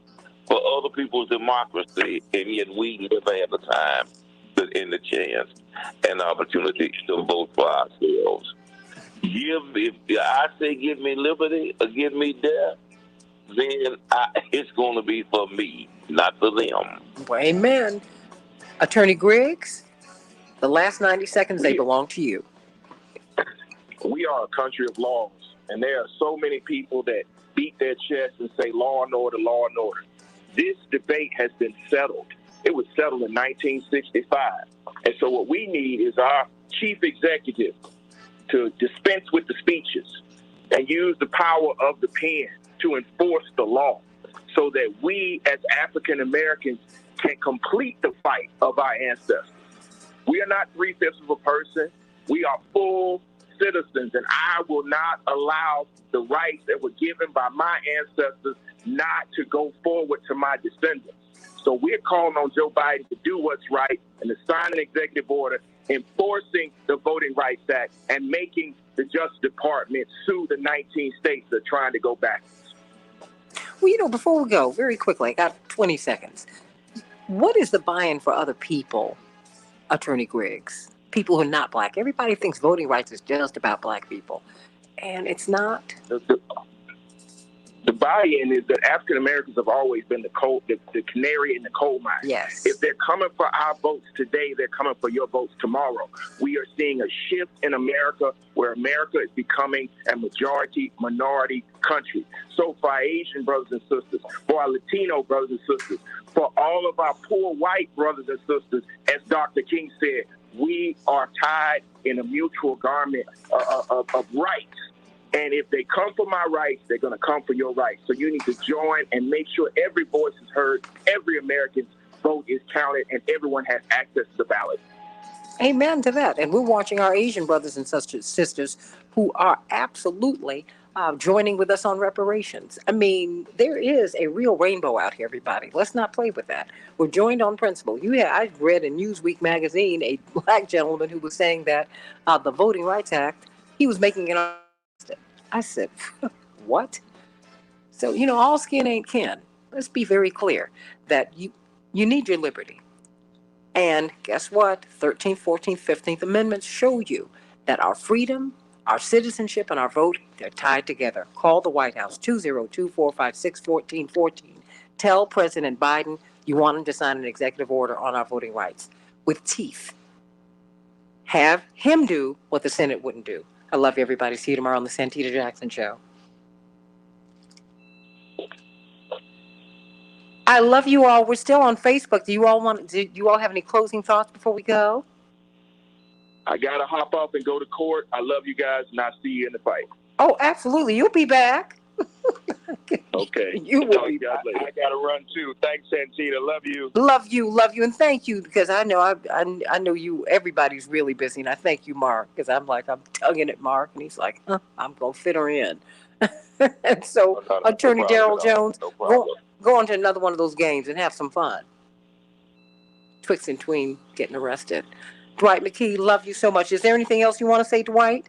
for other people's democracy, and yet we never have the time and the chance and opportunity to vote for ourselves. If I say give me liberty or give me death, then it's going to be for me, not for them. Well, amen. Attorney Griggs, the last 90 seconds, they belong to you. We are a country of laws, and there are so many people that beat their chest and say law and order, law and order. This debate has been settled. It was settled in 1965. And so what we need is our chief executive to dispense with the speeches and use the power of the pen to enforce the law so that we as African Americans can complete the fight of our ancestors. We are not 3/5 of a person. We are full citizens, and I will not allow the rights that were given by my ancestors not to go forward to my descendants. So we're calling on Joe Biden to do what's right and to sign an executive order enforcing the Voting Rights Act and making the Justice Department sue the 19 states that are trying to go backwards. Well, before we go, very quickly, I got 20 seconds. What is the buy-in for other people, Attorney Griggs? People who are not black. Everybody thinks voting rights is just about black people, and it's not. The buy-in is that African Americans have always been the canary in the coal mine. Yes. If they're coming for our votes today, they're coming for your votes tomorrow. We are seeing a shift in America where America is becoming a minority country. So for our Asian brothers and sisters, for our Latino brothers and sisters, for all of our poor white brothers and sisters, as Dr. King said, we are tied in a mutual garment of rights. And if they come for my rights, they're going to come for your rights. So you need to join and make sure every voice is heard, every American's vote is counted, and everyone has access to the ballot. Amen to that. And we're watching our Asian brothers and sisters who are absolutely joining with us on reparations. I mean, there is a real rainbow out here, everybody. Let's not play with that. We're joined on principle. I read in Newsweek magazine a black gentleman who was saying that the Voting Rights Act, he was making an argument. I said, what? So, all skin ain't kin. Let's be very clear that you need your liberty. And guess what? 13th, 14th, 15th Amendments show you that our freedom, our citizenship, and our vote, they're tied together. Call the White House, 202-456-1414. Tell President Biden you want him to sign an executive order on our voting rights with teeth. Have him do what the Senate wouldn't do. I love you, everybody. See you tomorrow on the Santita Jackson Show. I love you all. We're still on Facebook. Do you all have any closing thoughts before we go? I gotta hop up and go to court. I love you guys, and I'll see you in the fight. Oh, absolutely. You'll be back. Okay. You will be back. I gotta run too. Thanks, Santita. Love you. Love you, and thank you, because I know I know you. Everybody's really busy, and I thank you, Mark, because I'm tugging at Mark, and he's like, I'm gonna fit her in. And so, Attorney Daryl Jones, go on to another one of those games and have some fun. Twixt and tween getting arrested. Dwight McKee, love you so much. Is there anything else you want to say, Dwight?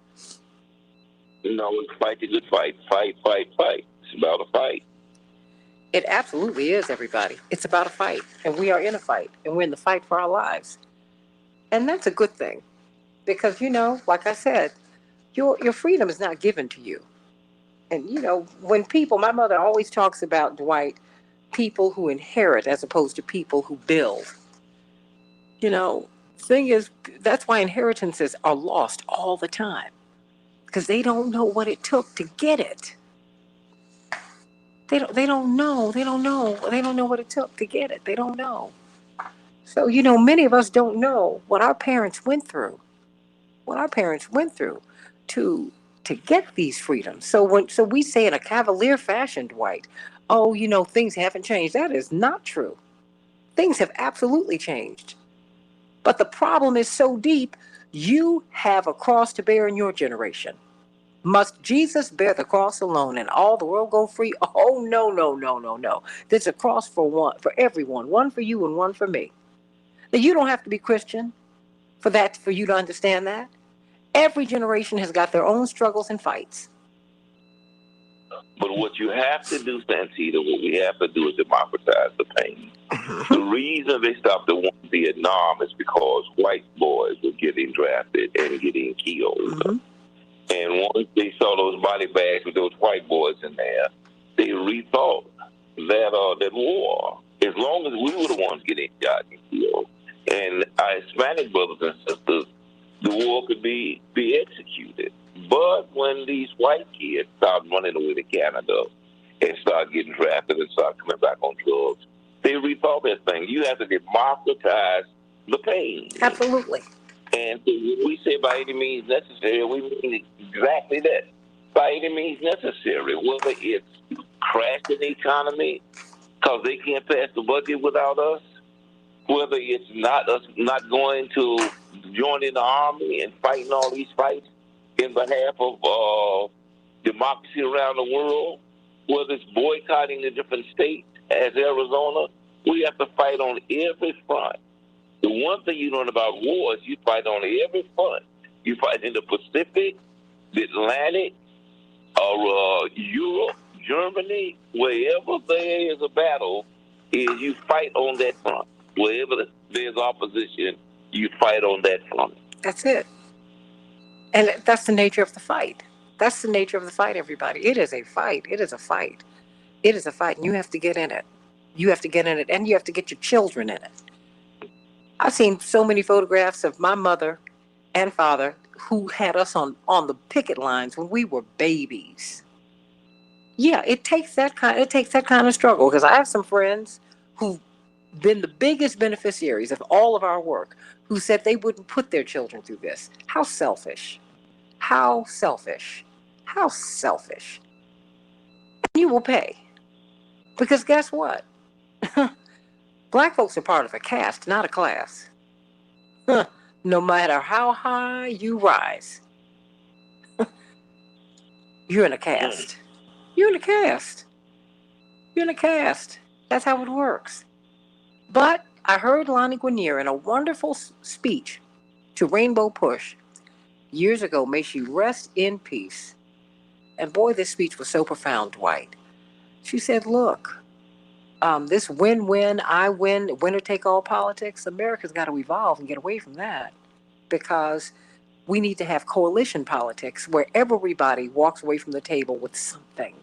No, fight the good fight. Fight. It's about a fight. It absolutely is, everybody. It's about a fight, and we are in a fight, and we're in the fight for our lives. And that's a good thing, because, like I said, your freedom is not given to you. And, when my mother always talks about, Dwight, people who inherit as opposed to people who build. Thing is, that's why inheritances are lost all the time, because they don't know what it took to get it. They don't know what it took to get it. They don't know. So, many of us don't know what our parents went through. To get these freedoms. So we say in a cavalier fashion, Dwight, things haven't changed. That is not true. Things have absolutely changed. But the problem is so deep, you have a cross to bear in your generation. Must Jesus bear the cross alone and all the world go free? Oh, no. There's a cross for everyone, one for you and one for me. Now, you don't have to be Christian for you to understand that. Every generation has got their own struggles and fights. But what you have to do, Santita, what we have to do is democratize the pain. The reason they stopped the war in Vietnam is because white boys were getting drafted and getting killed. Mm-hmm. And once they saw those body bags with those white boys in there, they rethought that war. As long as we were the ones getting shot and killed, and our Hispanic brothers and sisters, the war could be executed. But when these white kids start running away to Canada and start getting drafted and start coming back on drugs, they rethought that thing. You have to democratize the pain. Absolutely. And so when we say by any means necessary, we mean exactly that. By any means necessary, whether it's crashing the economy because they can't pass the budget without us, whether it's not us not going to join in the army and fighting all these fights in behalf of democracy around the world, whether it's boycotting the different states as Arizona, we have to fight on every front. The one thing you learn about war is you fight on every front. You fight in the Pacific, the Atlantic, or Europe, Germany, wherever there is a battle, is you fight on that front. Wherever there's opposition, you fight on that front. That's it. And that's the nature of the fight. That's the nature of the fight, everybody. It is a fight. It is a fight. It is a fight, and you have to get in it. You have to get in it, and you have to get your children in it. I've seen so many photographs of my mother and father who had us on the picket lines when we were babies. Yeah, it takes that kind of struggle, because I have some friends who've been the biggest beneficiaries of all of our work who said they wouldn't put their children through this. How selfish. How selfish. How selfish. You will pay. Because guess what? Black folks are part of a caste, not a class. No matter how high you rise. you're in a cast. You're in a cast. You're in a cast. That's how it works. But I heard Lonnie Guinier in a wonderful speech to Rainbow Push years ago. May she rest in peace. And boy, this speech was so profound, Dwight. She said, look, this win-win, I win, winner-take-all politics, America's got to evolve and get away from that, because we need to have coalition politics where everybody walks away from the table with something.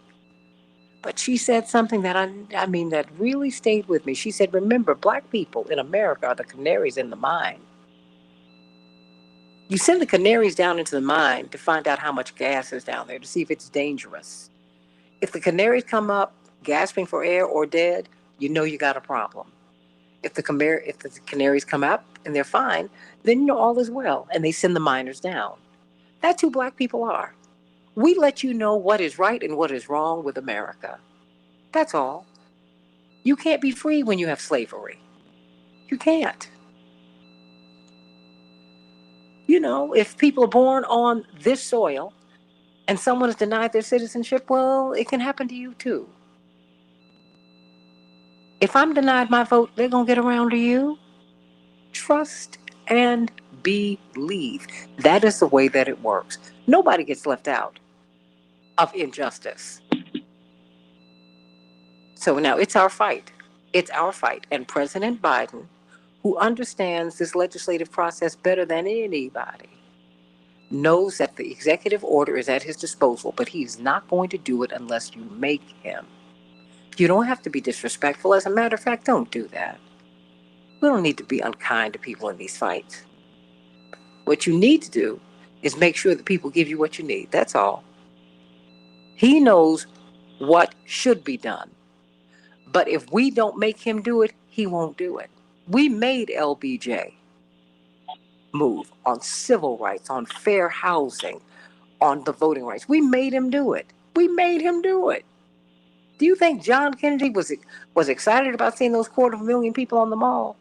But she said something that I mean, that really stayed with me. She said, remember, black people in America are the canaries in the mine. You send the canaries down into the mine to find out how much gas is down there, to see if it's dangerous. If the canaries come up gasping for air or dead, you know you got a problem. If the canaries come up and they're fine, then you know all is well, and they send the miners down. That's who black people are. We let you know what is right and what is wrong with America. That's all. You can't be free when you have slavery. You can't. You know, if people are born on this soil and someone is denied their citizenship, well, it can happen to you too. If I'm denied my vote, they're going to get around to you. Trust and believe. That is the way that it works. Nobody gets left out of injustice. So now it's our fight. It's our fight. And President Biden, who understands this legislative process better than anybody, knows that the executive order is at his disposal, but he's not going to do it unless you make him. You don't have to be disrespectful. As a matter of fact, don't do that. We don't need to be unkind to people in these fights. What you need to do is make sure that people give you what you need. That's all. He knows what should be done. But if we don't make him do it, he won't do it. We made LBJ move on civil rights, on fair housing, on the voting rights. We made him do it. We made him do it. Do you think John Kennedy was excited about seeing those 250,000 people on the mall?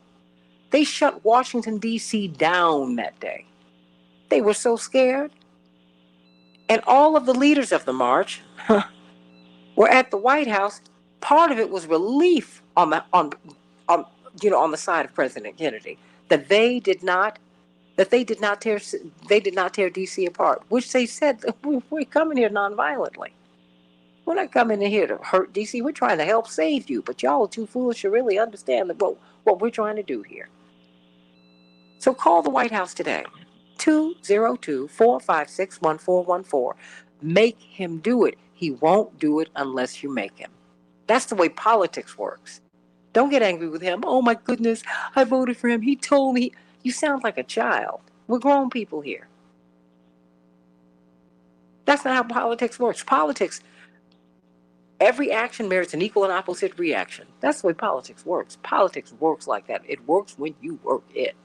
They shut Washington, D.C. down that day. They were so scared. And all of the leaders of the march were at the White House. Part of it was relief on the side of President Kennedy, that they did not tear DC apart, which they said we're coming here nonviolently. We're not coming in here to hurt DC. We're trying to help save you, but y'all are too foolish to really understand what we're trying to do here. So call the White House today, 202-456-1414. Make him do it. He won't do it unless you make him. That's the way politics works. Don't get angry with him. Oh my goodness, I voted for him. He told me. You sound like a child. We're grown people here. That's not how politics works. Politics, every action merits an equal and opposite reaction. That's the way politics works. Politics works like that. It works when you work it.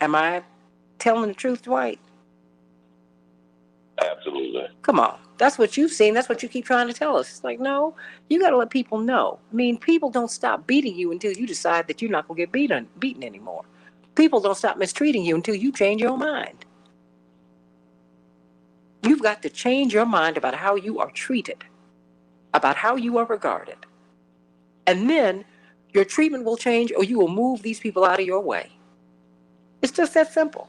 Am I telling the truth, Dwight? Absolutely. Come on. That's what you've seen. That's what you keep trying to tell us. It's like, no, you got to let people know. I mean, people don't stop beating you until you decide that you're not going to get beaten anymore. People don't stop mistreating you until you change your mind. You've got to change your mind about how you are treated, about how you are regarded. And then your treatment will change, or you will move these people out of your way. It's just that simple.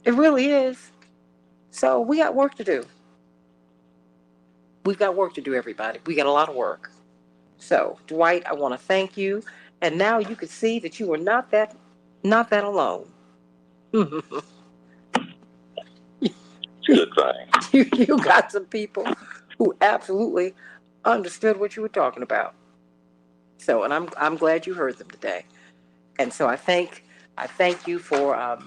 It really is. So we got work to do. We've got work to do, everybody. We got a lot of work. So, Dwight, I want to thank you. And now you can see that you are not that alone. Good thing. You got some people who absolutely understood what you were talking about. So, and I'm glad you heard them today. And so I thank you for.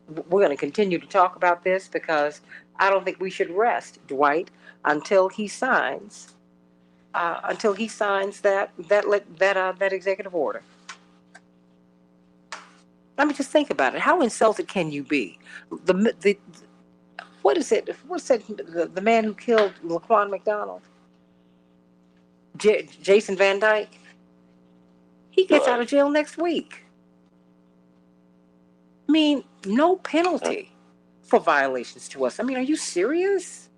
We're going to continue to talk about this, because I don't think we should rest, Dwight, until he signs. Until he signs that executive order. I mean, just think about it. How insulted can you be? What is it? What's that? The man who killed Laquan McDonald, Jason Van Dyke. He gets out of jail next week. I mean, no penalty for violations to us. I mean, are you serious?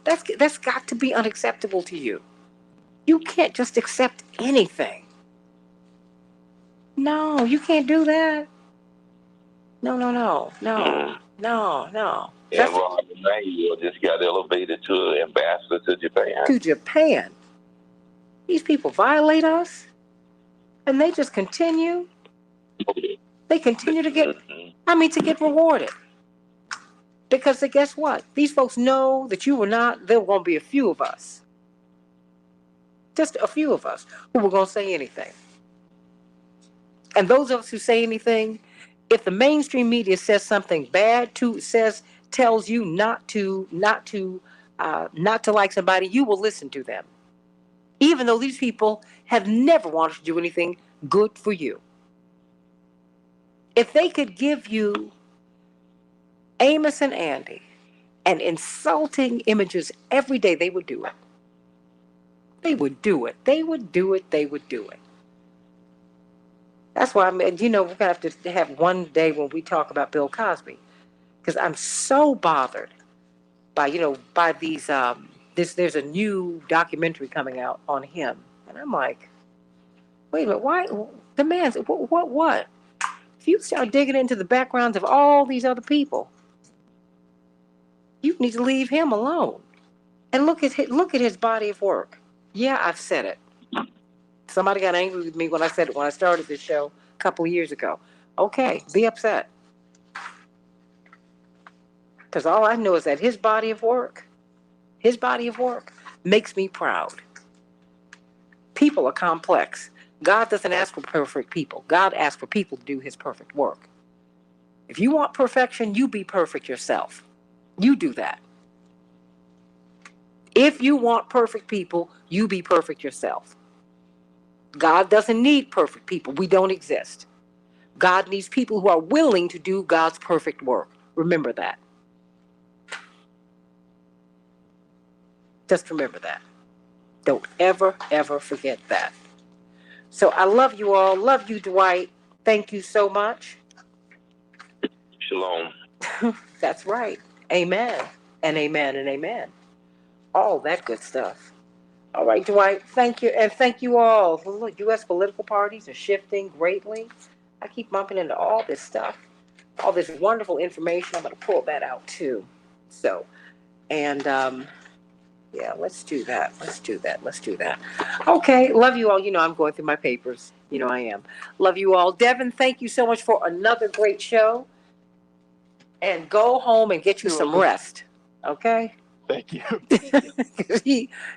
That's got to be unacceptable to you. You can't just accept anything. No, you can't do that. No. And Ron Emanuel just got elevated to ambassador to Japan. To Japan. These people violate us, and they just continue. They continue to get, to get rewarded. Because guess what? These folks know that you were not, there were going to be a few of us. Just a few of us who were going to say anything. And those of us who say anything, if the mainstream media says something bad, tells you not to like somebody, you will listen to them. Even though these people have never wanted to do anything good for you. If they could give you Amos and Andy and insulting images every day, they would do it. They would do it. They would do it. They would do it. That's why, we're going to have to have one day when we talk about Bill Cosby. Because I'm so bothered by these, there's a new documentary coming out on him. And I'm like, wait a minute, why? The man's, what? If you start digging into the backgrounds of all these other people, you need to leave him alone. And look at his body of work. Yeah, I've said it. Somebody got angry with me when I said it when I started this show a couple of years ago. Okay, be upset. Because all I know is that his body of work makes me proud. People are complex. God doesn't ask for perfect people. God asks for people to do his perfect work. If you want perfection, you be perfect yourself. You do that. If you want perfect people, you be perfect yourself. God doesn't need perfect people. We don't exist. God needs people who are willing to do God's perfect work. Remember that. Just remember that. Don't ever, ever forget that. So I love you all. Love you, Dwight. Thank you so much. Shalom. That's right. Amen. And amen and amen. All that good stuff. All right, Dwight, thank you. And thank you all. Look, U.S. political parties are shifting greatly. I keep bumping into all this stuff, all this wonderful information. I'm going to pull that out, too. So, and, yeah, let's do that. Okay, love you all. I'm going through my papers. I am. Love you all. Devin, thank you so much for another great show. And go home and get you some rest, okay? Thank you.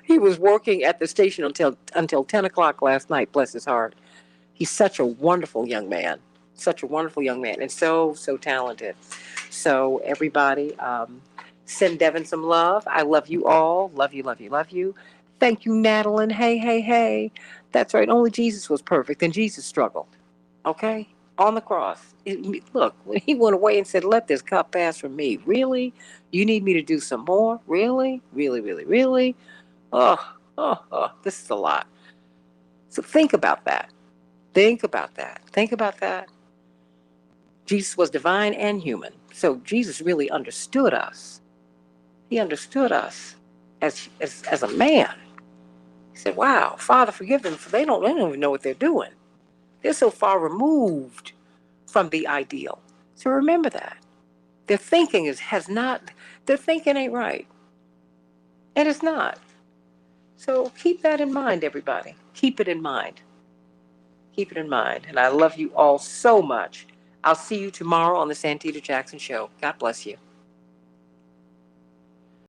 he was working at the station until 10 o'clock last night, bless his heart. He's such a wonderful young man. And so talented. So everybody, send Devin some love. I love you all. Love you. Thank you, Madeline. Hey. That's right. Only Jesus was perfect, and Jesus struggled. Okay? On the cross. Look, when he went away and said, let this cup pass from me. Really? You need me to do some more? Really? Really? Oh, this is a lot. So think about that. Jesus was divine and human. So Jesus really understood us. He understood us as a man. He said, wow, Father, forgive them, for they don't even know what they're doing. They're so far removed from the ideal. So remember that. Their thinking ain't right. And it's not. So keep that in mind, everybody. Keep it in mind. And I love you all so much. I'll see you tomorrow on the Santita Jackson Show. God bless you.